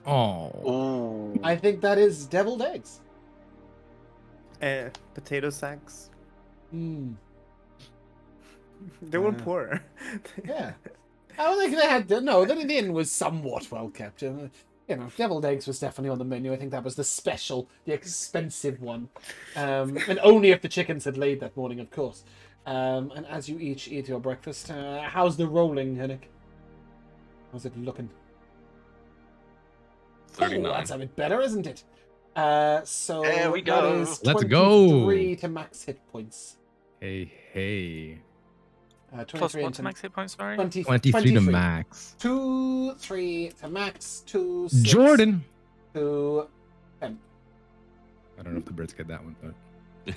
Oh, Ooh. I think that is deviled eggs. Potato sacks. Hmm. They were poor. Yeah. I don't think they had... No, the inn was somewhat well kept. Deviled eggs was definitely on the menu. I think that was the special, the expensive one. And only if the chickens had laid that morning, of course. And as you each eat your breakfast, how's the rolling, Henrik? How's it looking? 39. Oh, that's a bit better, isn't it? So There we that go. is Let's go. 23 to max hit points. hey. 23 Plus what into to max hit points, sorry? 23 to max. 2, 3 to max, 2, 6 Jordan. to 10. I don't know if the Brits get that one, but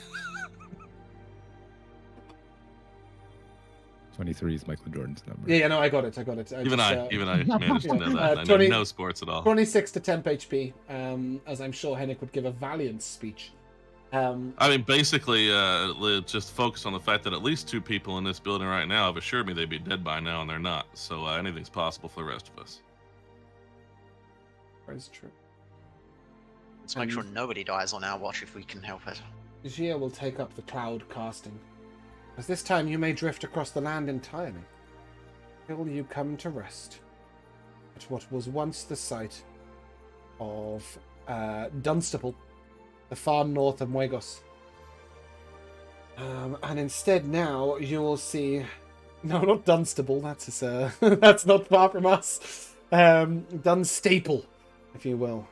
23 is Michael Jordan's number. Yeah, no, I got it. Even I managed to know that. I know 20 no sports at all. 26 to temp HP, as I'm sure Henrik would give a valiant speech. I mean, basically, just focus on the fact that at least 2 people in this building right now have assured me they'd be dead by now, and they're not. So anything's possible for the rest of us. That is true. Let's make sure nobody dies on our watch if we can help it. Gia will take up the cloud casting, as this time you may drift across the land entirely, till you come to rest at what was once the site of Dunstable, the far north of Muegos. And instead now you will see... No, not Dunstable, that's that's not far from us. Dunstaple, if you will.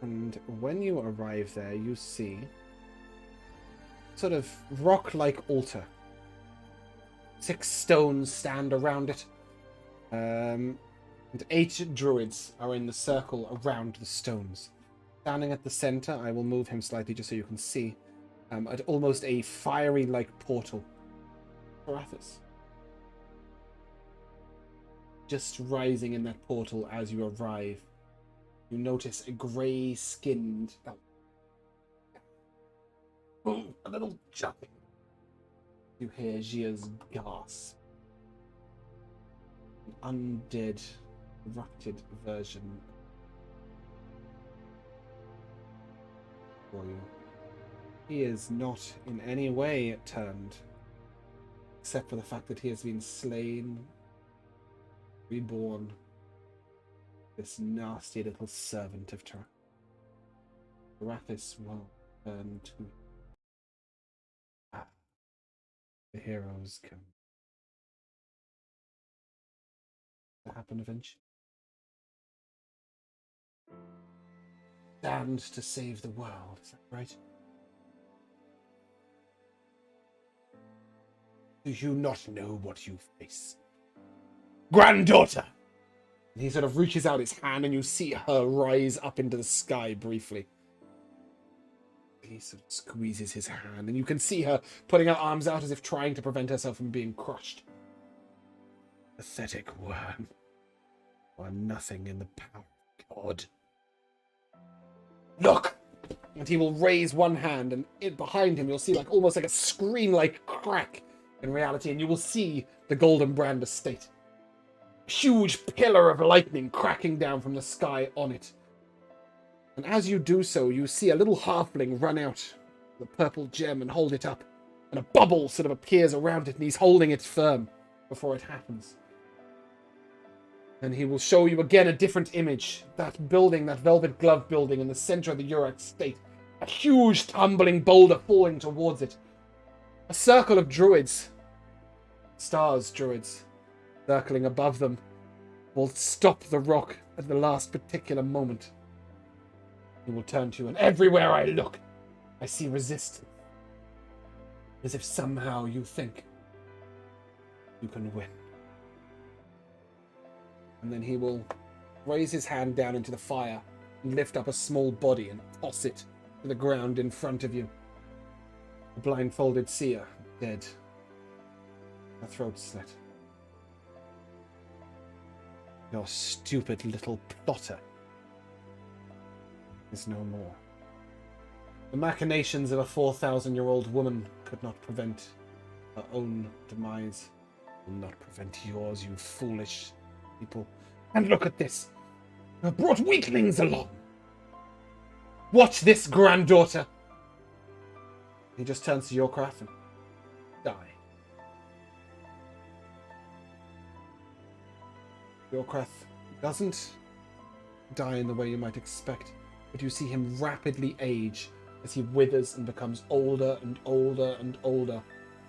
And when you arrive there, you see sort of rock-like altar. 6 stones stand around it, And 8 druids are in the circle around the stones. Standing at the center, I will move him slightly just so you can see, at almost a fiery-like portal. Arathis. Just rising in that portal as you arrive, you notice a grey-skinned... a little jumping. You hear Gia's gasp. An undead, corrupted version for you. He is not in any way turned, except for the fact that he has been slain, reborn, this nasty little servant of Tyr. Arathis will turn to the heroes come to happen eventually. Stand to save the world, is that right? Do you not know what you face? Granddaughter! And he sort of reaches out his hand and you see her rise up into the sky briefly. He sort of squeezes his hand and you can see her putting her arms out as if trying to prevent herself from being crushed. Pathetic worm. You are nothing in the power of God. Look! And he will raise one hand and behind him you'll see almost like a screen-like crack in reality, and you will see the Golden Brand estate. A huge pillar of lightning cracking down from the sky on it. And as you do so, you see a little halfling run out the purple gem and hold it up. And a bubble sort of appears around it, and he's holding it firm before it happens. And he will show you again a different image. That building, that velvet glove building in the center of the Yurak state. A huge tumbling boulder falling towards it. A circle of druids, stars druids, circling above them, will stop the rock at the last particular moment. He will turn to you, and everywhere I look, I see resistance. As if somehow you think you can win. And then he will raise his hand down into the fire and lift up a small body and toss it to the ground in front of you. A blindfolded seer, dead. Her throat slit. Your stupid little plotter is no more. The machinations of a 4,000-year-old woman could not prevent her own demise. Will not prevent yours, you foolish people. And look at this. You have brought weaklings along. Watch this, granddaughter. He just turns to Yorkrath and die. Yorkrath doesn't die in the way you might expect, but you see him rapidly age as he withers and becomes older and older and older.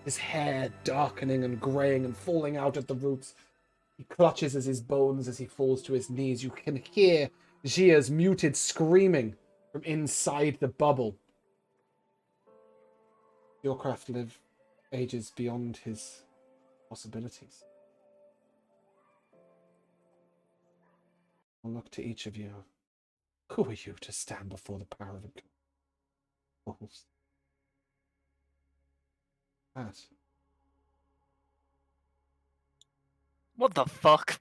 His hair darkening and graying and falling out at the roots. He clutches at his bones as he falls to his knees. You can hear Gia's muted screaming from inside the bubble. Yorkrath ages beyond his possibilities. I'll look to each of you. Who are you to stand before the power of a god? Fools. That. What the fuck?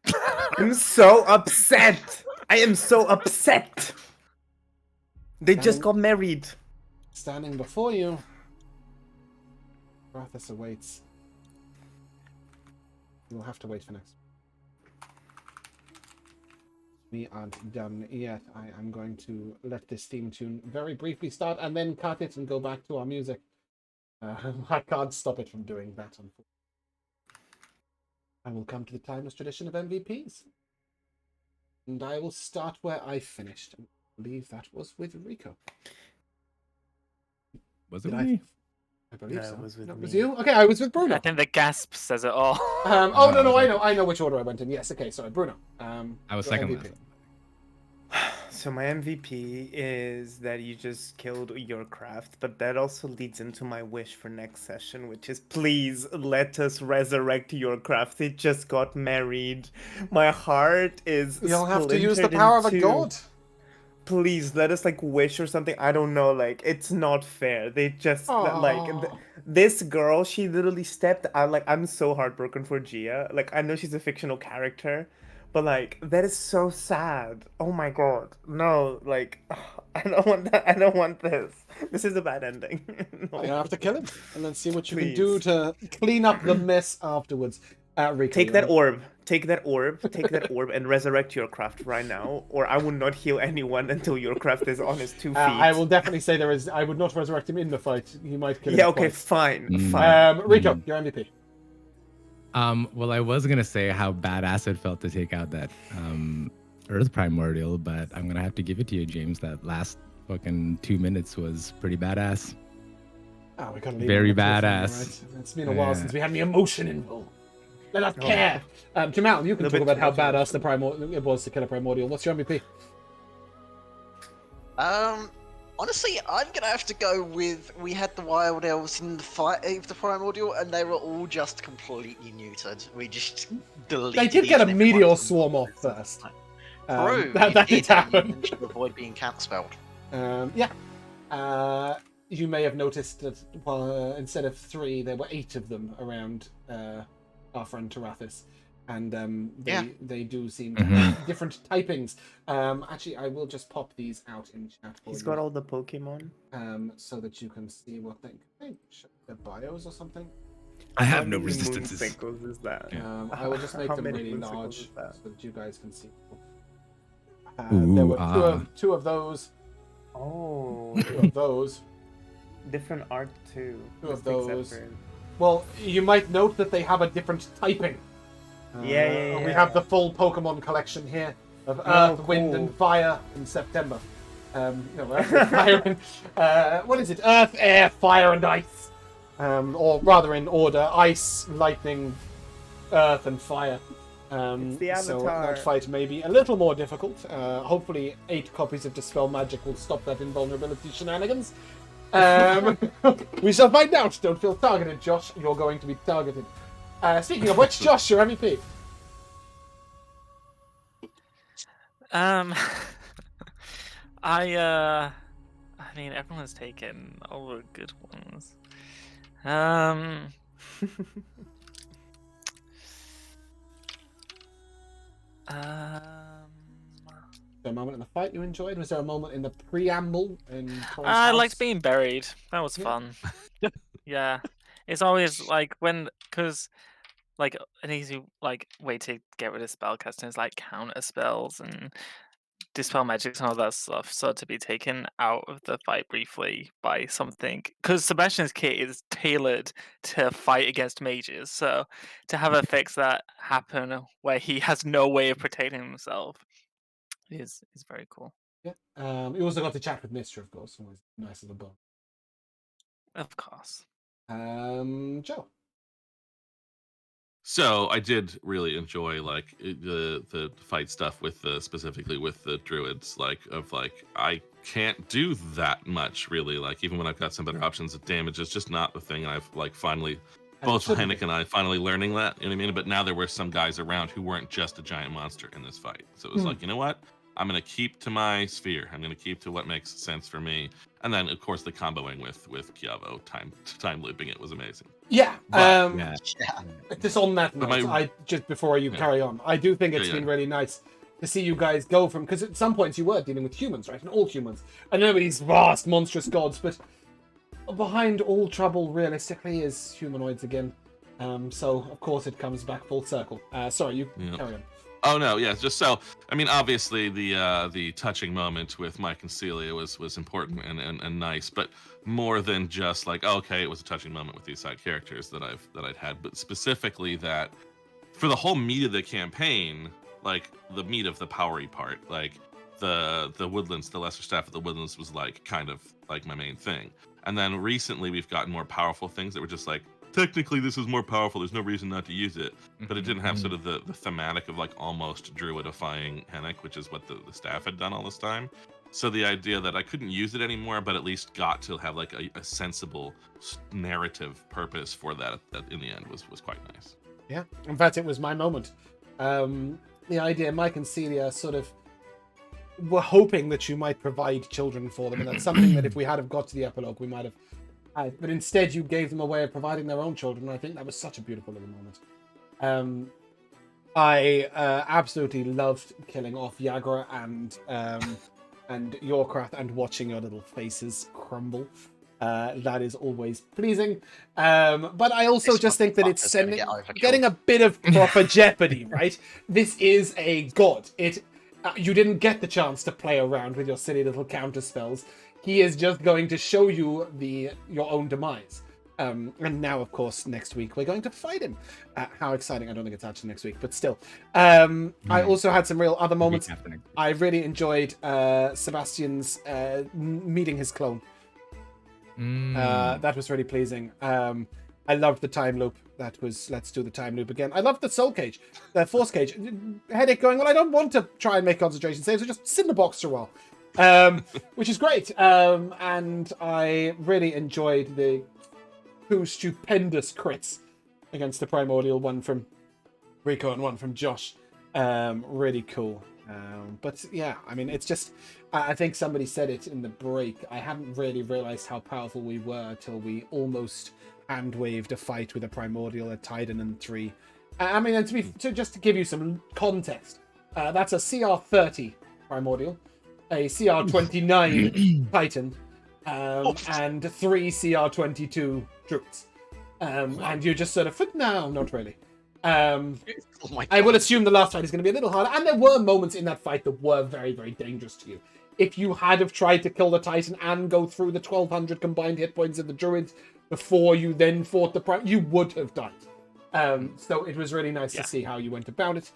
I'm so upset. I am so upset. They just got married. Standing before you, Arathis awaits. You will have to wait for next. We aren't done yet. I am going to let this theme tune very briefly start and then cut it and go back to our music. I can't stop it from doing that, unfortunately. I will come to the timeless tradition of MVPs. And I will start where I finished. I believe that was with Rico. Was it me? I believe No, so. it was with No, it me. was you? Okay, I was with Bruno. I think the gasp says it all. No, I know which order I went in. Yes, okay, sorry, Bruno. I was your second MVP. last. So my MVP is that you just killed your craft, but that also leads into my wish for next session, which is please let us resurrect your craft. It just got married. My heart is You'll have to use the splintered power of in a two. god. Please let us like wish or something. I don't know. Like it's not fair. They just Aw. this girl. She literally stepped out. Like I'm so heartbroken for Gia. Like I know she's a fictional character, but like that is so sad. Oh my god. No. Like I don't want that. I don't want this. This is a bad ending. You're No. gonna have to kill him and then see what you can do Please. to clean up the mess afterwards. Rico, Take you're that on. orb. Take that orb, and resurrect your craft right now, or I will not heal anyone until your craft is on his 2 feet. I will definitely say there is. I would not resurrect him in the fight. He might kill him. Yeah. Okay. twice. Fine. Fine. Rico, your MVP. Well, I was gonna say how badass it felt to take out that Earth Primordial, but I'm gonna have to give it to you, James. That last fucking 2 minutes was pretty badass. Oh, we gotta leave Very him on the cliffhanger, badass. right? It's been a while Yeah. since we had any emotion involved. Let us Oh. care. Jamal, you can Little talk bit about how too much badass the primordial it was to kill a primordial. What's your MVP? Honestly, I'm gonna have to go with we had the wild elves in the fight of the primordial, and they were all just completely neutered. We just deleted. They did each get a and every one meteor of them. swarm off first. True, That did and you happen. managed to avoid being counterspelled. Yeah. You may have noticed that instead of 3, there were 8 of them around our friend Tarathis. And they do seem to have different typings. Actually, I will just pop these out in chat for He's you. got all the Pokemon. So that you can see what they their bios or something. I have How no many resistances. moonsickles is that? I will just make How them many really moonsicles large is that? so that you guys can see. Ooh, There were two of those. Oh, 2 of those. different art too. 2 of Distinct those. separate. Well, you might note that they have a different typing. Yeah. We have the full Pokemon collection here of Oh, Earth, Wind, cool. and Fire in September. Earth, and Fire, and, what is it? Earth, Air, Fire, and Ice. Or rather in order, Ice, Lightning, Earth, and Fire. It's the So Avatar. that fight may be a little more difficult. Hopefully 8 copies of Dispel Magic will stop that invulnerability shenanigans. We shall find out. Don't feel targeted, Josh. You're going to be targeted. Speaking of which, Josh, your MVP. I mean, everyone's taken all the good ones. Was there a moment in the fight you enjoyed? Was there a moment in the preamble? I liked being buried. That was Yeah. fun. Yeah, it's always like because like an easy way to get rid of spellcasting is like counter spells and dispel magics and all that stuff. So to be taken out of the fight briefly by something, because Sebastian's kit is tailored to fight against mages, so to have effects that happen where he has no way of protecting himself is very cool. Yeah. You also got to chat with Mister, of course. Always nice little bone. Of course. Joe. So I did really enjoy the fight stuff with specifically with the druids. I can't do that much really. Like even when I've got some better options of damage, it's just not the thing. I've finally. Both Hennick and I finally learning that, you know what I mean? But now there were some guys around who weren't just a giant monster in this fight. So it was like, you know what? I'm going to keep to my sphere. I'm going to keep to what makes sense for me. And then, of course, the comboing with Kiavo, time looping it was amazing. Yeah. But- Yeah. Just on that But note, my- just before you carry on, I do think it's been really nice to see you guys go from, because at some points you were dealing with humans, right? And all humans. I know these vast, monstrous gods, but behind all trouble, realistically, is humanoids again. So, of course, it comes back full circle. Sorry, you carry on. Oh no, yeah, just so I mean, obviously the touching moment with Mike and Celia was important and nice, but more than just like, okay, it was a touching moment with these side characters that I'd had, but specifically that for the whole meat of the campaign, like the meat of the powery part, like the woodlands, the lesser staff of the woodlands was like kind of like my main thing. And then recently we've gotten more powerful things that were just like, technically this is more powerful. There's no reason not to use it. But it didn't have sort of the thematic of like almost druidifying Hennick, which is what the staff had done all this time. So the idea that I couldn't use it anymore, but at least got to have like a sensible narrative purpose for that in the end was quite nice. Yeah, in fact, it was my moment. The idea, Mike and Celia sort of were hoping that you might provide children for them, and that's something that if we had have got to the epilogue, we might have had. But instead, you gave them a way of providing their own children, and I think that was such a beautiful little moment. I absolutely loved killing off Yagra and Yorkrath and watching your little faces crumble. That is always pleasing. But I also just think that it's getting a bit of proper jeopardy, right? This is a god. You didn't get the chance to play around with your silly little counter spells. He is just going to show you your own demise. And now, of course, next week we're going to fight him. How exciting. I don't think it's actually next week, but still. I also had some real other moments. I really enjoyed Sebastian's meeting his clone. That was really pleasing. I loved the time loop. That was, let's do the time loop again. I loved the soul cage, the force cage. Headache going, well, I don't want to try and make concentration saves, so just sit in the box for a while. Which is great. And I really enjoyed the two stupendous crits against the primordial, one from Rico and one from Josh. Really cool. But yeah, I mean, it's just, I think somebody said it in the break. I hadn't really realized how powerful we were till we almost hand-waved a fight with a primordial at Titan and 3. I mean, and just to give you some context, that's a CR 30 primordial, a CR 29 Titan, and 3 CR 22 druids. And you're just sort of, no, not really. I will assume the last fight is going to be a little harder, and there were moments in that fight that were very, very dangerous to you. If you had have tried to kill the Titan and go through the 1200 combined hit points of the druids before you then fought the prime, you would have died. So it was really nice to see how you went about it.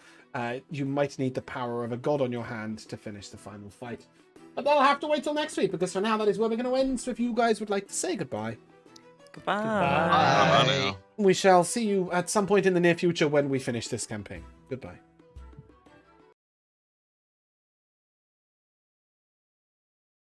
You might need the power of a god on your hand to finish the final fight. But that'll have to wait till next week, because for now that is where we're going to end. So if you guys would like to say goodbye. Goodbye. Now. We shall see you at some point in the near future when we finish this campaign. Goodbye.